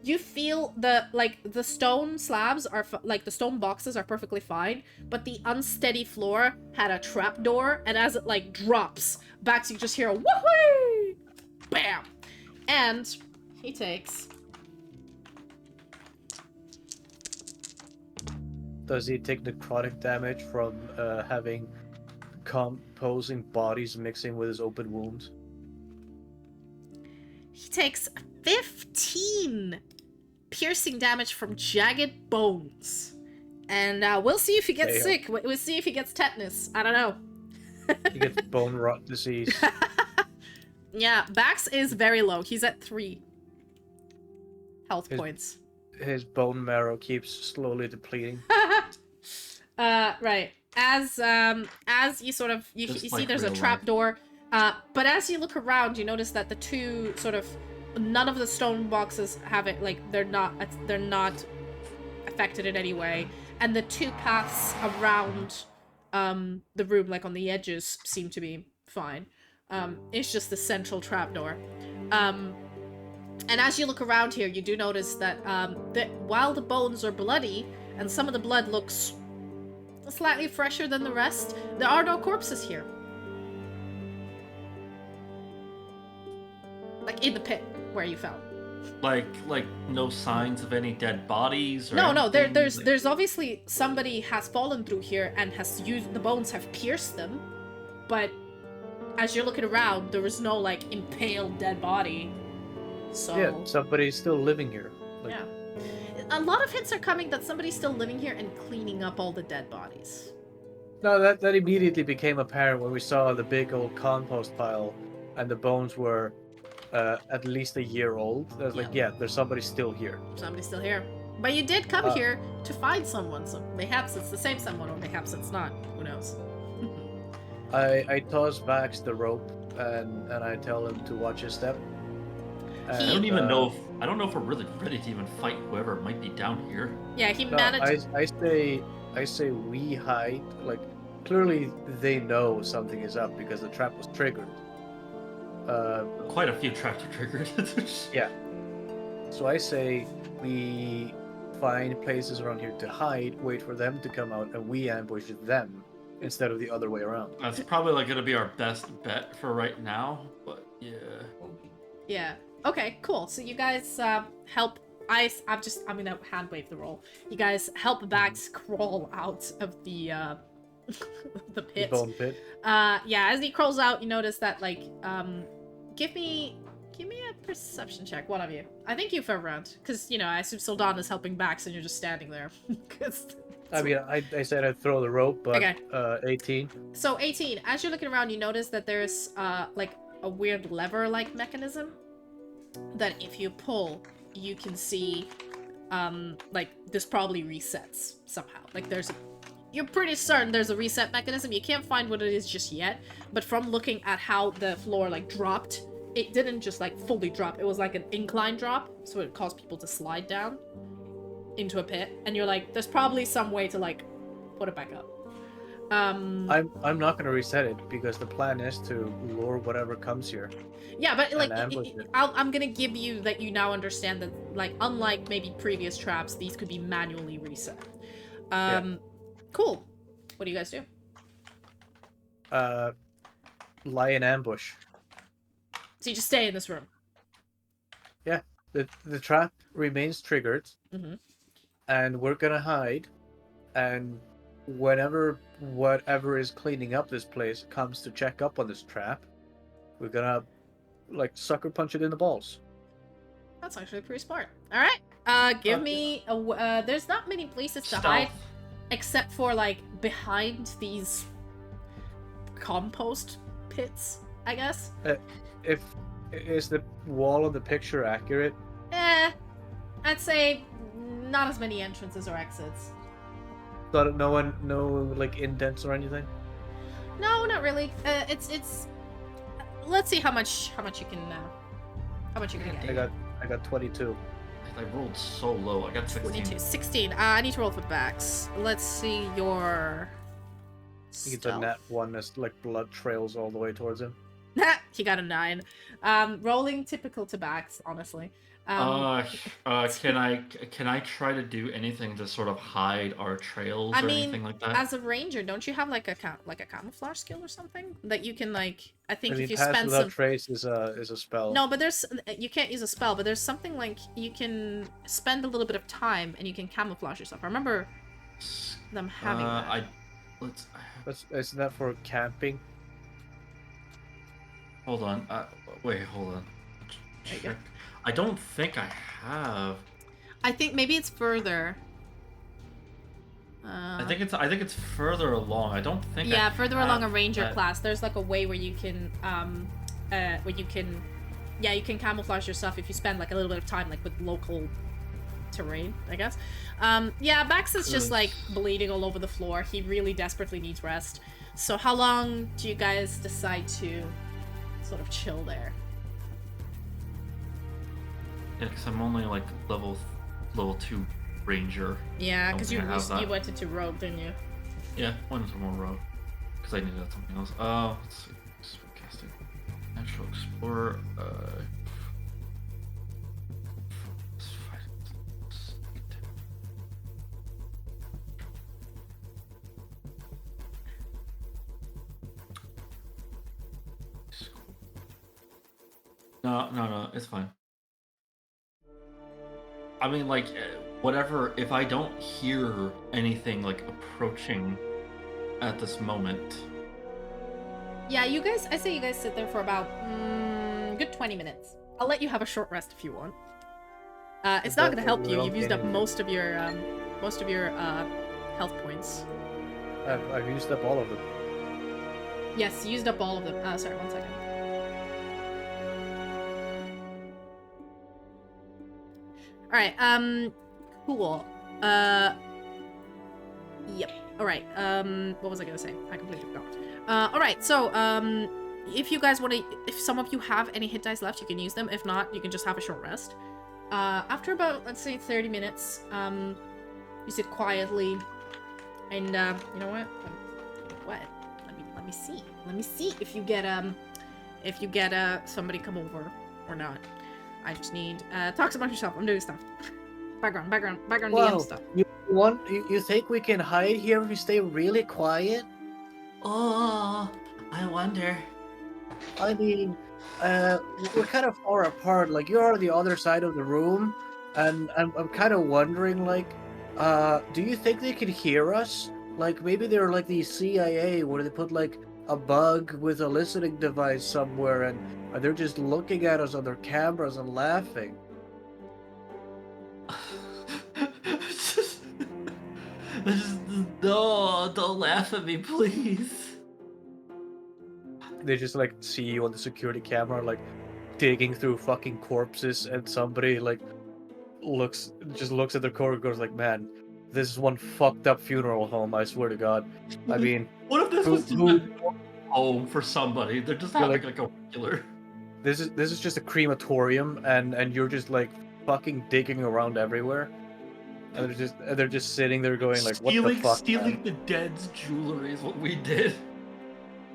A: you feel the stone slabs are, the stone boxes are perfectly fine, but the unsteady floor had a trapdoor, and as it, drops, Baax, you just hear a whoohoo! Bam! And he takes...
C: Does he take necrotic damage from having composing bodies mixing with his open wounds?
A: He takes 15 piercing damage from jagged bones. And we'll see if he gets sick. We'll see if he gets tetanus. I don't know.
C: He gets bone rot disease.
A: Yeah, Baax is very low. He's at 3 health points.
C: His bone marrow keeps slowly depleting.
A: Right. As you sort of you see there's a trapdoor. But as you look around, you notice that the two sort of none of the stone boxes have it, they're not affected in any way, and the 2 paths around the room, on the edges, seem to be fine. It's just the central trapdoor. And as you look around here, you do notice that while the bones are bloody and some of the blood looks slightly fresher than the rest, there are no corpses here. In the pit where you fell.
B: Like no signs of any dead bodies or
A: No,
B: anything?
A: there's obviously somebody has fallen through here and has used the bones have pierced them, but as you're looking around, there was no impaled dead body. So
C: yeah, somebody's still living here.
A: Yeah. A lot of hints are coming that somebody's still living here and cleaning up all the dead bodies.
C: No, that immediately became apparent when we saw the big old compost pile, and the bones were at least a year old. I was like, yeah, there's somebody still here.
A: Somebody's still here. But you did come
C: Uh,
A: here to find someone, so perhaps it's the same someone, or perhaps it's not. Who knows?
C: I toss Baax the rope and I tell him to watch his step.
B: I don't even know if we're really ready to even fight whoever might be down here.
A: Yeah, he
C: No,
A: managed.
C: I say we hide. Like, clearly they know something is up because the trap was triggered.
B: Quite a few traps are triggered.
C: Yeah. So I say we find places around here to hide, wait for them to come out, and we ambush them instead of the other way around.
B: That's probably like gonna be our best bet for right now. But yeah.
A: Yeah. Okay, cool. So you guys help. I'm gonna hand wave the roll. You guys help Baax crawl out of the the pit.
C: The bone pit.
A: Yeah. As he crawls out, you notice that give me a perception check, one of you. I think you for a round, because I assume Soldan is helping Baax, and you're just standing there.
C: I mean, I said I'd throw the rope, but
A: Okay.
C: 18.
A: So 18. As you're looking around, you notice that there's like a weird lever-like mechanism that if you pull, you can see like this probably resets somehow. Like you're pretty certain there's a reset mechanism. You can't find what it is just yet, but from looking at how the floor like dropped, it didn't just like fully drop. It was like an incline drop, so it caused people to slide down into a pit. And you're like, there's probably some way to like put it back up.
C: I'm not gonna reset it because the plan is to lure whatever comes here.
A: Yeah, but like,
C: ambush it.
A: I'm gonna give you that you now understand that, like, unlike maybe previous traps, these could be manually reset. Cool. What do you guys do?
C: Lie in ambush.
A: So you just stay in this room.
C: Yeah, the trap remains triggered, and we're gonna hide, and whenever whatever is cleaning up this place comes to check up on this trap, we're gonna like sucker punch it in the balls.
A: That's actually pretty smart. All right. Give me a. There's not many places to hide, except for like behind these compost pits, I guess.
C: If is the wall of the picture accurate?
A: I'd say not as many entrances or exits.
C: But no like indents or anything.
A: No, not really. It's. Let's see how much you can. How much you can get.
C: I got 22.
B: I rolled so low. I got 16.
A: 22. 16. I need to roll for Baax. Let's see your.
C: He gets a nat 1 as like blood trails all the way towards him.
A: He got a 9. Rolling typical to Baax, honestly.
B: Can I try to do anything to sort of hide our trails or anything like that?
A: As a ranger, don't you have like a camouflage skill or something that you can like? I think if you
C: pass
A: spend
C: without
A: some
C: trace is a spell.
A: No, but you can't use a spell, but there's something like you can spend a little bit of time and you can camouflage yourself. I remember them having that.
C: Isn't that for camping?
B: Hold on. Wait, hold on.
A: There you go.
B: I don't think I have.
A: I think maybe it's further.
B: I think it's further along. I don't think.
A: Yeah, further along a ranger class. There's like a way where you can you can camouflage yourself if you spend like a little bit of time like with local terrain, I guess. Yeah, Baax is just like bleeding all over the floor. He really desperately needs rest. So how long do you guys decide to sort of chill there?
B: Yeah, because I'm only like level 2 ranger.
A: Yeah, because you went into rogue, didn't you?
B: Yeah, went into more rogue because I needed something else. Oh, let's see. Casting natural explorer. No, it's fine. I mean, like, whatever, if I don't hear anything, like, approaching at this moment.
A: Yeah, I say you guys sit there for about, good 20 minutes. I'll let you have a short rest if you want. It's not gonna help you. You've used up most of your health points.
C: I've used up all of them.
A: Yes, you used up all of them. Sorry, 1 second. Alright, cool. Yep. Alright, what was I gonna say? I completely forgot. Alright, so, if you guys want to, if some of you have any hit dice left, you can use them. If not, you can just have a short rest. After about, let's say, 30 minutes, you sit quietly, and, you know what? What? Let me see. Let me see if you get, somebody come over or not. I just need, talk amongst yourself. I'm doing stuff. Background DM stuff.
C: You think we can hide here if we stay really quiet?
B: Oh, I wonder.
C: I mean, we're kind of far apart. Like, you're on the other side of the room, and I'm kind of wondering, like, do you think they could hear us? Like, maybe they're like the CIA, where they put, like, a bug with a listening device somewhere, and they're just looking at us on their cameras and laughing.
B: No, don't laugh at me, please.
C: They just, like, see you on the security camera, like, digging through fucking corpses, and somebody, like, looks at their core and goes like, man, this is one fucked up funeral home, I swear to God. I mean,
B: what if this was just a home for somebody? They're just having like a regular.
C: This is just a crematorium, and you're just like fucking digging around everywhere, and they're just sitting there going like, what the fuck?
B: Stealing the dead's jewelry is what we did.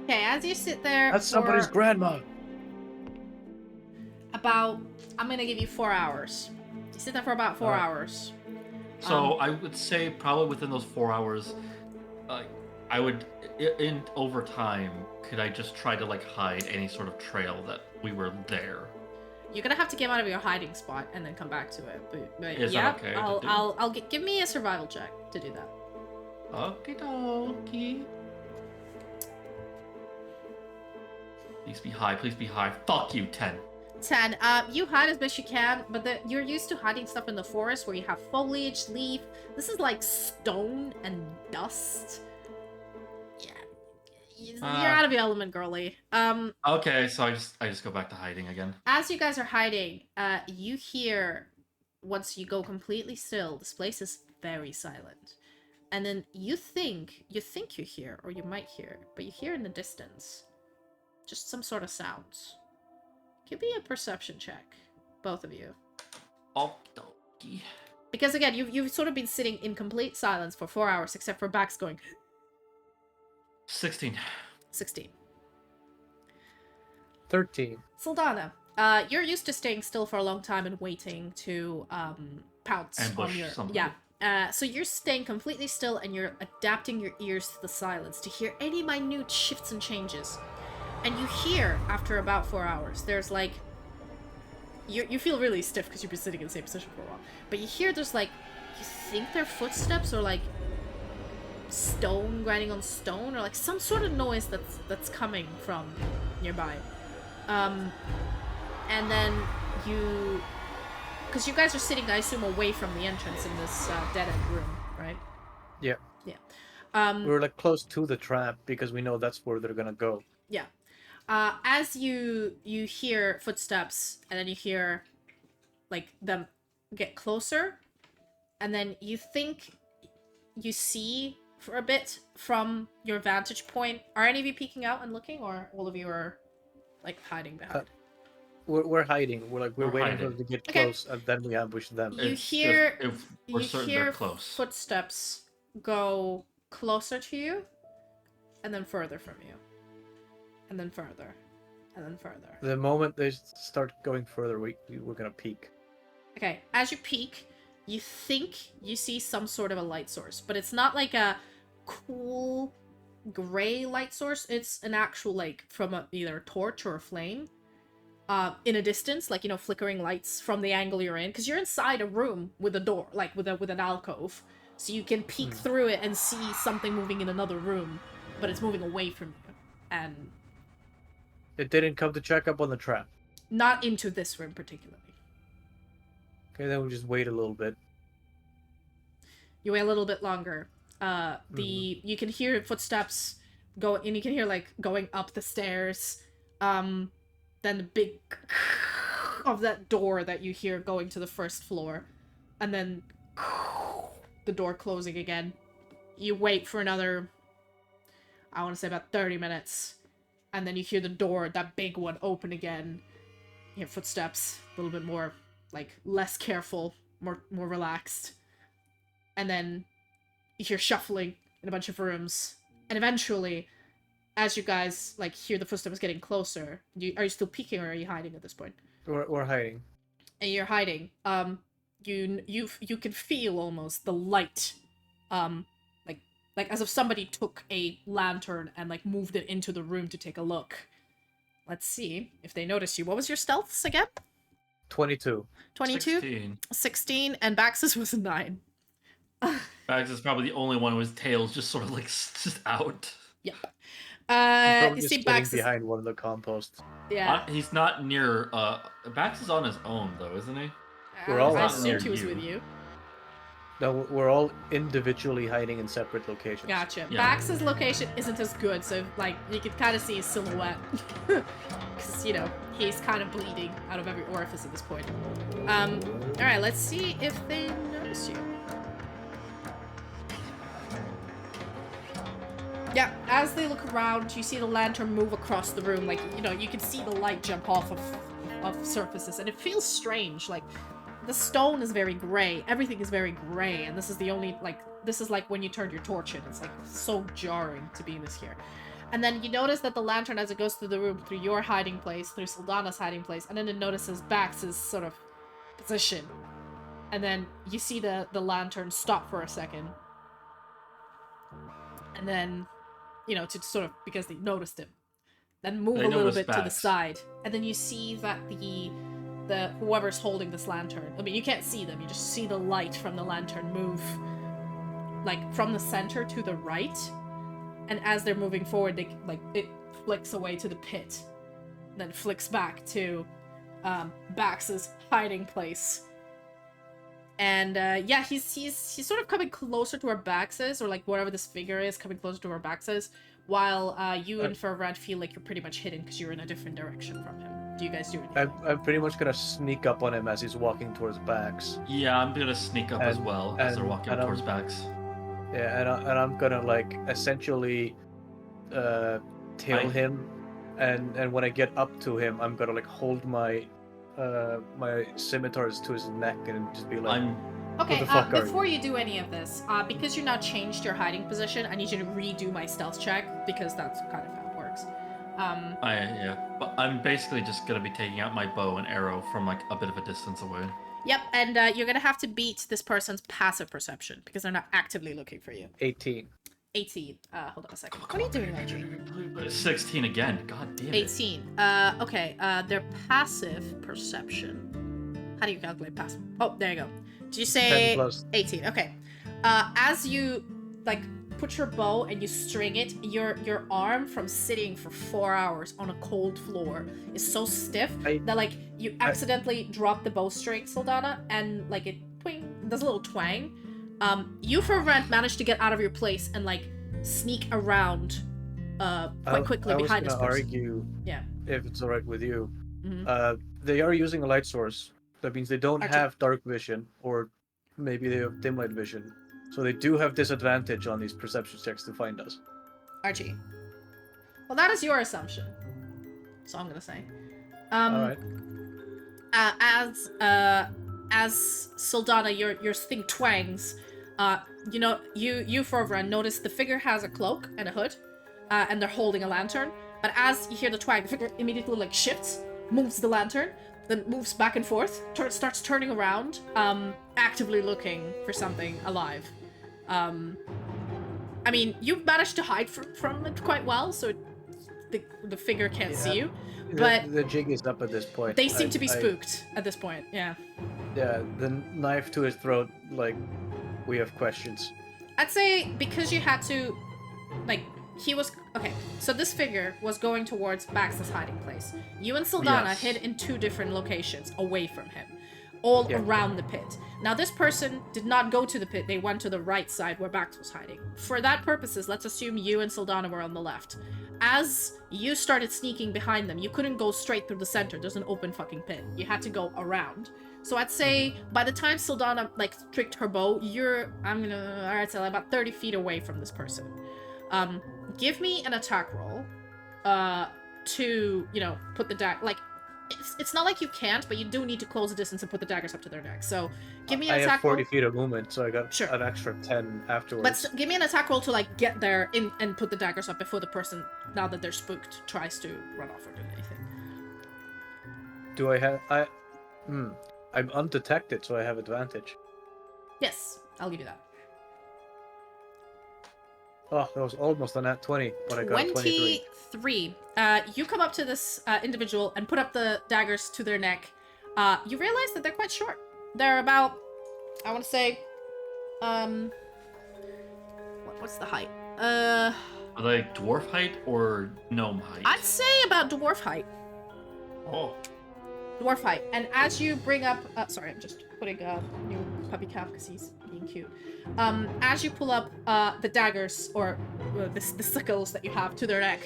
A: Okay, as you sit there,
C: That's somebody's grandma.
A: About, I'm gonna give you 4 hours. You sit there for about 4 hours.
B: So I would say probably within those 4 hours, I would, in over time, could I just try to like hide any sort of trail that we were there?
A: You're gonna have to get out of your hiding spot and then come back to it. But
B: Is
A: yeah,
B: that okay?
A: I'll give me a survival check to do that.
B: Okie dokie. Please be high. Please be high. Fuck you, 10.
A: 10. You hide as best you can, but you're used to hiding stuff in the forest where you have foliage, leaf. This is like stone and dust. Yeah, you're out of your element, girly.
B: Okay, so I just go back to hiding again.
A: As you guys are hiding, you hear, once you go completely still, this place is very silent. And then you think you hear, or you might hear, but you hear in the distance just some sort of sounds. Give me a perception check, both of you.
B: Okie.
A: Because again, you've sort of been sitting in complete silence for 4 hours, except for Baax going.
B: 16.
A: 16.
C: 13.
A: Sylfania, you're used to staying still for a long time and waiting to pounce
B: ambush
A: on your
B: somebody.
A: Yeah. So you're staying completely still and you're adapting your ears to the silence to hear any minute shifts and changes. And you hear, after about 4 hours, there's like... You feel really stiff because you've been sitting in the same position for a while. But you hear there's like... You think they're footsteps or like... stone grinding on stone or like some sort of noise that's coming from nearby. And then you... Because you guys are sitting, I assume, away from the entrance in this dead-end room, right?
C: Yeah.
A: Yeah.
C: We're like close to the trap because we know that's where they're gonna go.
A: Yeah. As you hear footsteps, and then you hear, like, them get closer, and then you think you see for a bit from your vantage point. Are any of you peeking out and looking, or all of you are, like, hiding behind?
C: We're hiding. We're waiting
B: hiding.
C: for them to get close, and then we ambush them.
A: You hear
B: if we're certain they're close.
A: Footsteps go closer to you, and then further from you. And then further. And then further.
C: The moment they start going further, we're gonna peek.
A: Okay, as you peek, you think you see some sort of a light source. But it's not like a cool gray light source. It's an actual, like, from either a torch or a flame. In a distance, like, you know, flickering lights from the angle you're in. Because you're inside a room with a door, like, with an alcove. So you can peek through it and see something moving in another room. But it's moving away from you. And...
C: It didn't come to check up on the trap.
A: not into this room particularly.
C: Okay, then we'll just wait a little bit.
A: You wait a little bit longer. You can hear footsteps go, and you can hear, like, going up the stairs. Then the big of that door that you hear going to the first floor. and then the door closing again. You wait for another, I want to say about 30 minutes, and then you hear the door, that big one, open again. You hear footsteps, a little bit more, like, less careful, more relaxed. And then you hear shuffling in a bunch of rooms. And eventually, as you guys, like, hear the footsteps getting closer, are you still peeking or are you hiding at this point?
C: We're hiding.
A: And you're hiding. You can feel almost the light, like as if somebody took a lantern and like moved it into the room to take a look. Let's see if they notice you. What was your stealths again?
C: 22.
A: 22? 16, and Baax's was 9.
B: Baax is probably the only one whose tail's just sort of like just out.
A: Yep.
C: Probably
A: You
C: just
A: see
C: sitting
A: Baax
C: behind one of the composts.
A: Yeah.
B: He's not near. Baax is on his own though, isn't he?
C: We're all
A: I
C: not
A: assumed
B: near
A: he was
B: you.
A: with you.
C: No, we're all individually hiding in separate locations.
A: Gotcha.
B: Yeah.
A: Baax's location isn't as good, so like you can kind of see his silhouette, because you know he's kind of bleeding out of every orifice at this point. All right, let's see if they notice you. Yeah, as they look around, you see the lantern move across the room. Like, you know, you can see the light jump off of surfaces, and it feels strange. Like, the stone is very gray. Everything is very gray, and this is the only, like, this is like when you turned your torch in. It's, like, so jarring to be in this here. And then you notice that the lantern, as it goes through the room, through your hiding place, through Sylfania's hiding place, and then it notices Baax's sort of position. And then you see the lantern stop for a second. And then, you know, to sort of, because they noticed him, then move a little bit to the side. And then you see that the whoever's holding this lantern, I mean, you can't see them, you just see the light from the lantern move, like, from the center to the right. And as they're moving forward, they, like, it flicks away to the pit. And then flicks back to Baax's hiding place. And, yeah, he's sort of coming closer to where Baax is, or, like, whatever this figure is, coming closer to where Baax is, while, you and Fervrant feel like you're pretty much hidden because you're in a different direction from him. Do you guys do anything?
C: I'm pretty much gonna sneak up on him as he's walking towards Baax.
B: Yeah, I'm gonna sneak up as well as they're walking up towards Baax.
C: Yeah, and I'm gonna, like, essentially tail him, and when I get up to him, I'm gonna, like, hold my my scimitars to his neck and just be like,
A: Okay,
C: what the fuck are
A: before you do any of this, because you're not changed your hiding position, I need you to redo my stealth check, because that's kind of how it works.
B: Yeah, but I'm basically just gonna be taking out my bow and arrow from like a bit of a distance away.
A: Yep, and you're gonna have to beat this person's passive perception, because they're not actively looking for you.
C: 18.
A: 18. Hold on a second. What are you doing, Archie?
B: 16 again. God damn it.
A: 18. Okay, their passive perception. How do you calculate passive? Oh, there you go. Did you say
C: 10 plus.
A: 18? Okay. As you, like, put your bow and you string it, your arm from sitting for 4 hours on a cold floor is so stiff that, like, you accidentally drop the bowstring, Sylfania, and, like, it twing, does a little twang. You, Fervrant, managed to get out of your place and, like, sneak around quite quickly behind this person.
C: I was gonna argue,
A: yeah,
C: if it's alright with you.
A: Mm-hmm.
C: They are using a light source. That means they don't
A: Archie.
C: have dark vision, or maybe they have dim light vision. So they do have disadvantage on these perception checks to find us.
A: Archie. Well, that is your assumption. So I'm gonna say.
C: Alright.
A: As Sylfania, your thing twangs, you know, you Fervrant, notice the figure has a cloak and a hood, and they're holding a lantern. But as you hear the twang, the figure immediately, like, shifts, moves the lantern, then moves back and forth, starts turning around, actively looking for something alive. I mean, you've managed to hide from it quite well, so the figure can't see you. But
C: the jig is up at this point.
A: They seem to be spooked at this point, yeah.
C: Yeah, the knife to his throat, like, we have questions.
A: I'd say because you had to, like, he was, okay, so this figure was going towards Baax's hiding place. You and Sylfania hid in 2 different locations away from him. all
C: Yeah.
A: around the pit. Now, this person did not go to the pit. They went to the right side where Baax was hiding. For that purposes, let's assume you and Sylfania were on the left. As you started sneaking behind them, you couldn't go straight through the center. There's an open fucking pit. You had to go around. So I'd say by the time Sylfania, like, tricked her bow, I'd say about 30 feet away from this person. Give me an attack roll, to, you know, put the like, it's not like you can't, but you do need to close the distance and put the daggers up to their neck. So, give me an
C: I
A: attack
C: have 40
A: roll.
C: feet of movement, so I got
A: Sure.
C: an extra 10 afterwards.
A: But give me an attack roll to, like, get there and put the daggers up before the person, now that they're spooked, tries to run off or do anything.
C: Do I have... I'm undetected, so I have advantage.
A: Yes, I'll give you that.
C: Oh, that was almost a nat 20, but I got 23.
A: 23. You come up to this individual and put up the daggers to their neck. You realize that they're quite short. They're about, I want to say, what's the height?
B: Are they dwarf height or gnome height?
A: I'd say about dwarf height.
B: Oh.
A: Dwarf height. And as you bring up, sorry, I'm just putting a new puppy calf because he's being cute. As you pull up the daggers or the sickles that you have to their neck,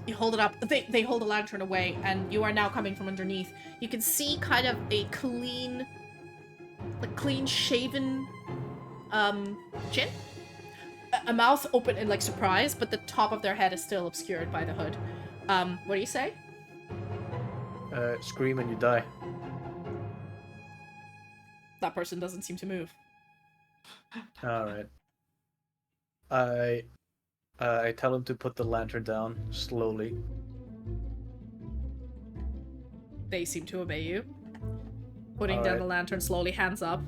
A: you hold it up. They hold the lantern away, and you are now coming from underneath. You can see kind of a clean shaven chin, a mouth open in like surprise, but the top of their head is still obscured by the hood. What do you say?
C: Scream and you die.
A: That person doesn't seem to move.
C: Alright. I tell him to put the lantern down, slowly.
A: They seem to obey you. Putting down
C: Alright.
A: the lantern slowly, hands up,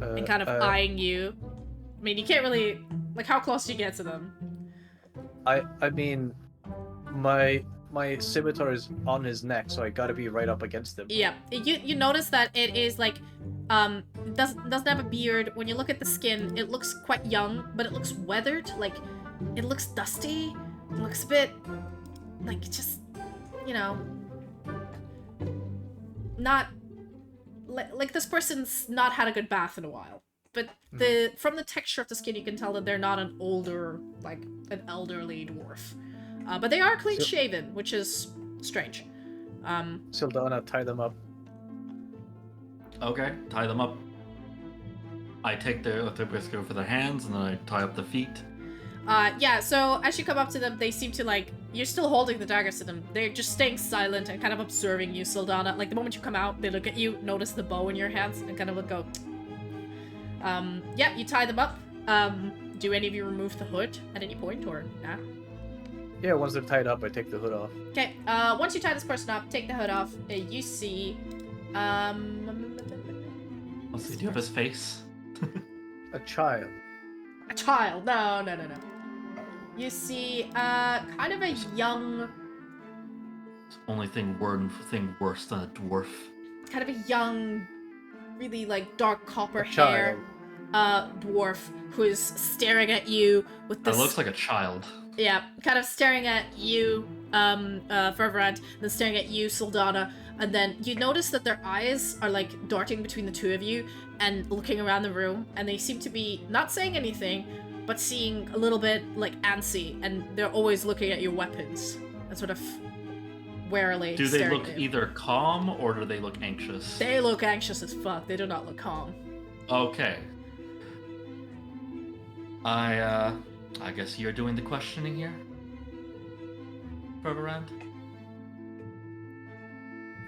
A: and kind of
C: I
A: eyeing you. I mean, you can't really... Like, how close do you get to them?
C: I mean, my scimitar is on his neck, so I gotta be right up against him.
A: Yeah, you notice that it is like, doesn't have a beard. When you look at the skin, it looks quite young, but it looks weathered. Like, it looks dusty. It looks a bit, like, just, you know, not, like this person's not had a good bath in a while. But from the texture of the skin, you can tell that they're not an older, like, an elderly dwarf. But they are clean shaven, which is strange.
C: Sylfania, tie them up.
B: Okay, tie them up. I take the go for their hands, and then I tie up the feet.
A: Yeah, so as you come up to them, they seem to, like, you're still holding the daggers to them. They're just staying silent and kind of observing you, Sylfania. Like, the moment you come out, they look at you, notice the bow in your hands, and kind of go... Yeah, you tie them up. Do any of you remove the hood at any point, or nah?
C: Yeah, once they're tied up, I take the hood off.
A: Okay, once you tie this person up, take the hood off, you see,
B: Let's see, do you have his face?
C: A child.
A: a child. No. You see, kind of a young,
B: Only thing worse than a dwarf.
A: kind of a young, really, like, dark copper
C: A
A: hair,
C: child.
A: dwarf who is staring at you with this...
B: That looks like a child.
A: Yeah, kind of staring at you, Fervent, then staring at you, Sylfania, and then you notice that their eyes are, like, darting between the two of you and looking around the room, and they seem to be not saying anything, but seeing a little bit, like, antsy, and they're always looking at your weapons, and sort of warily
B: Do they
A: staring
B: look
A: at you.
B: either calm, or do they look anxious?
A: They look anxious as fuck, they do not look calm.
B: Okay. I guess you're doing the questioning here, Fervent?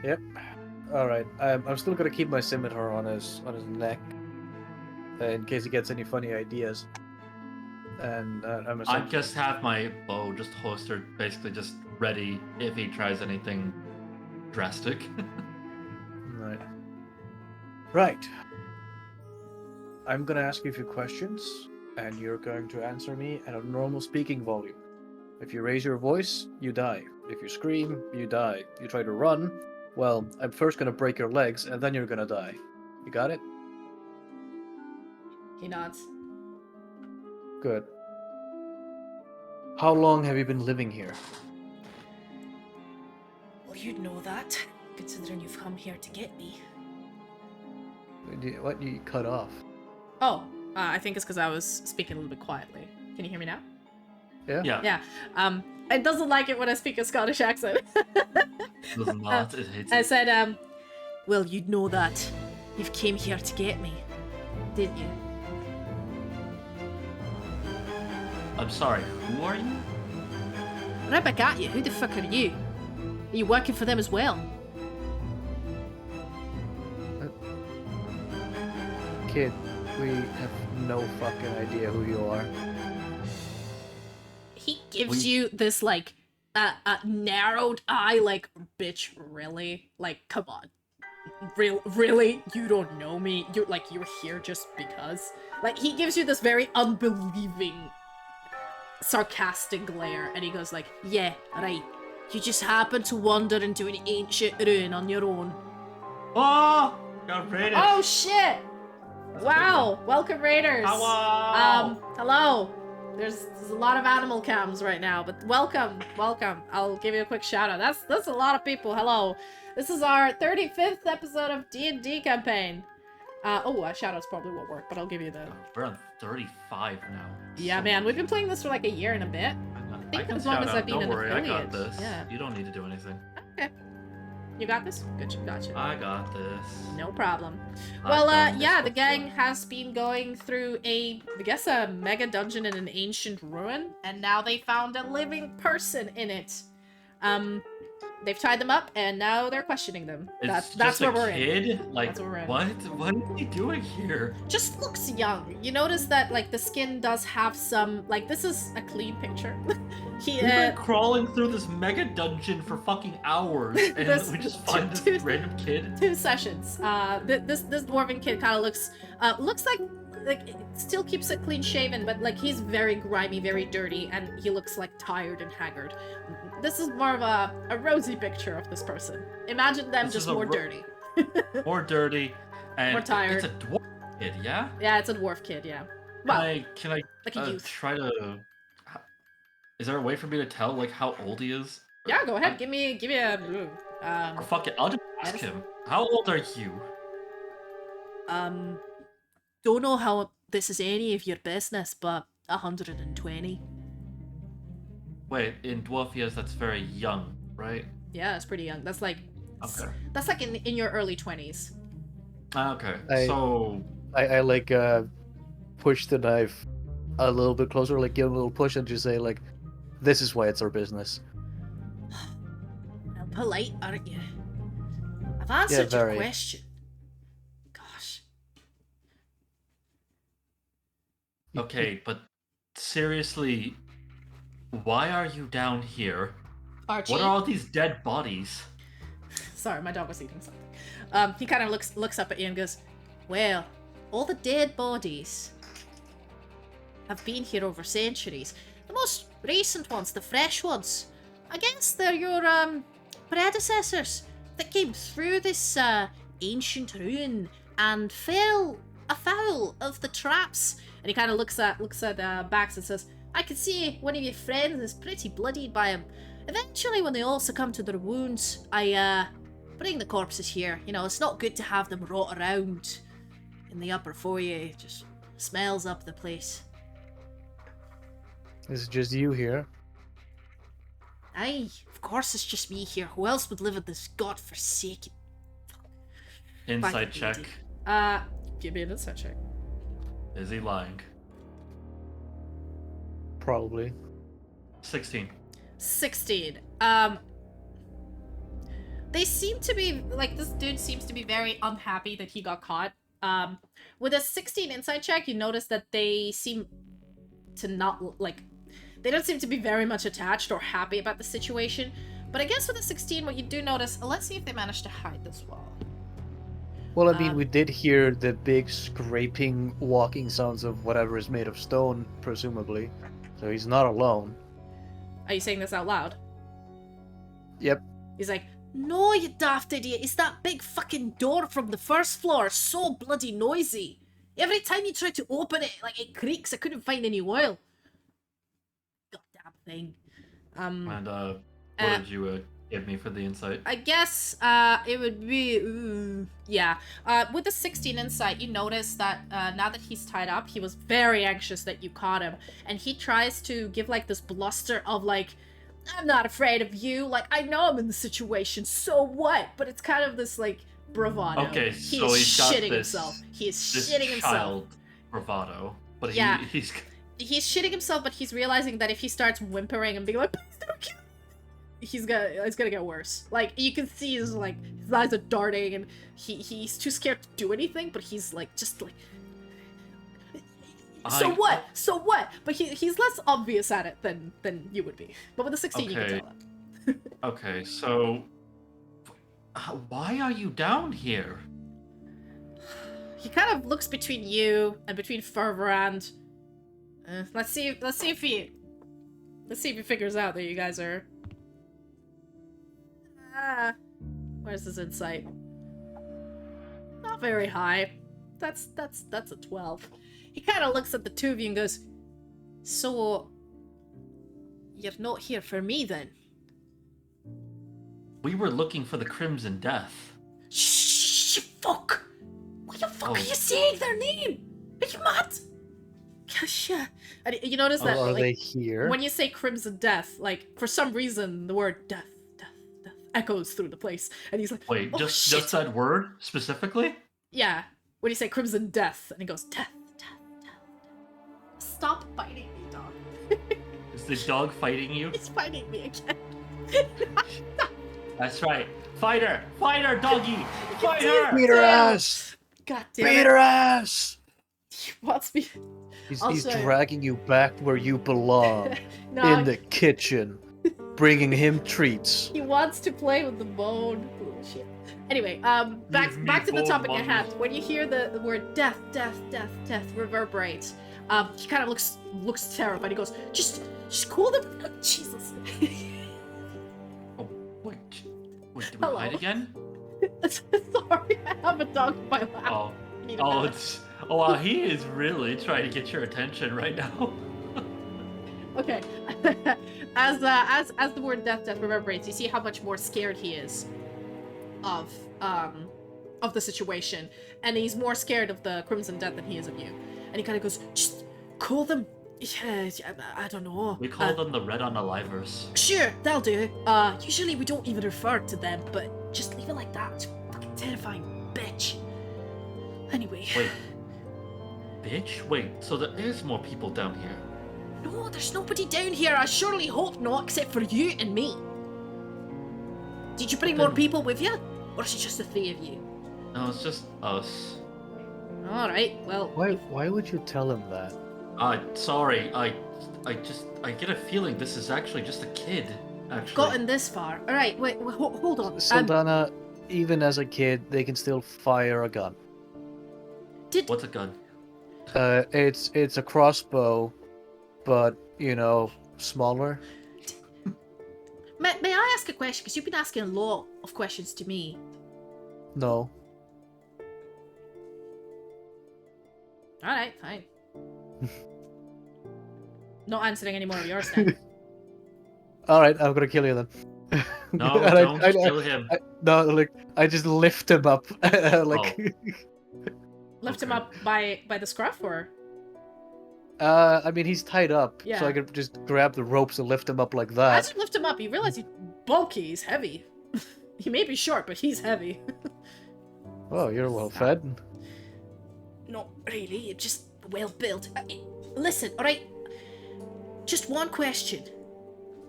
C: Yep. Alright, I'm still gonna keep my scimitar on his neck, in case he gets any funny ideas. And I'm
B: I
C: assuming...
B: just have my bow just holstered, basically just ready if he tries anything drastic.
C: Right. Right. I'm gonna ask you a few questions, and you're going to answer me at a normal speaking volume. If you raise your voice, you die. If you scream, you die. You try to run, well, I'm first gonna break your legs, and then you're gonna die. You got it?
A: He nods.
C: Good. How long have you been living here?
A: Well, you'd know that, considering you've come here to get me.
C: What you cut off?
A: Oh, I think it's because I was speaking a little bit quietly. Can you hear me now?
C: Yeah.
A: Yeah. It doesn't like it when I speak a Scottish accent.
B: Does not. It hates
A: I
B: it.
A: said, well, you'd know that. You've came here to get me, didn't you?
B: I'm sorry. Who are you?
A: Right back at you. Who the fuck are you? Are you working for them as well?
C: Kid, we have no fucking idea who you are.
A: He gives you this, like, narrowed eye, like, bitch, really? Like, come on. Really? You don't know me? You're here just because? Like, he gives you this very unbelieving, sarcastic glare, and he goes like, yeah, right. You just happen to wander into an ancient ruin on your own.
B: Oh! Got raided.
A: Oh, shit! Wow! Welcome, Raiders!
B: Hello!
A: Hello! There's a lot of animal cams right now, but welcome. I'll give you a quick shout out. That's a lot of people. Hello. This is our 35th episode of D&D campaign. A shout outs probably won't work, but I'll give you the...
B: We're on 35 now.
A: Yeah,
B: So
A: man, we've been playing this for like a year and a bit.
B: I
A: think
B: can
A: as long
B: shout
A: as
B: out.
A: I've been
B: Don't
A: an
B: worry, I
A: affiliate.
B: got this.
A: Yeah.
B: You don't need to do anything.
A: Okay. You got this? Good, gotcha.
B: I got this.
A: No problem.
B: I've
A: Well,
B: done this
A: yeah, the
B: before.
A: gang has been going through a mega dungeon in an ancient ruin, and now they found a living person in it. They've tied them up, and now they're questioning them.
B: It's
A: That's
B: just
A: where
B: a
A: we're in.
B: kid? Like,
A: That's where we're in.
B: what? What is he doing here?
A: Just looks young. You notice that, like, the skin does have some, like, this is a clean picture.
B: We've been crawling through this mega dungeon for fucking hours, and we just find this random kid.
A: 2 sessions. This dwarven kid kind of looks like it still keeps it clean shaven, but like he's very grimy, very dirty, and he looks like tired and haggard. This is more of a rosy picture of this person. Imagine them
B: This
A: just
B: is a
A: more dirty.
B: More dirty, and
A: More tired.
B: it's a dwarf kid, yeah?
A: Yeah, it's a dwarf kid. Yeah. Well,
B: Can I
A: like a youth.
B: try to... Is there a way for me to tell, like, how old he is?
A: Yeah, go ahead. Give me a.
B: Or fuck it, I'll just ask him. How old are you?
A: Don't know how this is any of your business, but 120.
B: Wait, in Dwarfias, that's very young, right?
A: Yeah, it's pretty young. That's like
B: Okay.
A: that's like in your early 20s.
B: Okay,
C: I like push the knife a little bit closer, like give him a little push and just say like, this is why it's our business.
A: Well, polite, aren't you? I've answered your
C: very.
A: question. Gosh.
B: Okay, but seriously, why are you down here?
A: Archie.
B: What are all these dead bodies?
A: Sorry, my dog was eating something. He kind of looks up at you and goes, well, all the dead bodies have been here over centuries. The most recent ones, the fresh ones, I guess they're your predecessors that came through this ancient ruin and fell afoul of the traps. And he kind of looks at Baax and says, I can see one of your friends is pretty bloodied by him. Eventually, when they all succumb to their wounds, I bring the corpses here. You know, it's not good to have them rot around in the upper foyer. It just smells up the place.
C: Is it just you here?
A: Aye, of course it's just me here. Who else would live in this godforsaken...
B: Inside check.
A: Give me an insight check.
B: Is he lying?
C: Probably.
B: 16.
A: 16. They seem to be, like, this dude seems to be very unhappy that he got caught. With a 16 insight check, you notice that they seem to not, like, they don't seem to be very much attached or happy about the situation. But I guess with a 16, what you do notice, let's see if they managed to hide this wall.
C: Well, I mean, we did hear the big scraping, walking sounds of whatever is made of stone, presumably. So he's not alone.
A: Are you saying this out loud?
C: Yep.
A: He's like, no, you daft idiot, it's that big fucking door from the first floor, so bloody noisy. Every time you try to open it, like, it creaks. I couldn't find any oil. Goddamn thing.
B: And what did you give me for the insight?
A: I guess it would be yeah. With the 16 insight, you notice that now that he's tied up, he was very anxious that you caught him, and he tries to give like this bluster of like, I'm not afraid of you. Like, I know I'm in the situation, so what? But it's kind of this like bravado.
B: Okay,
A: He
B: so
A: is
B: he's got
A: shitting
B: this,
A: himself. He is
B: this
A: shitting himself.
B: child bravado, but
A: Yeah.
B: he's
A: He's shitting himself, but he's realizing that if he starts whimpering and being like, please don't kill me, it's gonna get worse. Like, you can see his eyes are darting, and he's too scared to do anything, but he's like, just like, so what? So what? But he's less obvious at it than you would be. But with the 16, you can tell that.
B: Okay, so why are you down here?
A: He kind of looks between you and between Fervorand. Let's see if he figures out that you guys are. Where's his insight? Not very high. That's a 12. He kind of looks at the two of you and goes, "So you're not here for me then?"
B: We were looking for the Crimson Death.
A: Shh! Fuck! What the fuck are you saying their name? Are you mad? Gosh, yeah. And you notice that
C: Are
A: like,
C: they here?
A: when you say Crimson Death, like for some reason the word death echoes through the place, and he's like,
B: Wait,
A: oh,
B: just that word specifically?
A: Yeah, when you say Crimson Death, and he goes death. Stop biting me, dog.
B: Is the dog fighting you?
A: He's fighting me again.
B: That's right. Fighter, doggy, fighter.
C: Beat her ass!
A: God damn
C: Beat
A: it.
C: her ass!
A: He wants me.
C: He's dragging you back where you belong.
A: No,
C: in the kitchen. Bringing him treats.
A: he wants to play with the bone. Bullshit. Anyway, back to the topic at hand. When you hear the word death reverberate, he kind of looks terrified. He goes, just call them. Jesus.
B: Oh, wait, did we
A: Hello?
B: hide again?
A: Sorry, I have a dog in my lap.
B: Wow, he is really trying to get your attention right now.
A: Okay. As the word death reverberates, you see how much more scared he is of the situation, and he's more scared of the Crimson Death than he is of you. And he kind of goes, just call them. I don't know.
B: We call them the Red Unalivers.
A: Sure, that'll do. Usually we don't even refer to them, but just leave it like that. It's fucking terrifying, bitch. Anyway.
B: Wait. Bitch? Wait, so there is more people down here?
A: No, there's nobody down here. I surely hope not, except for you and me. Did you bring more people with you? Or is it just the three of you?
B: No, it's just us.
A: Alright, well...
C: Why would you tell him that?
B: Sorry, I get a feeling this is actually just a kid, actually.
A: Gotten this far. Alright, wait, hold on.
C: Sylfania, even as a kid, they can still fire a gun.
B: What's a gun?
C: It's a crossbow, but, you know, smaller.
A: May I ask a question? Because you've been asking a lot of questions to me.
C: No.
A: Alright, fine. Not answering any more of yours then.
C: Alright, I'm gonna kill you then.
B: No,
C: And
B: don't kill him.
C: I just lift him up.
A: Lift him up by the scruff, or?
C: I mean, he's tied up,
A: Yeah.
C: so I could just grab the ropes and lift him up like
A: As
C: that.
A: you lift him up, you realize he's bulky, he's heavy. He may be short, but he's heavy.
C: Oh, you're well fed.
A: Not really, you're just well built. Listen, alright? Just one question.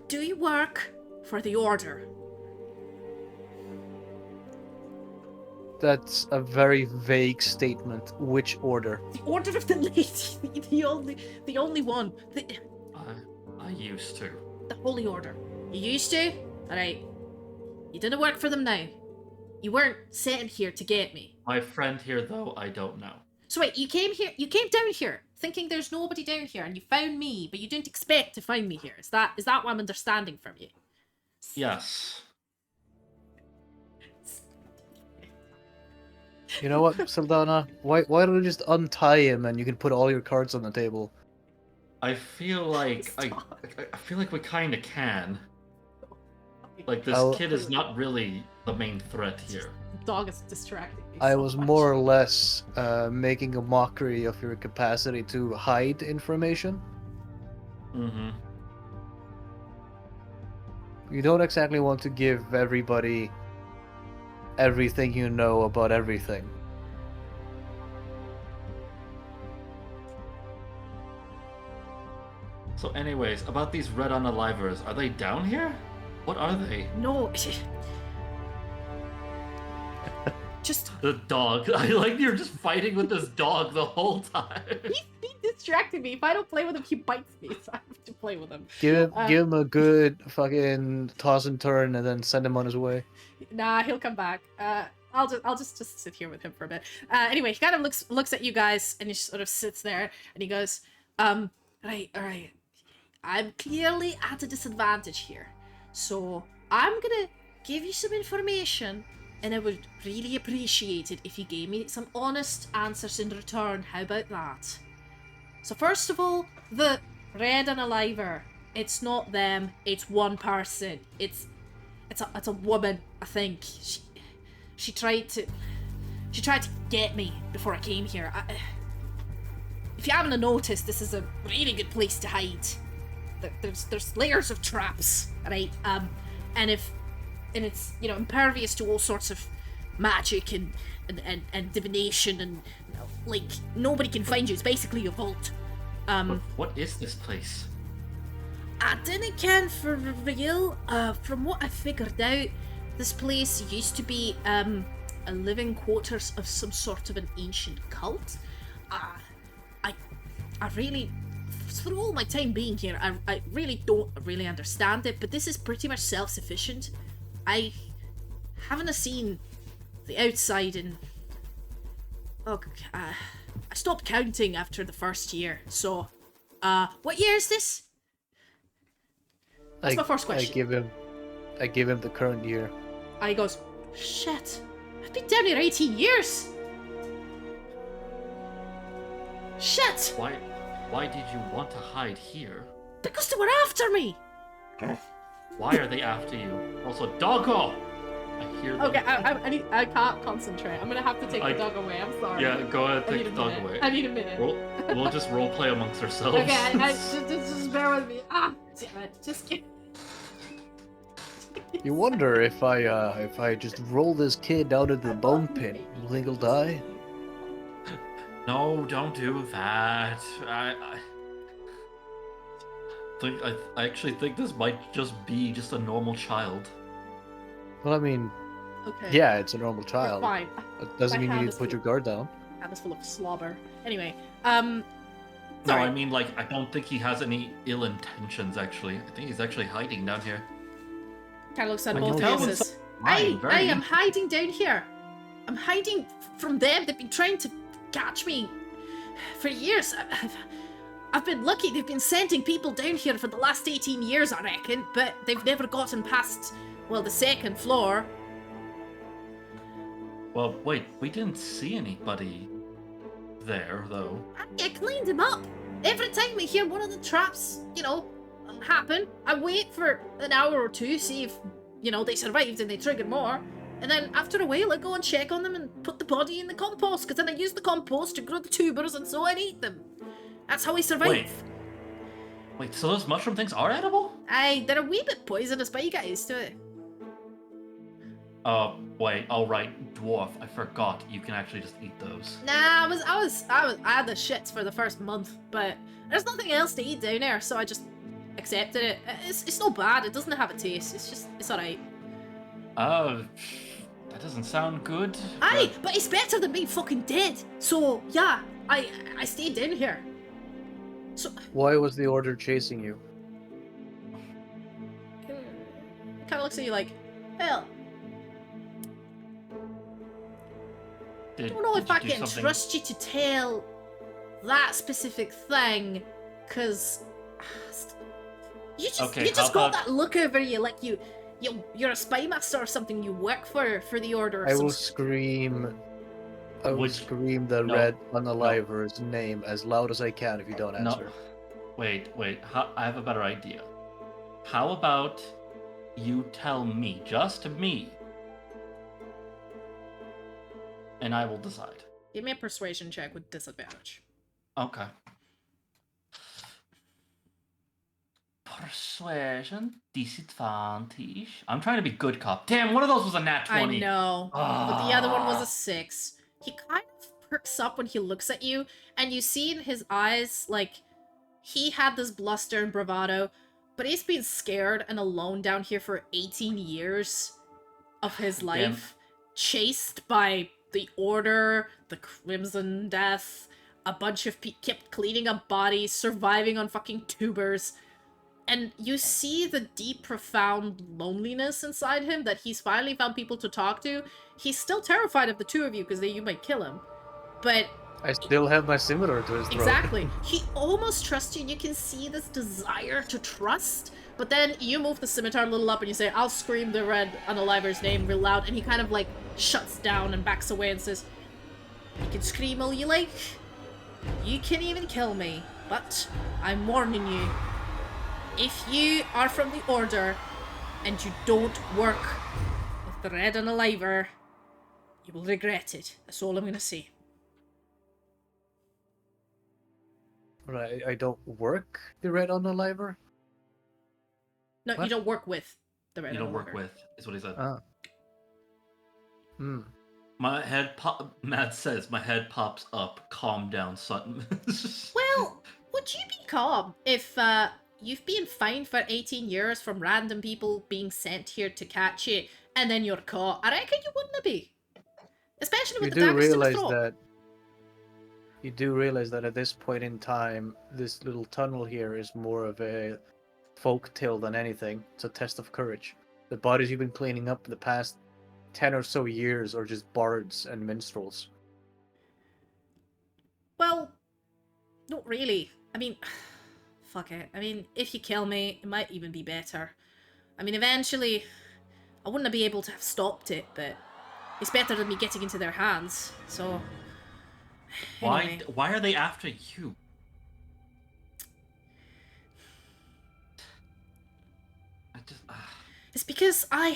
A: Do you work for the Order?
C: That's a very vague statement. Which order?
A: The Order of the Lady, the only one.
B: I used to.
A: The Holy Order. You used to? Alright. You didn't work for them now. You weren't sent here to get me.
B: My friend here, though, I don't know.
A: So wait, you came down here thinking there's nobody down here, and you found me, but you didn't expect to find me here. Is that what I'm understanding from you?
B: Yes.
C: You know what, Sylfania? Why don't you just untie him and you can put all your cards on the table?
B: I feel like
A: Stop.
B: I feel like we kind of can. Like, this
C: I'll-
B: kid is not really the main threat here.
A: The dog is distracting me.
C: I
A: so
C: was
A: much.
C: more or less making a mockery of your capacity to hide information.
B: Mm-hmm.
C: You don't exactly want to give everybody everything you know about everything.
B: So anyways, about these red unalivers, are they down here? What are they?
A: No. Just
B: The dog. I like you're just fighting with this dog the whole time.
A: he's distracting me. If I don't play with him, he bites me, so I have to play with him.
C: Give him a good fucking toss and turn, and then send him on his way.
A: Nah, he'll come back. I'll just sit here with him for a bit. Anyway, he kind of looks at you guys, and he sort of sits there, and he goes, right, all right. I'm clearly at a disadvantage here, so I'm gonna give you some information, and I would really appreciate it if you gave me some honest answers in return. How about that? So first of all, the red unaliver. It's not them. It's one person. It's a woman. I think she tried to get me before I came here. If you haven't noticed, this is a really good place to hide. There's layers of traps, right? And it's impervious to all sorts of magic and divination, and like nobody can find you. It's basically a vault.
B: What is this place?
A: I didn't can for real. From what I figured out, this place used to be a living quarters of some sort of an ancient cult. I really, through all my time being here, I really don't really understand it, but this is pretty much self-sufficient. I haven't seen the outside in... I stopped counting after the first year, so... what year is this? That's my first question.
C: I give him the current year.
A: He goes, shit, I've been down here 18 years! Shit!
B: Why did you want to hide here?
A: Because they were after me!
B: Why are they after you? Also, doggo! I hear them.
A: Okay, I can't concentrate. I'm gonna have to take the dog away. I'm sorry.
B: Yeah, go ahead,
A: I need
B: take
A: a
B: the dog
A: minute.
B: away.
A: I need a minute.
B: We'll just roleplay amongst ourselves.
A: Okay, just bear with me. Ah, damn it. Just kidding.
C: You wonder if I just roll this kid out of the bone pit, you think he'll die?
B: No, don't do that. I actually think this might just be just a normal child.
C: Well, I mean,
A: Okay.
C: yeah, it's a normal
A: You're
C: child.
A: fine.
C: It doesn't
A: My
C: mean you
A: hand
C: need
A: is
C: to put
A: full.
C: your guard down.
A: Hand is full of slobber. Anyway,
B: No,
A: sorry.
B: I mean, like, I don't think he has any ill intentions, actually. I think he's actually hiding down here.
A: Kind of looks at
C: I
A: both
C: know
B: Tell when
A: faces.
B: someone's lying,
A: I am hiding down here. I'm hiding from them. They've been trying to catch me for years. I've been lucky. They've been sending people down here for the last 18 years, I reckon, but they've never gotten past, well, the second floor.
B: Well, wait, we didn't see anybody there, though.
A: I cleaned them up. Every time I hear one of the traps, happen, I wait for an hour or two, see if, they survived and they trigger more. And then after a while, I go and check on them and put the body in the compost, because then I use the compost to grow the tubers and so I eat them. That's how I survive.
B: Wait, so those mushroom things are edible?
A: They're a wee bit poisonous, but you get used to it.
B: Wait, alright, dwarf, I forgot you can actually just eat those.
A: Nah, I had the shits for the first month, but there's nothing else to eat down there, so I just accepted it. It's not bad, it doesn't have a taste, it's alright.
B: That doesn't sound good.
A: Aye, but it's better than being fucking dead. So, yeah, I stayed down here. So,
C: Why was the order chasing you?
A: kind of looks at you like, hell, I don't know if I can trust you to tell that specific thing, because you just got that look over you like you're a spy master or something. You work for the order.
C: I will scream the red unaliver's name as loud as I can if you don't answer.
B: Wait. I have a better idea. How about you tell me, just me, and I will decide.
A: Give me a persuasion check with disadvantage.
B: Okay. Persuasion, disadvantage. I'm trying to be good cop. Damn, one of those was a nat 20.
A: I know, but the other one was a 6. He kind of perks up when he looks at you, and you see in his eyes, like, he had this bluster and bravado, but he's been scared and alone down here for 18 years of his life, chased by the Order, the Crimson Death, a bunch of people kept cleaning up bodies, surviving on fucking tubers. And you see the deep, profound loneliness inside him that he's finally found people to talk to. He's still terrified of the two of you because you might kill him. But
C: I still have my scimitar to his throat.
A: exactly. He almost trusts you, and you can see this desire to trust. But then you move the scimitar a little up and you say, I'll scream the red unaliver's name real loud. And he kind of like shuts down and backs away and says, you can scream all you like. You can even kill me. But I'm warning you. If you are from the Order and you don't work with the red unaliver, you will regret it. That's all I'm going to say.
C: Right, I don't work the red unaliver?
A: No,
C: What?
A: you don't work with the red
B: You don't
A: unaliver.
B: work with, is what he said.
C: Ah.
B: Matt says, my head pops up. Calm down, son.
A: Well, would you be calm if you've been fined for 18 years from random people being sent here to catch you, and then you're caught? I reckon you wouldn't be. Especially with the daggers to the throat.
C: You do realize that at this point in time, this little tunnel here is more of a folk tale than anything. It's a test of courage. The bodies you've been cleaning up the past 10 or so years are just bards and minstrels.
A: Well, not really. I mean, fuck it. I mean, if you kill me, it might even be better. I mean, eventually, I wouldn't be able to have stopped it, but it's better than me getting into their hands, so... Anyway.
B: Why are they after you?
A: It's because I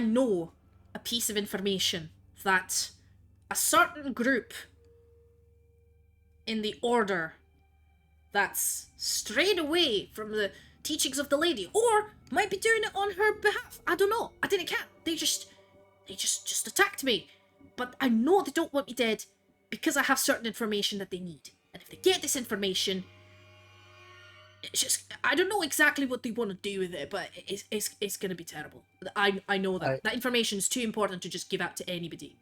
A: know a piece of information that a certain group in the Order that's strayed away from the teachings of the Lady, or might be doing it on her behalf. I don't know. I didn't care. They just attacked me. But I know they don't want me dead because I have certain information that they need. And if they get this information, it's just, I don't know exactly what they want to do with it, but it's going to be terrible. I know that. That information is too important to just give out to anybody.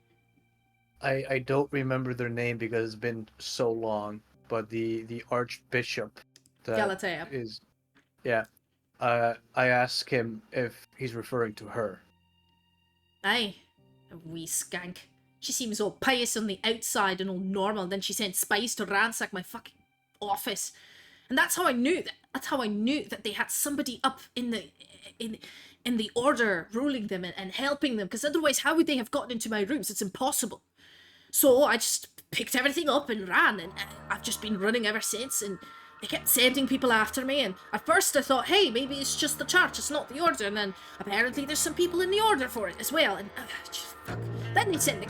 C: I don't remember their name because it's been so long, but the Archbishop that
A: Galatea.
C: is... Yeah. I asked him if he's referring to her.
A: Aye. A wee skank. She seems all pious on the outside and all normal, then she sent spies to ransack my fucking office. And that's how I knew that they had somebody up in the Order ruling them and helping them, because otherwise how would they have gotten into my rooms? It's impossible. So I just picked everything up and ran, and I've just been running ever since, and they kept sending people after me, and at first I thought, hey, maybe it's just the church, it's not the Order, and then apparently there's some people in the Order for it as well, and fuck. Then they sent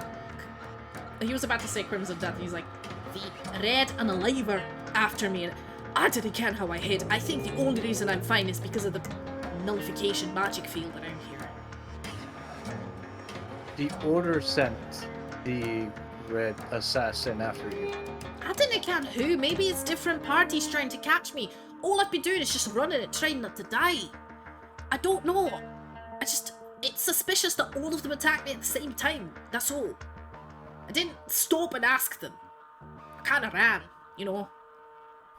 A: he was about to say Crimson Death, and he's like, the red unaliver after me, and I didn't care how I hid. I think the only reason I'm fine is because of the nullification magic field around here.
C: The Order sent the red assassin after you.
A: I didn't care who. Maybe it's different parties trying to catch me. All I've been doing is just running it, trying not to die. I don't know. It's suspicious that all of them attacked me at the same time. That's all. I didn't stop and ask them. I kind of ran, you know.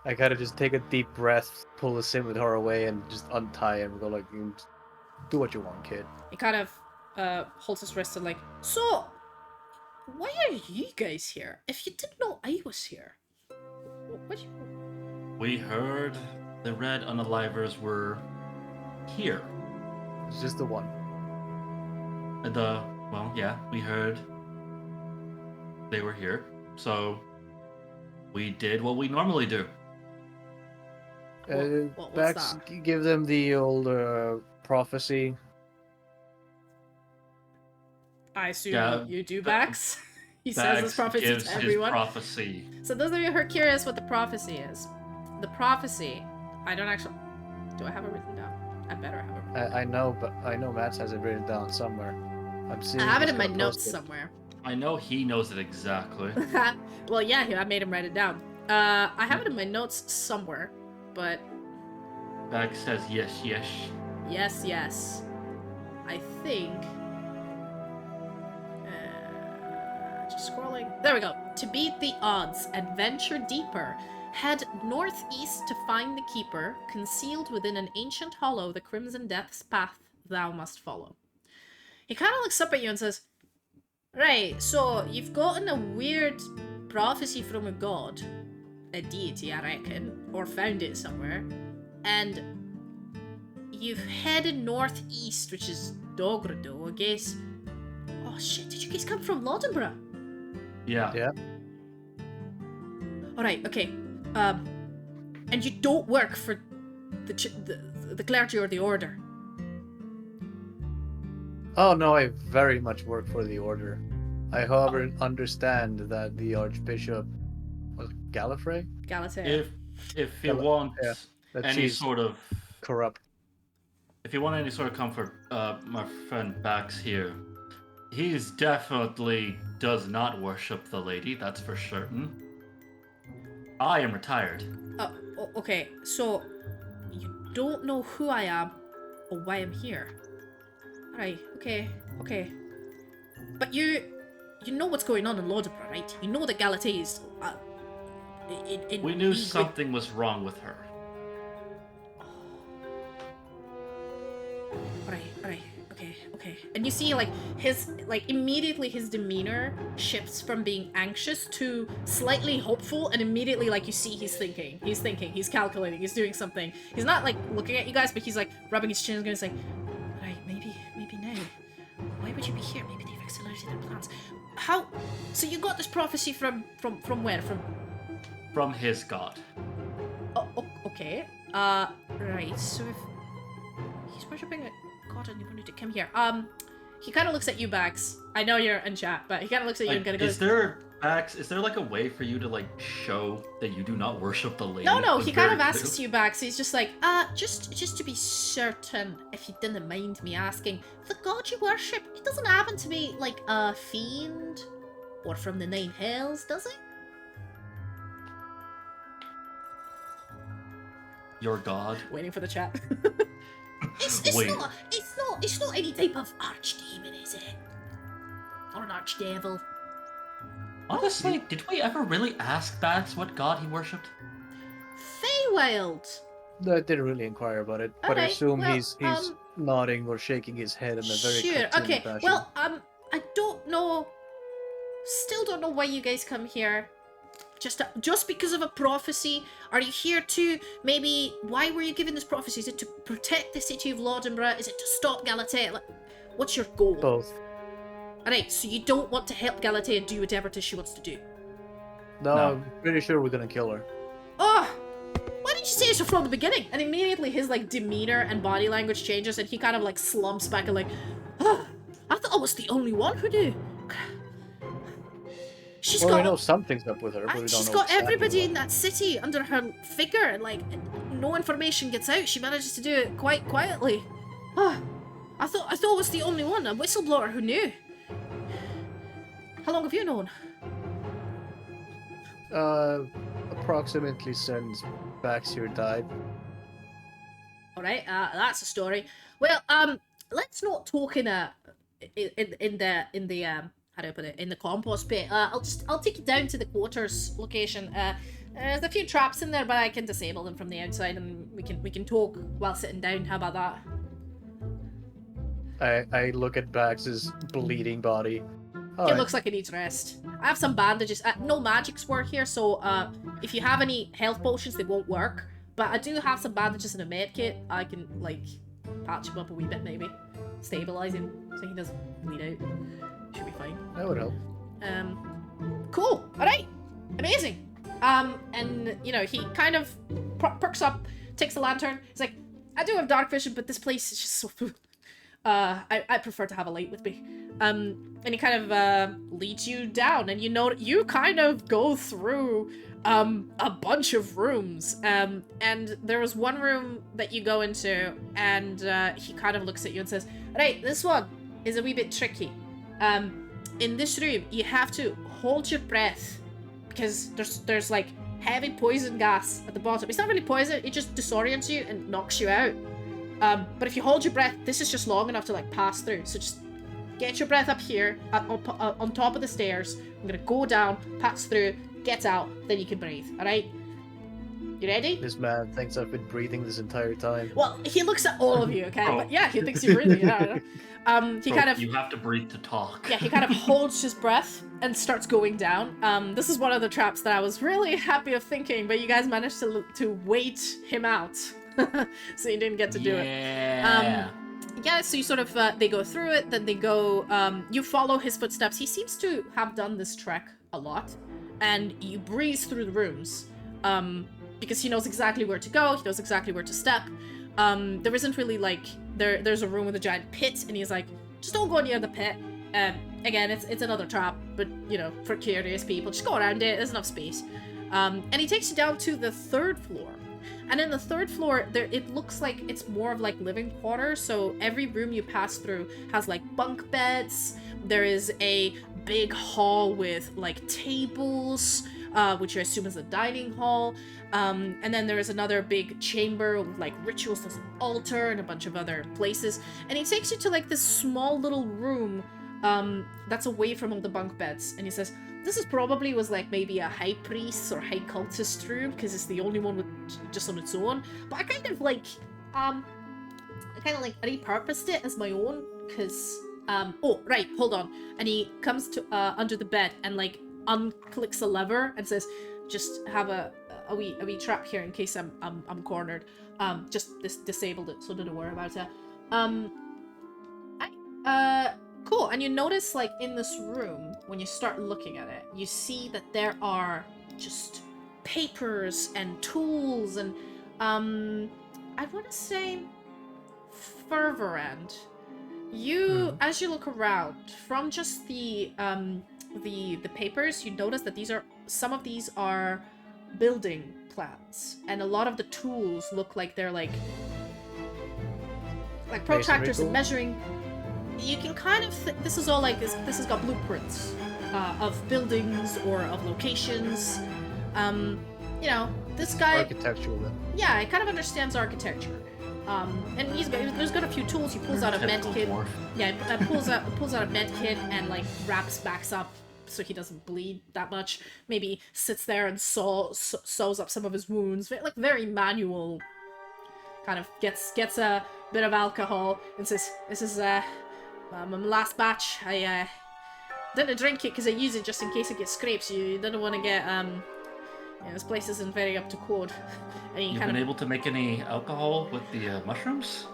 C: I kind of just take a deep breath, pull the scimitar away, and just untie him and go like, do what you want, kid.
A: He kind of holds his wrist and like, so, why are you guys here? If you didn't know I was here, what?
B: We heard the red unalivers were here.
C: It's just the one.
B: We heard they were here, so we did what we normally do.
A: What's
C: Baax,
A: that?
C: give them the old prophecy.
A: I assume
B: Yeah,
A: you do,
B: Ba-
A: Baax. He says this
B: Baax
A: prophecy
B: gives
A: to
B: his
A: everyone.
B: prophecy.
A: So those of you who are curious what the prophecy is, the prophecy, I don't actually... Do I have it written down? I better have it written
C: I know, but I know Matt has it written down somewhere. I'm seeing.
A: I have it
C: he's
A: in my
C: gonna
A: notes
C: post it.
A: somewhere.
B: I know he knows it exactly.
A: Well, yeah, I made him write it down. I have it in my notes somewhere, but
B: Baax says yes, yes.
A: yes. I think... just scrolling. There we go. To beat the odds and venture deeper, head northeast to find the keeper, concealed within an ancient hollow, the Crimson Death's path thou must follow. He kind of looks up at you and says, right, so you've gotten a weird prophecy from a god, a deity, I reckon, or found it somewhere, and you've headed northeast, which is Dogrado, I guess. Oh shit, did you guys come from Laudenborough?
B: Yeah.
C: Yeah.
A: Alright, okay. And you don't work for the clergy or the order?
C: Oh no, I very much work for the order. I, however, understand that the Archbishop was it Gallifrey.
A: Galatea.
B: If you want
C: That
B: any
C: she's
B: sort of
C: corrupt.
B: if you want any sort of comfort, my friend Baax here, he's definitely does not worship the lady, that's for certain. I am retired.
A: Okay, so you don't know who I am or why I'm here. Alright, okay. But you know what's going on in Laudenborough, right? You know that Galatea is...
B: We knew something was wrong with her.
A: Alright, okay. And you see, immediately his demeanor shifts from being anxious to slightly hopeful, and immediately, you see he's thinking, he's calculating, he's doing something. He's not, looking at you guys, but he's, rubbing his chin and going to say, right, maybe now. Why would you be here? Maybe they've accelerated their plans. How? So you got this prophecy from where?
B: From his god.
A: Oh, okay. Right, so if he's worshipping a god and you wanted to come here. He kind of looks at you, Baax. I know you're in chat, but he kind of looks at you and kind of goes...
B: Is there a way for you to, show that you do not worship the lady?
A: No, he kind of asks you, Baax. He's just like, just to be certain, if you didn't mind me asking, the god you worship, it doesn't happen to be, a fiend? Or from the Nine Hells, does it?
B: Your god?
A: Waiting for the chat. It's not any type of archdemon, is it? Or an archdevil.
B: Honestly, did we ever really ask Baax what god he worshipped?
A: Feywild!
C: No, I didn't really inquire about it, but I
A: Alright,
C: assume
A: well,
C: he's nodding or shaking his head in a very
A: sure,
C: cartoony
A: okay.
C: fashion.
A: Well, I don't know. Still don't know why you guys come here. Just because of a prophecy? Are you here to maybe... Why were you given this prophecy? Is it to protect the city of Laudenborough? Is it to stop Galatea? What's your goal?
C: Both.
A: Alright, so you don't want to help Galatea do whatever it is she wants to do?
C: No,
B: No.
C: I'm pretty sure we're gonna kill her.
A: Oh! Why didn't you say so from the beginning? And immediately his demeanor and body language changes and he kind of slumps back and I thought I was the only one who knew. She's
C: We
A: got...
C: know something's up with her, but we don't know.
A: She's got
C: exactly
A: everybody
C: what.
A: in that city under her figure, and no information gets out. She manages to do it quite quietly. I thought I was the only one, a whistleblower who knew. How long have you known?
C: Approximately since Baax here died.
A: All right, that's a story. Well, let's not talk in the how do I put it, in the compost pit. I'll take you down to the quarters location. There's a few traps in there, but I can disable them from the outside, and we can talk while sitting down. How about that?
C: I look at Baax's bleeding body.
A: It looks like it needs rest. I have some bandages. No magics work here, so if you have any health potions, they won't work. But I do have some bandages in a med kit. I can patch him up a wee bit, maybe stabilize him so he doesn't bleed out. Should be fine.
C: That would help.
A: Cool. All right. Amazing. And he kind of perks up, takes a lantern. He's like, I do have dark vision, but this place is just so... I prefer to have a light with me. And he kind of leads you down, and you kind of go through a bunch of rooms. And there was one room that you go into, and he kind of looks at you and says, right, this one is a wee bit tricky. In this room, you have to hold your breath, because there's like heavy poison gas at the bottom. It's not really poison, it just disorients you and knocks you out. But if you hold your breath, this is just long enough to like pass through. So just get your breath up here, on top of the stairs. I'm gonna go down, pass through, get out, then you can breathe. All right? You ready?
C: This man thinks I've been breathing this entire time.
A: Well, he looks at all of you, okay?
B: Bro.
A: But yeah, he thinks you're breathing. Yeah. He
B: Bro,
A: kind of.
B: You have to breathe to talk.
A: Yeah, he kind of holds his breath and starts going down. This is one of the traps that I was really happy of thinking, but you guys managed to wait him out. So you didn't get to do it. Yeah, so you sort of, they go through it, then they go, you follow his footsteps. He seems to have done this trek a lot, and you breeze through the rooms, because he knows exactly where to go, he knows exactly where to step. There isn't really, like, there's a room with a giant pit, and he's like, just don't go near the pit. Again, it's another trap, but, you know, for curious people, just go around it, there's enough space. And he takes you down to the 3rd floor. And in the 3rd floor, it looks like it's more of like living quarters. So every room you pass through has like bunk beds. There is a big hall with like tables, which I assume is a dining hall. And then there is another big chamber with like rituals. There's an altar and a bunch of other places. And he takes you to like this small little room that's away from all the bunk beds. And he says, this is probably was like maybe a high priest or high cultist room, because it's the only one with just on its own. But I kind of like repurposed it as my own, because oh right, hold on. And he comes to under the bed and like unclicks a lever and says, just have a wee trap here in case I'm cornered. Just disabled it, so don't worry about it. Cool, and you notice, like, in this room, when you start looking at it, you see that there are just papers and tools and, I want to say, further end. As you look around, from just the papers, you notice that some of these are building plans, and a lot of the tools look like they're, like protractors and measuring. You can kind of this is all like this has got blueprints of buildings or of locations. You know, this guy
C: Architectural then.
A: Yeah, he kind of understands architecture. And there's got a few tools. He pulls out a med kit. Yeah, pulls out a med kit and like wraps Baax up so he doesn't bleed that much. Maybe sits there and sews up some of his wounds. Like very manual. Kind of gets a bit of alcohol and says, "This is my last batch. I didn't drink it because I use it just in case it gets scrapes. You didn't want to get this place isn't very up to code." And
B: You've been able to make any alcohol with the mushrooms?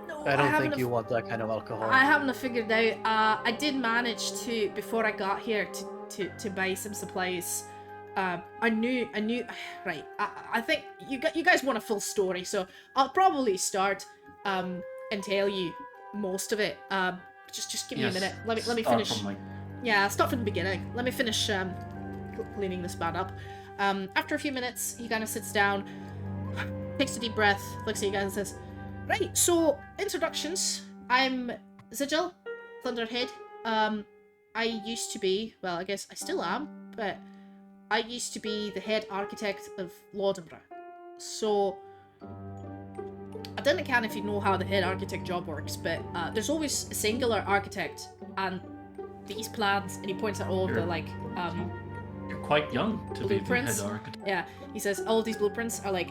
A: No,
C: I don't think you want that kind of alcohol.
A: I haven't figured out. I did manage to, before I got here, to buy some supplies. I knew. Right. I think you guys want a full story, so I'll probably start and tell you most of it. Just give me a minute. Let me finish. Yeah, I'll start from the beginning. Let me finish cleaning this bad up. After a few minutes, he kind of sits down, takes a deep breath, looks at you guys and says, "Right, so introductions. I'm Sigil Thunderhead. I used to be, well, I guess I still am, but I used to be the head architect of Laudenborough. So I don't know if you know how the head architect job works, but there's always a singular architect, and these plans," and he points at all of the like
B: You're quite young to
A: blueprints.
B: be the head architect.
A: Yeah, he says all of these blueprints are like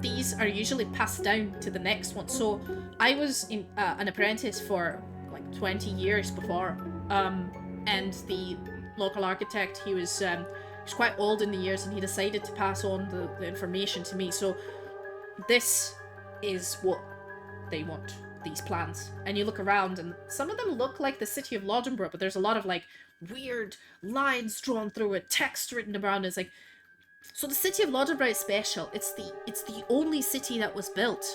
A: these are usually passed down to the next one. So I was an apprentice for like 20 years before, and the local architect, he was quite old in the years, and he decided to pass on the information to me. So this is what they want, these plans. And you look around, and some of them look like the city of Laudenborough, but there's a lot of like weird lines drawn through it, text written around it. It's like, So the city of Laudenborough is special. It's the only city that was built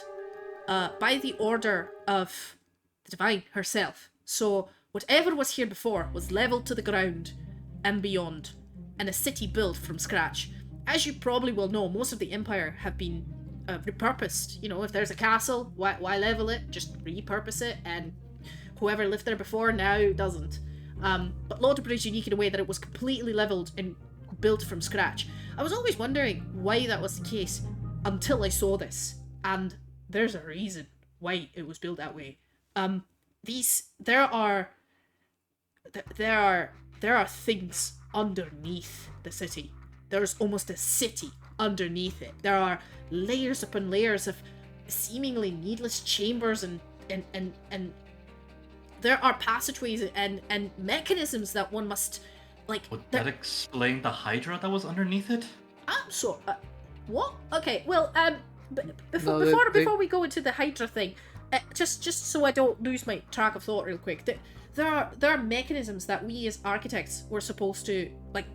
A: by the order of the Divine herself. So whatever was here before was leveled to the ground and beyond, and a city built from scratch. As you probably will know, most of the Empire have been repurposed. You know, if there's a castle, why level it? Just repurpose it, and whoever lived there before now doesn't. But Laudenborough is unique in a way that it was completely leveled and built from scratch. I was always wondering why that was the case until I saw this, and there's a reason why it was built that way. There are things underneath the city. There's almost a city underneath it. There are layers upon layers of seemingly needless chambers and there are passageways and mechanisms that one must
B: Would that explain the Hydra that was underneath it?
A: What? Okay, well, before we go into the Hydra thing, just so I don't lose my track of thought real quick, there are mechanisms that we as architects were supposed to,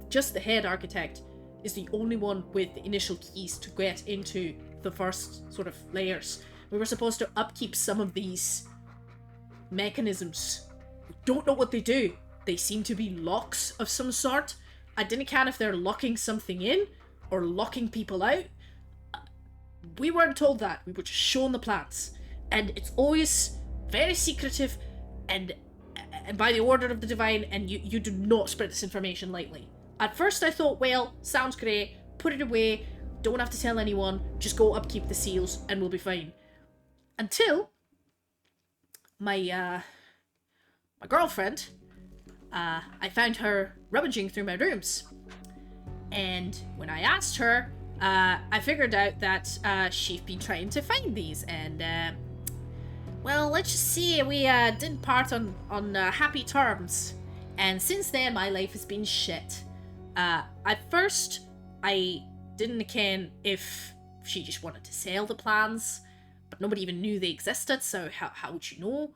A: just the head architect is the only one with the initial keys to get into the first sort of layers. We were supposed to upkeep some of these mechanisms. We don't know what they do. They seem to be locks of some sort. I didn't care if they're locking something in or locking people out. We weren't told that. We were just shown the plans. And it's always very secretive and by the order of the Divine, and you do not spread this information lightly. At first I thought, well, sounds great, put it away, don't have to tell anyone, just go upkeep the seals and we'll be fine. Until my girlfriend, I found her rummaging through my rooms. And when I asked her, I figured out that she'd been trying to find these, and well, let's just say we didn't part on happy terms. And since then, my life has been shit. At first, I didn't ken if she just wanted to sell the plans, but nobody even knew they existed, so how would you know?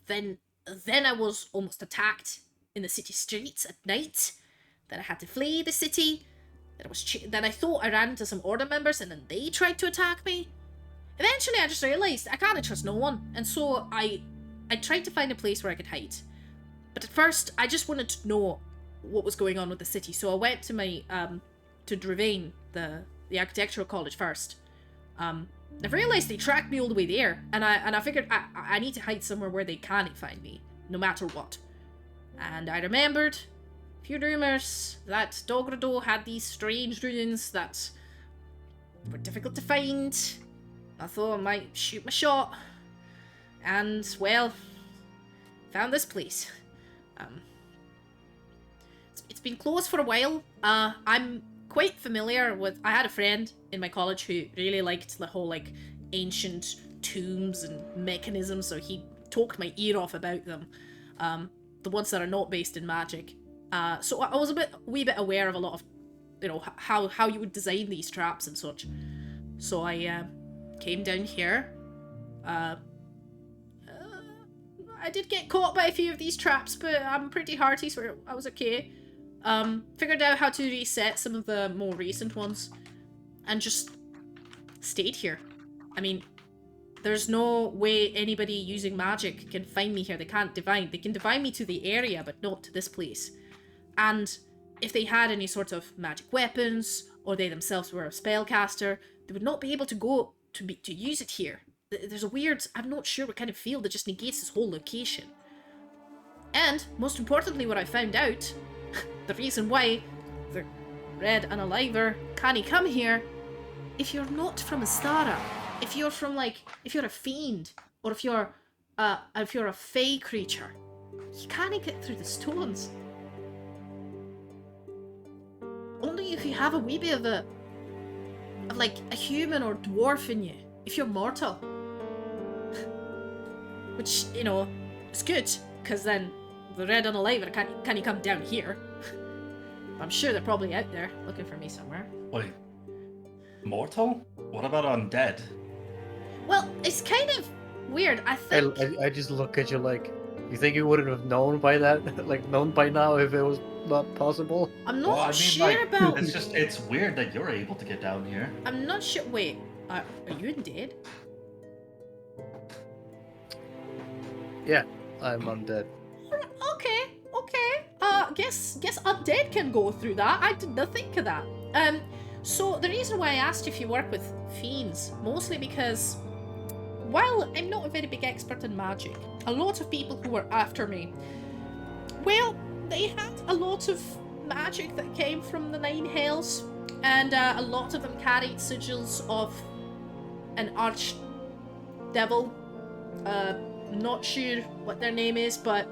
A: Then I was almost attacked in the city streets at night. Then I had to flee the city. Then I thought I ran into some order members, and then they tried to attack me. Eventually, I just realised I can't trust no one, and so I tried to find a place where I could hide. But at first, I just wanted to know what was going on with the city, so I went to my to Dravain, the architectural college first. I realised they tracked me all the way there, and I figured I need to hide somewhere where they can't find me, no matter what. And I remembered a few rumours that Dogrado had these strange ruins that were difficult to find. I thought I might shoot my shot, and well, found this place. It's been closed for a while. I'm quite familiar with. I had a friend in my college who really liked the whole ancient tombs and mechanisms, so he talked my ear off about them. The ones that are not based in magic. So I was a wee bit aware of a lot of, how you would design these traps and such. So I came down here. I did get caught by a few of these traps, but I'm pretty hearty, so I was okay. Figured out how to reset some of the more recent ones, and just stayed here. I mean, there's no way anybody using magic can find me here. They can't divine. They can divine me to the area, but not to this place. And if they had any sort of magic weapons, or they themselves were a spellcaster, they would not be able to go to use it here. There's a weird, I'm not sure what kind of field that just negates this whole location. And, most importantly, what I found out, the reason why the Red Unaliver can't come here, if you're not from Esthara, if you're from if you're a fiend, or if you're a fey creature, you can't get through the stones. Only if you have a wee bit of a human or dwarf in you, if you're mortal. Which, is good, because then the Red Unaliver can't come down here. I'm sure they're probably out there looking for me somewhere.
B: Wait, mortal? What about undead?
A: Well, it's kind of weird. I think
C: I just look at you like, You think you wouldn't have known by that, like known by now if it was not possible?
A: I'm not sure
B: like,
A: about.
B: it's weird that you're able to get down here.
A: I'm not sure. Wait, are you undead?
C: Yeah, I'm undead.
A: Okay. Guess undead can go through that. I did not think of that. So the reason why I asked if you work with fiends, mostly because, while I'm not a very big expert in magic, a lot of people who were after me, well, they had a lot of magic that came from the Nine Hells, and a lot of them carried sigils of an archdevil. Not sure what their name is, but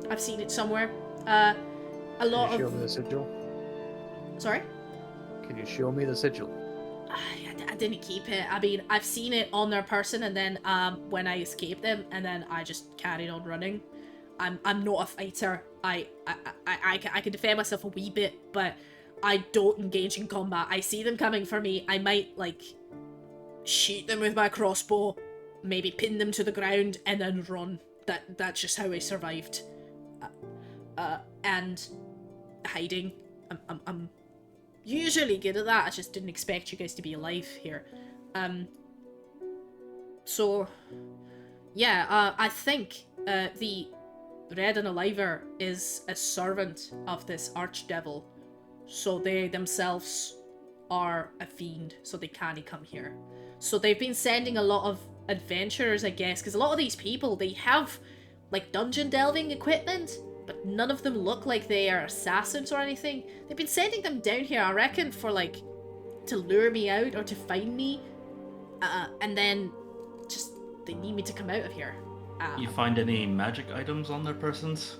A: I've seen it somewhere. A lot
C: Can you
A: of.
C: show me the sigil?
A: Sorry?
C: Can you show me the sigil?
A: I didn't keep it. I mean, I've seen it on their person, and then when I escaped them, and then I just carried on running. I'm not a fighter. I can defend myself a wee bit, but I don't engage in combat. I see them coming for me. I might like shoot them with my crossbow, maybe pin them to the ground, and then run. That's just how I survived. And hiding. I'm usually good at that. I just didn't expect you guys to be alive here. So yeah, I think the Red and Aliver is a servant of this archdevil, so they themselves are a fiend, so they can't come here. So they've been sending a lot of adventurers, I guess, because a lot of these people, they have like dungeon delving equipment, but none of them look like they are assassins or anything. They've been sending them down here, I reckon, for like to lure me out or to find me, and then just they need me to come out of here.
B: You find any magic items on their persons?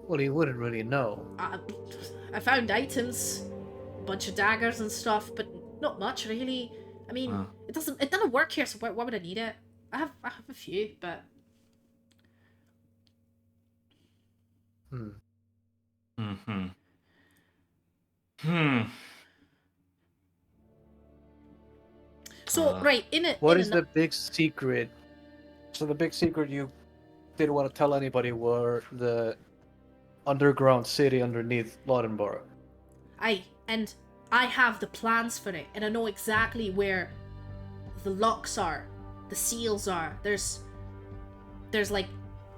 C: Well, you wouldn't really know.
A: I found items, a bunch of daggers and stuff, but not much really. I mean, it doesn't work here, so why would I need it? I have a few, but. So right in it.
C: What is the big secret? So the big secret you didn't want to tell anybody were the underground city underneath Laudenborough.
A: And I have the plans for it, and I know exactly where the locks are, the seals are. There's like,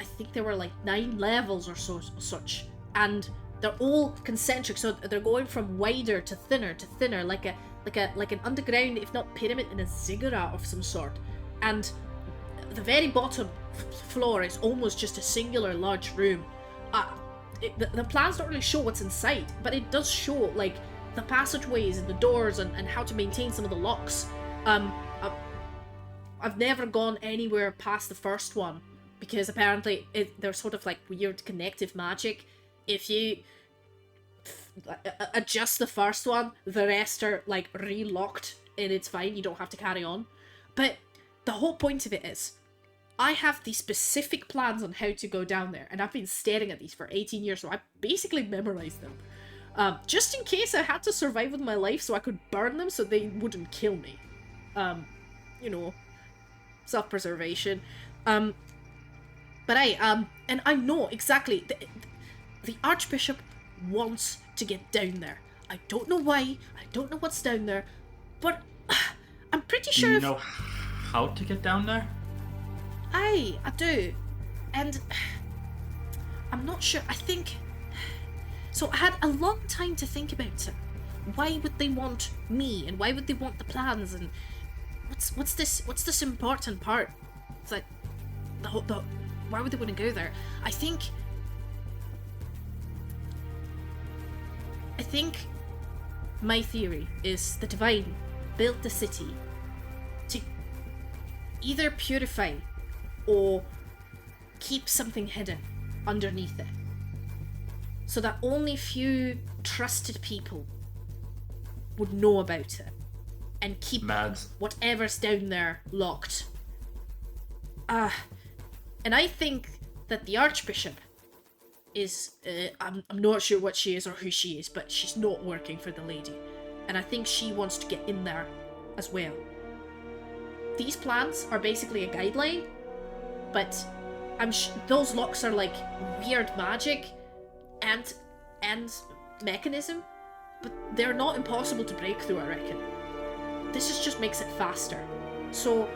A: I think there were like 9 levels or such, and they're all concentric, so they're going from wider to thinner, like an underground, if not pyramid, in a ziggurat of some sort. And the very bottom floor is almost just a singular large room. The plans don't really show what's inside, but it does show like the passageways and the doors and how to maintain some of the locks. I've never gone anywhere past the first one, because apparently they're sort of like weird connective magic. If you adjust the first one, the rest are like re-locked and it's fine, you don't have to carry on. But the whole point of it is, I have these specific plans on how to go down there, and I've been staring at these for 18 years, so I basically memorized them. Just in case I had to survive with my life, so I could burn them so they wouldn't kill me. You know, self-preservation. But and I know exactly, the Archbishop wants to get down there. I don't know why, I don't know what's down there, but I'm pretty sure.
B: Do you know how to get down there?
A: I do, and I'm not sure. I think so. I had a long time to think about it. Why would they want me, and why would they want the plans, and what's this important part? It's like the why would they want to go there? I think my theory is the Divine built the city to either purify or keep something hidden underneath it, so that only few trusted people would know about it and keep whatever's down there locked. And I think that the Archbishop is, I'm not sure what she is or who she is, but she's not working for the lady, and I think she wants to get in there as well. These plans are basically a guideline, but those locks are like weird magic and mechanism, but they're not impossible to break through, I reckon. This just makes it faster. So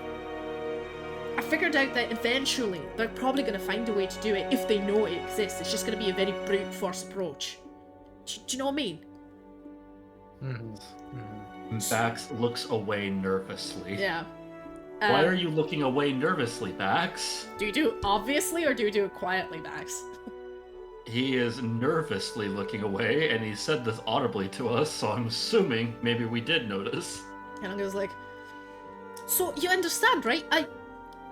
A: I figured out that eventually they're probably going to find a way to do it if they know it exists. It's just going to be a very brute force approach. Do you know what I mean?
B: Baax looks away nervously.
A: Yeah.
B: Why are you looking away nervously, Baax?
A: Do you do it obviously or do you do it quietly, Baax?
B: He is nervously looking away, and he said this audibly to us, so I'm assuming maybe we did notice.
A: And I was like, so you understand, right?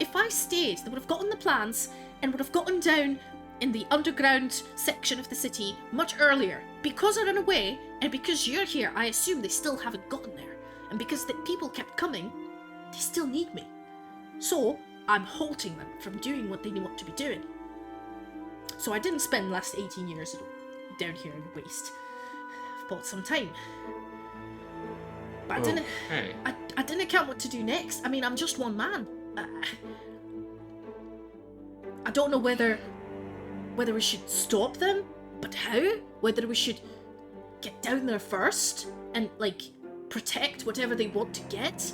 A: If I stayed, they would have gotten the plans and would have gotten down in the underground section of the city much earlier. Because I ran away, and because you're here, I assume they still haven't gotten there. And because the people kept coming, they still need me. So, I'm halting them from doing what they want to be doing. So I didn't spend the last 18 years down here in the waste. I've bought some time. But I didn't account what to do next. I mean, I'm just one man. I don't know whether we should stop them, but how? Whether we should get down there first and, like, protect whatever they want to get?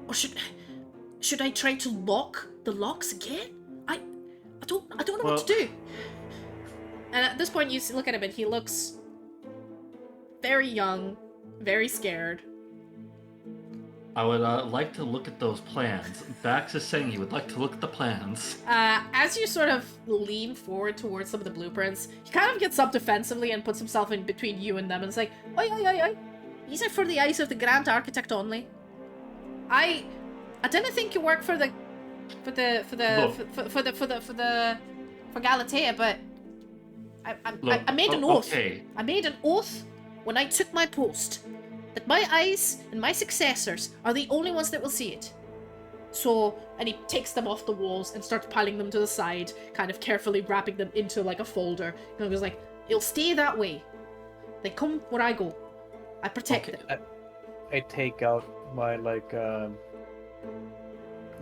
A: Or should I try to lock the locks again? I don't know what to do. And at this point, you look at him, and he looks very young, very scared.
B: I would like to look at those plans. Baax is saying he would like to look at the plans.
A: As you sort of lean forward towards some of the blueprints, he kind of gets up defensively and puts himself in between you and them, and is like, oi. These are for the eyes of the Grand Architect only. I didn't think you worked for Galatea, but I made an oath.
B: Okay.
A: I made an oath when I took my post that my eyes and my successors are the only ones that will see it. So, and he takes them off the walls and starts piling them to the side, kind of carefully wrapping them into like a folder. And he was like, it'll stay that way. They come where I go. I protect them.
C: I take out my, like,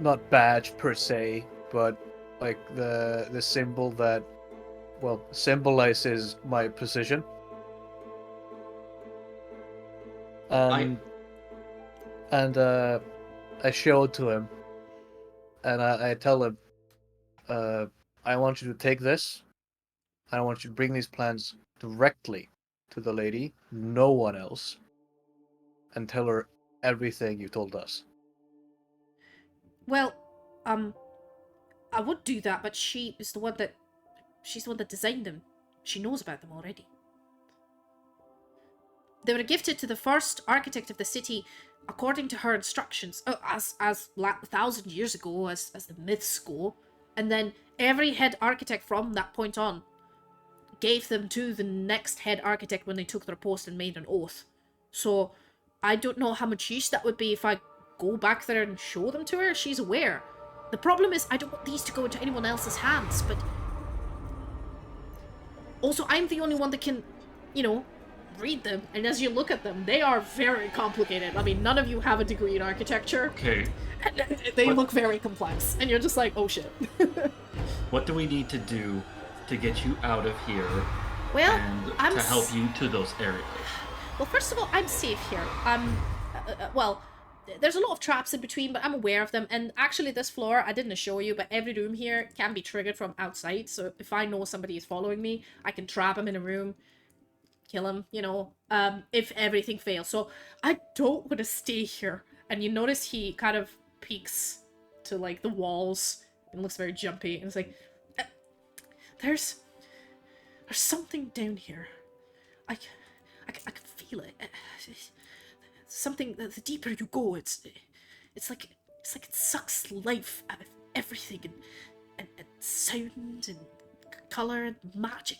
C: not badge per se, but like the symbol that, well, symbolizes my position. I show it to him, and I tell him, I want you to take this, and I want you to bring these plans directly to the lady, no one else, and tell her everything you told us.
A: Well, I would do that, but she's the one that designed them. She knows about them already. They were gifted to the first architect of the city according to her instructions, as 1,000 years ago, as the myths go, and then every head architect from that point on gave them to the next head architect when they took their post and made an oath. So I don't know how much use that would be if I go back there and show them to her. She's aware. The problem is I don't want these to go into anyone else's hands, but also I'm the only one that can, read them, and as you look at them, they are very complicated. I mean, none of you have a degree in architecture.
B: Okay.
A: And they look very complex, and you're just like, oh shit.
B: What do we need to do to get you out of here to help you to those areas?
A: Well, first of all, I'm safe here. Well, there's a lot of traps in between, but I'm aware of them, and actually this floor, I didn't show you, but every room here can be triggered from outside, so if I know somebody is following me, I can trap him in a room, kill him, if everything fails. So I don't want to stay here. And you notice he kind of peeks to, like, the walls and looks very jumpy, and it's like, there's something down here. I can feel it. Something, the deeper you go, it's like it sucks life out of everything, and sound and color and magic.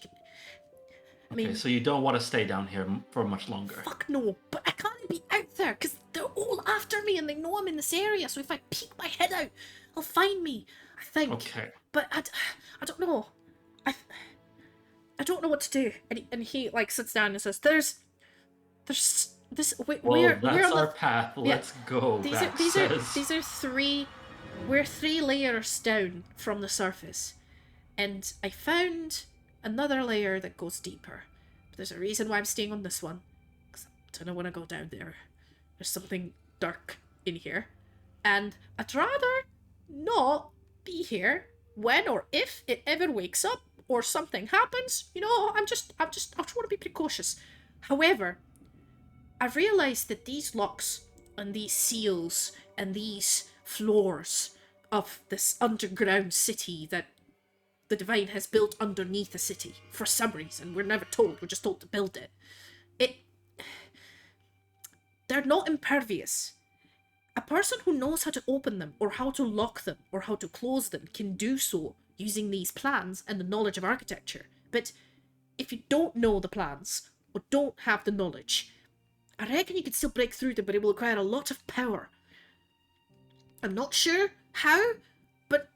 A: I mean,
B: okay, so you don't want to stay down here for much longer.
A: Fuck no, but I can't be out there because they're all after me and they know I'm in this area. So if I peek my head out, they'll find me, I think.
B: Okay.
A: But I don't know. I don't know what to do. And he like sits down and says, "There's this. We're
B: that's
A: on
B: our
A: the
B: path. Let's go."
A: These are 3 we're 3 layers down from the surface, and I found another layer that goes deeper. But there's a reason why I'm staying on this one, because I don't want to go down there. There's something dark in here, and I'd rather not be here when or if it ever wakes up or something happens. You know, I just want to be precautious. However, I've realized that these locks and these seals and these floors of this underground city that the Divine has built underneath a city for some reason. We're never told, we're just told to build it. They're not impervious. A person who knows how to open them, or how to lock them, or how to close them can do so using these plans and the knowledge of architecture. But if you don't know the plans, or don't have the knowledge, I reckon you could still break through them, but it will require a lot of power. I'm not sure how, but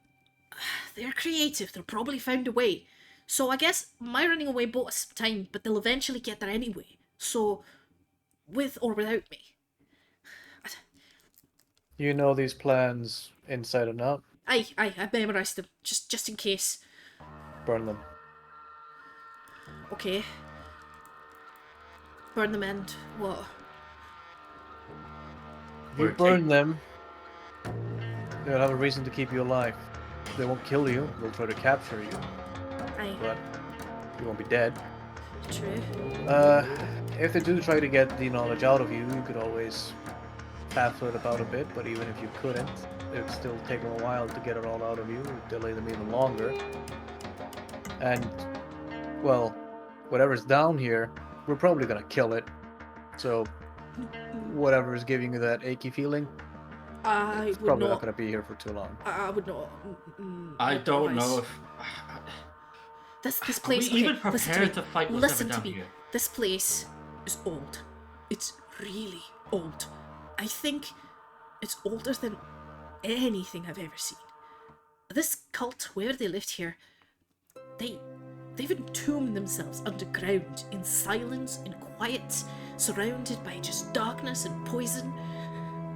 A: they're creative. They'll probably find a way. So I guess my running away bought us time, but they'll eventually get there anyway. So, with or without me.
C: You know these plans inside and out?
A: I've memorised them, just in case.
C: Burn them.
A: Okay. Burn them and what?
C: If you burn them, they'll have a reason to keep you alive. They won't kill you, they'll try to capture you.
A: Aye.
C: But you won't be dead.
A: True.
C: If they do try to get the knowledge out of you, you could always path it about a bit, but even if you couldn't, it'd still take them a while to get it all out of you, it'd delay them even longer. And, well, whatever's down here, we're probably gonna kill it. So, whatever is giving you that achy feeling,
A: I would
C: probably
A: not.
C: not gonna be here for too long.
A: I would not.
B: I don't
A: advise.
B: know if...
A: This place.
B: Are we even
A: okay, listen
B: prepared
A: to
B: to fight what's
A: Listen
B: ever
A: to
B: down
A: me.
B: here?
A: This place is old. It's really old. I think it's older than anything I've ever seen. This cult, whoever they lived here, they've entombed themselves underground in silence and quiet, surrounded by just darkness and poison,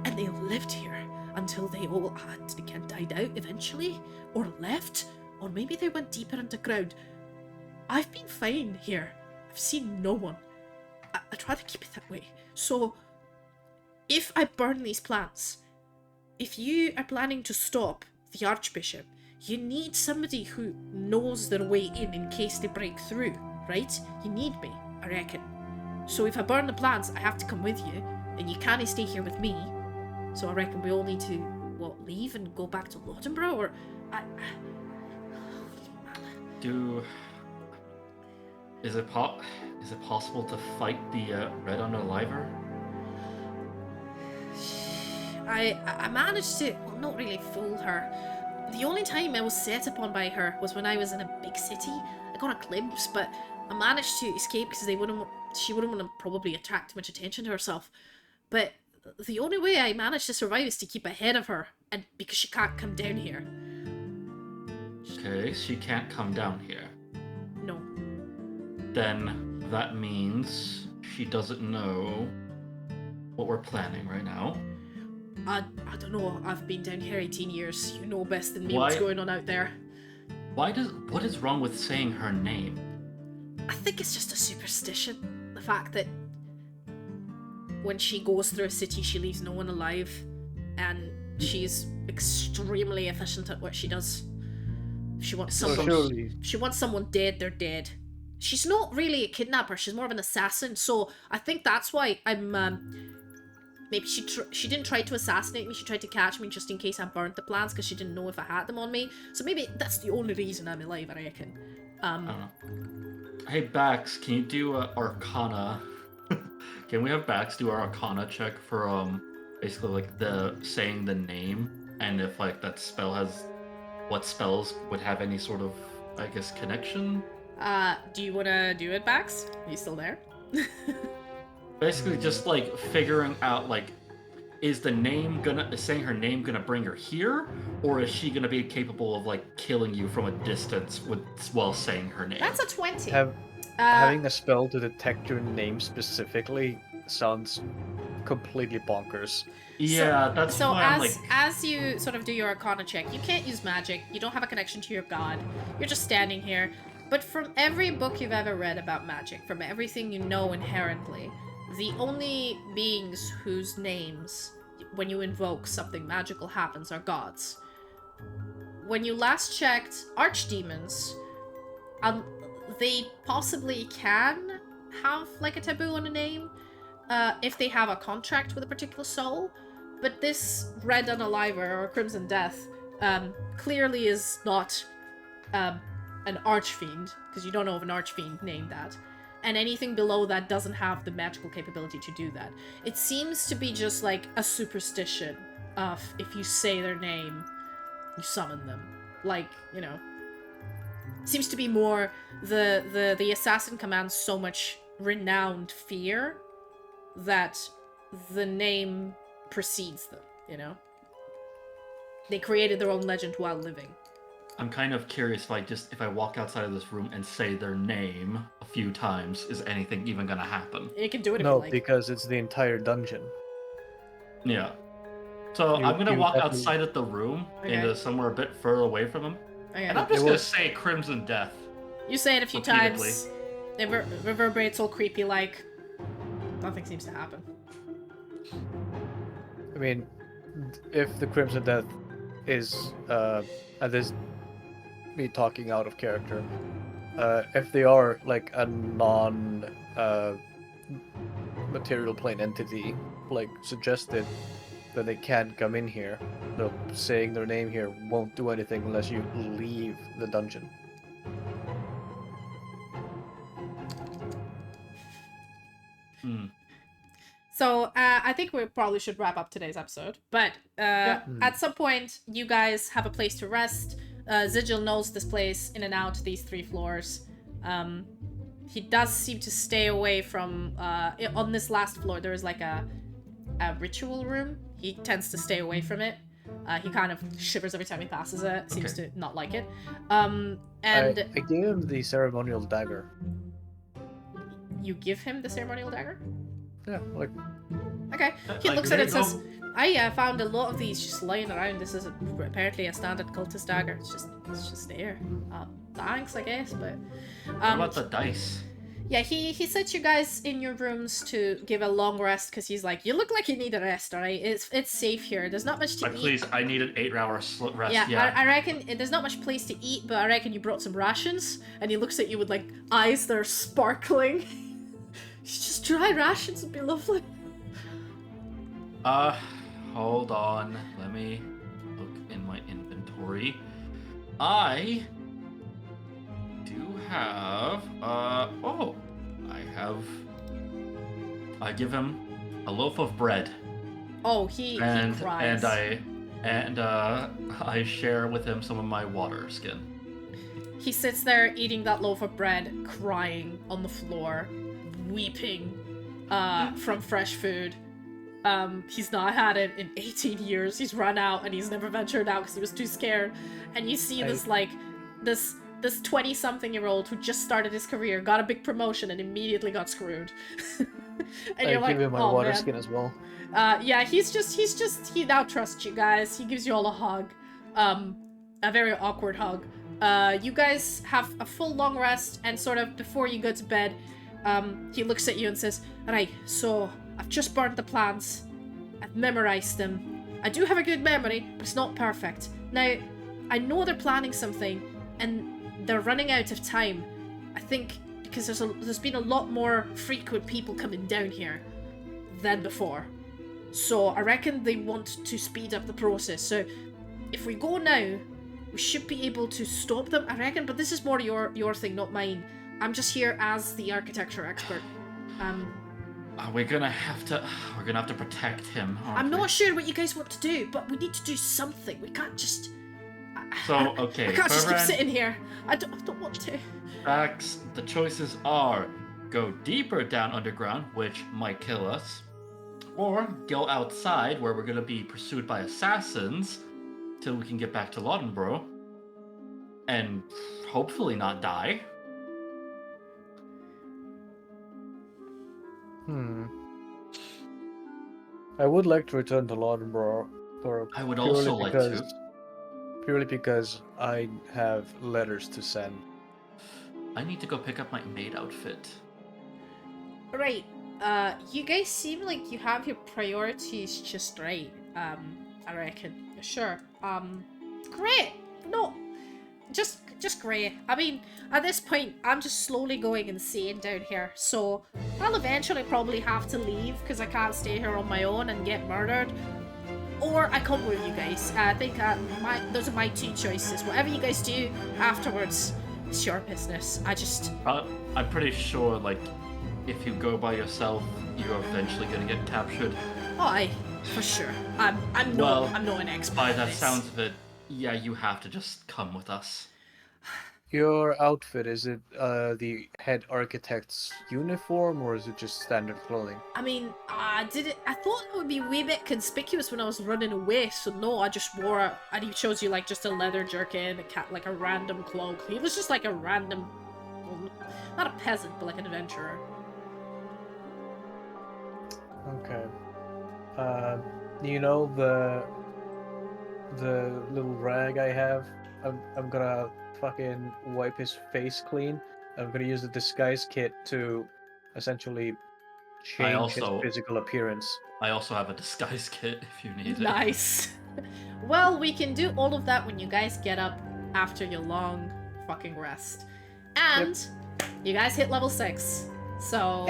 A: and they lived here until they all had died out eventually, or left, or maybe they went deeper underground. I've been fine here. I've seen no one. I'd rather keep it that way. So, if I burn these plans, if you are planning to stop the Archbishop, you need somebody who knows their way in case they break through, right? You need me, I reckon. So if I burn the plans, I have to come with you, and you can't stay here with me. So I reckon we all need to, leave and go back to Laudenborough, or...
B: Is it possible to fight the Red Unaliver?
A: I managed to, not really fool her. The only time I was set upon by her was when I was in a big city. I got a glimpse, but I managed to escape because she wouldn't want to probably attract too much attention to herself. But the only way I managed to survive is to keep ahead of her, and because she can't come down here.
B: Okay, she can't come down here.
A: No.
B: Then that means she doesn't know what we're planning right now.
A: I don't know. I've been down here 18 years. You know best than me
B: Why-
A: what's going on out there.
B: What is wrong with saying her name?
A: I think it's just a superstition. The fact that when she goes through a city, she leaves no one alive, and she's extremely efficient at what she does. If she wants
B: So
A: someone,
C: surely,
A: if she wants someone dead, they're dead. She's not really a kidnapper. She's more of an assassin. So I think that's why I'm. Maybe she didn't try to assassinate me. She tried to catch me just in case I burnt the plans because she didn't know if I had them on me. So maybe that's the only reason I'm alive, I reckon.
B: I don't know. Hey Baax, can you do a Arcana? Can we have Baax do our Arcana check for basically like the saying the name, and if like that spell has what spells would have any sort of, I guess, connection?
A: Do you wanna do it, Baax? Are you still there?
B: Basically just like figuring out like, is saying her name gonna bring her here, or is she gonna be capable of like killing you from a distance while saying her name?
A: That's a 20.
C: having a spell to detect your name specifically sounds completely bonkers.
B: Yeah, that's
A: So
B: why I'm like.
A: as you sort of do your Arcana check, you can't use magic. You don't have a connection to your god. You're just standing here. But from every book you've ever read about magic, from everything you know inherently, the only beings whose names, when you invoke something magical happens, are gods. When you last checked archdemons, they possibly can have like a taboo on a name, if they have a contract with a particular soul. But this Red Unaliver or Crimson Death clearly is not an archfiend, because you don't know of an archfiend named that. And anything below that doesn't have the magical capability to do that. It seems to be just like a superstition of if you say their name, you summon them. Like, you know. Seems to be more the assassin commands so much renowned fear that the name precedes them, you know? They created their own legend while living.
B: I'm kind of curious if I walk outside of this room and say their name a few times, is anything even gonna happen?
A: You can do it if
C: No,
A: you like.
C: because it's the entire dungeon.
B: Yeah. So I'm gonna
C: you
B: walk
C: definitely-
B: outside of the room
A: Okay.
B: into somewhere a bit further away from him.
A: Okay.
B: And I'm just gonna say Crimson Death.
A: You say it a few
B: repeatedly.
A: times. It reverberates all creepy like. Nothing seems to happen.
C: I mean, if the Crimson Death is, and this me talking out of character, if they are like a material plane entity, like suggested that they can't come in here, no, saying their name here won't do anything unless you leave the dungeon.
B: Hmm.
A: So, I think we probably should wrap up today's episode. But at some point, you guys have a place to rest. Zigil knows this place in and out, these 3 floors. He does seem to stay away from... on this last floor, there is like a ritual room. He tends to stay away from it. He kind of shivers every time he passes it. Seems to not like it. And
C: I gave him the ceremonial dagger.
A: you give him the ceremonial dagger?
C: Yeah, like
A: Okay. He
B: Like,
A: looks at
B: there
A: it
B: you
A: and says, I found a lot of these just lying around. This is apparently a standard cultist dagger. It's just there. Thanks, I guess, but...
B: What about the dice?
A: Yeah, he sets you guys in your rooms to give a long rest, because he's like, you look like you need a rest, alright? It's safe here. There's not much to eat.
B: Please, I need an 8-hour rest.
A: Yeah, I reckon there's not much place to eat, but I reckon you brought some rations. And he looks at you with, like, eyes that are sparkling. Just dry rations would be lovely.
B: Hold on. Let me look in my inventory. I do have, I give him a loaf of bread.
A: Oh, he cries.
B: And I share with him some of my water skin.
A: He sits there eating that loaf of bread, crying on the floor, weeping from fresh food. He's not had it in 18 years. He's run out and he's never ventured out because he was too scared. And you see this 20-something-year-old who just started his career, got a big promotion, and immediately got screwed. And you're like,
C: give him my
A: oh,
C: water
A: man.
C: skin as well.
A: Yeah, he now trusts you guys. He gives you all a hug. A very awkward hug. You guys have a full long rest, and sort of before you go to bed, he looks at you and says, alright, so I've just burnt the plans. I've memorized them. I do have a good memory, but it's not perfect. Now, I know they're planning something, and they're running out of time. I think because there's been a lot more frequent people coming down here than before. So I reckon they want to speed up the process. So if we go now, we should be able to stop them, I reckon. But this is more your thing, not mine. I'm just here as the architecture expert.
B: We're gonna have to protect him.
A: I'm not sure what you guys want to do, but we need to do something. We can't just...
B: Okay,
A: I can't just keep
B: Fervran,
A: sitting here. I don't want to.
B: Baax, the choices are go deeper down underground, which might kill us, or go outside where we're gonna be pursued by assassins till we can get back to Laudenborough and hopefully not die.
C: I would like to return to Laudenborough,
B: I would also like to.
C: Purely because I have letters to send.
B: I need to go pick up my maid outfit.
A: Right. You guys seem like you have your priorities just right. I reckon. Sure. Great. No, just great. I mean, at this point, I'm just slowly going insane down here. So I'll eventually probably have to leave because I can't stay here on my own and get murdered. Or I come with you guys. I think those are my two choices. Whatever you guys do afterwards, it's your business.
B: I'm pretty sure, like, if you go by yourself, you're eventually gonna get captured.
A: Oh, aye, for sure. I'm not an expert.
B: By
A: at
B: that
A: this.
B: sounds of it, yeah, you have to just come with us.
C: Your outfit, is it the head architect's uniform or is it just standard clothing?
A: I mean, I thought it would be a wee bit conspicuous when I was running away, so no, I just wore a, and he shows you like just a leather jerkin, like a random cloak. He was just like a random, well, not a peasant, but like an adventurer.
C: Okay. You know the little rag I have? I'm gonna fucking wipe his face clean. I'm gonna use the disguise kit to essentially change his physical appearance.
B: I also have a disguise kit if you need it.
A: Nice. Well, we can do all of that when you guys get up after your long fucking rest. And you guys hit level 6. So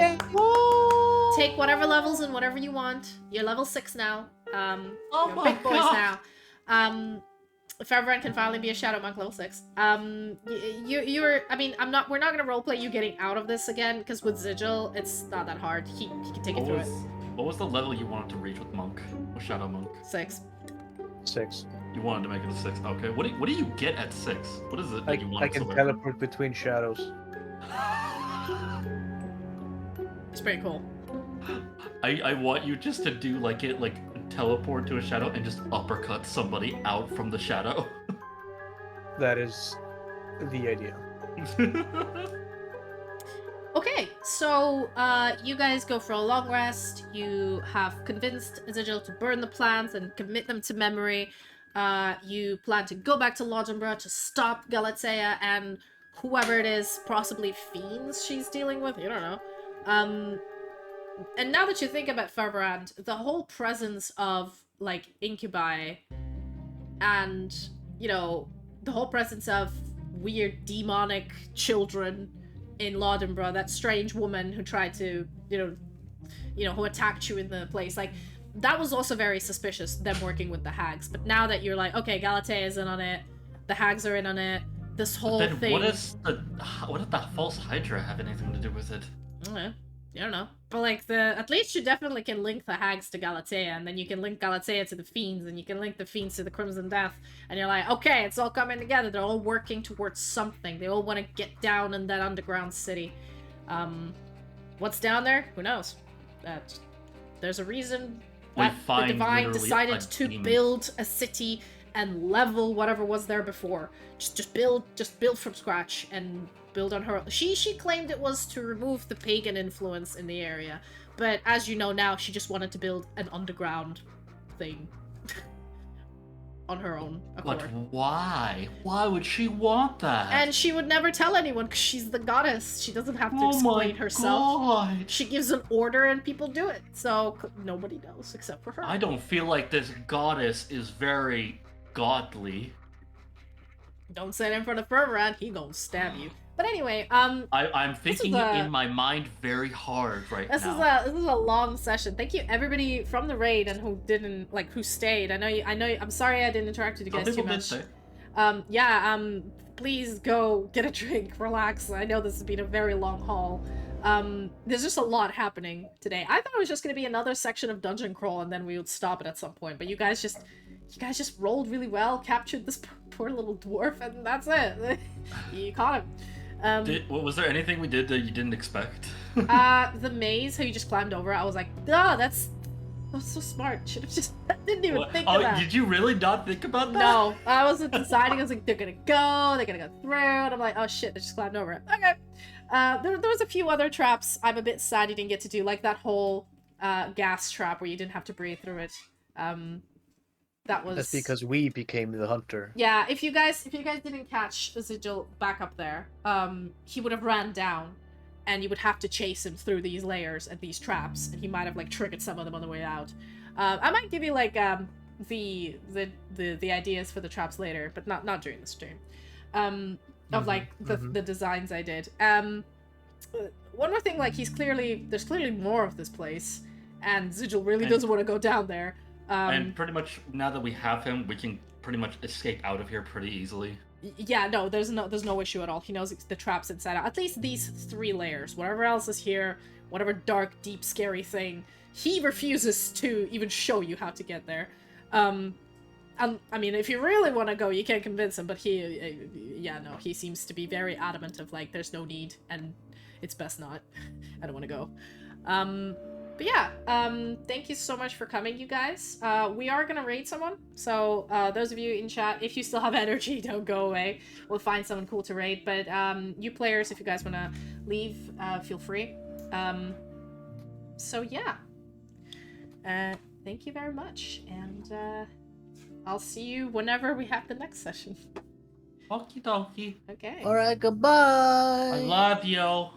A: take whatever levels and whatever you want. You're level 6 now. You're big boys now. If everyone can finally be a Shadow Monk level 6. We're not gonna roleplay you getting out of this again, because with Sigil, it's not that hard. He can take it through it.
B: What was the level you wanted to reach with Monk? Or Shadow Monk?
A: 6.
C: 6.
B: You wanted to make it a 6. Okay. What do you get at 6? What is it that you want
C: I can teleport between shadows.
A: It's pretty cool.
B: I want you just to do like teleport to a shadow and just uppercut somebody out from the shadow.
C: That is the idea.
A: Okay, so you guys go for a long rest. You have convinced Sigil to burn the plans and commit them to memory. You plan to go back to Laudenborough to stop Galatea and whoever it is, possibly fiends she's dealing with. You don't know. And now that you think about Ferberand, the whole presence of, like, incubi and, you know, the whole presence of weird demonic children in Laudenborough, that strange woman who tried to, you know, who attacked you in the place, like, that was also very suspicious, them working with the hags. But now that you're like, okay, Galatea is in on it, the hags are in on it, this whole thing...
B: What did the false Hydra have anything to do with it?
A: I don't know. I don't know. But, like, at least you definitely can link the hags to Galatea, and then you can link Galatea to the fiends, and you can link the fiends to the Crimson Death, and you're like, okay, it's all coming together. They're all working towards something. They all want to get down in that underground city. What's down there? Who knows? There's a reason that the Divine decided to build a city and level whatever was there before. Just build from scratch and build on her. She claimed it was to remove the pagan influence in the area, but as you know now, she just wanted to build an underground thing on her own accord.
B: But why? Why would she want that?
A: And she would never tell anyone because she's the goddess. She doesn't have to explain herself.
B: God.
A: She gives an order and people do it. So nobody knows except for her.
B: I don't feel like this goddess is very godly.
A: Don't say it in front of Ferberand, he gonna stab you. But anyway,
B: I'm thinking in my mind very hard right now.
A: This is a long session. Thank you everybody from the raid and who stayed. I'm sorry I didn't interact with you guys too much. Please go get a drink, relax. I know this has been a very long haul. There's just a lot happening today. I thought it was just gonna be another section of dungeon crawl and then we would stop it at some point, but you guys just rolled really well, captured this poor little dwarf, and that's it. You caught him.
B: Was there anything we did that you didn't expect?
A: The maze, how you just climbed over it, I was like, that's so smart. Should have just didn't even think of that.
B: Did you really not think about that?
A: No, I wasn't deciding. I was like, they're gonna go through, and I'm like, oh shit, they just climbed over it. Okay. There was a few other traps I'm a bit sad you didn't get to do, like that whole gas trap where you didn't have to breathe through it. That was.
C: That's because we became the hunter.
A: Yeah, if you guys didn't catch Sigil back up there, he would have ran down, and you would have to chase him through these layers and these traps, and he might have like triggered some of them on the way out. I might give you like the ideas for the traps later, but not during the stream. Of like the designs I did. One more thing, like there's clearly more of this place, and Sigil really doesn't want to go down there.
B: And pretty much now that we have him, we can pretty much escape out of here pretty easily.
A: Yeah, no, there's no issue at all. He knows the traps inside out. At least these 3 layers. Whatever else is here, whatever dark, deep, scary thing, he refuses to even show you how to get there. I mean, if you really want to go, you can convince him, but he seems to be very adamant of like, there's no need, and it's best not. I don't want to go. But yeah, thank you so much for coming, you guys. We are gonna raid someone, so those of you in chat, if you still have energy, don't go away. We'll find someone cool to raid, but you players, if you guys wanna leave, feel free. So yeah, thank you very much, and I'll see you whenever we have the next session.
B: Okie dokie.
A: Okay.
C: Alright, goodbye!
B: I love you.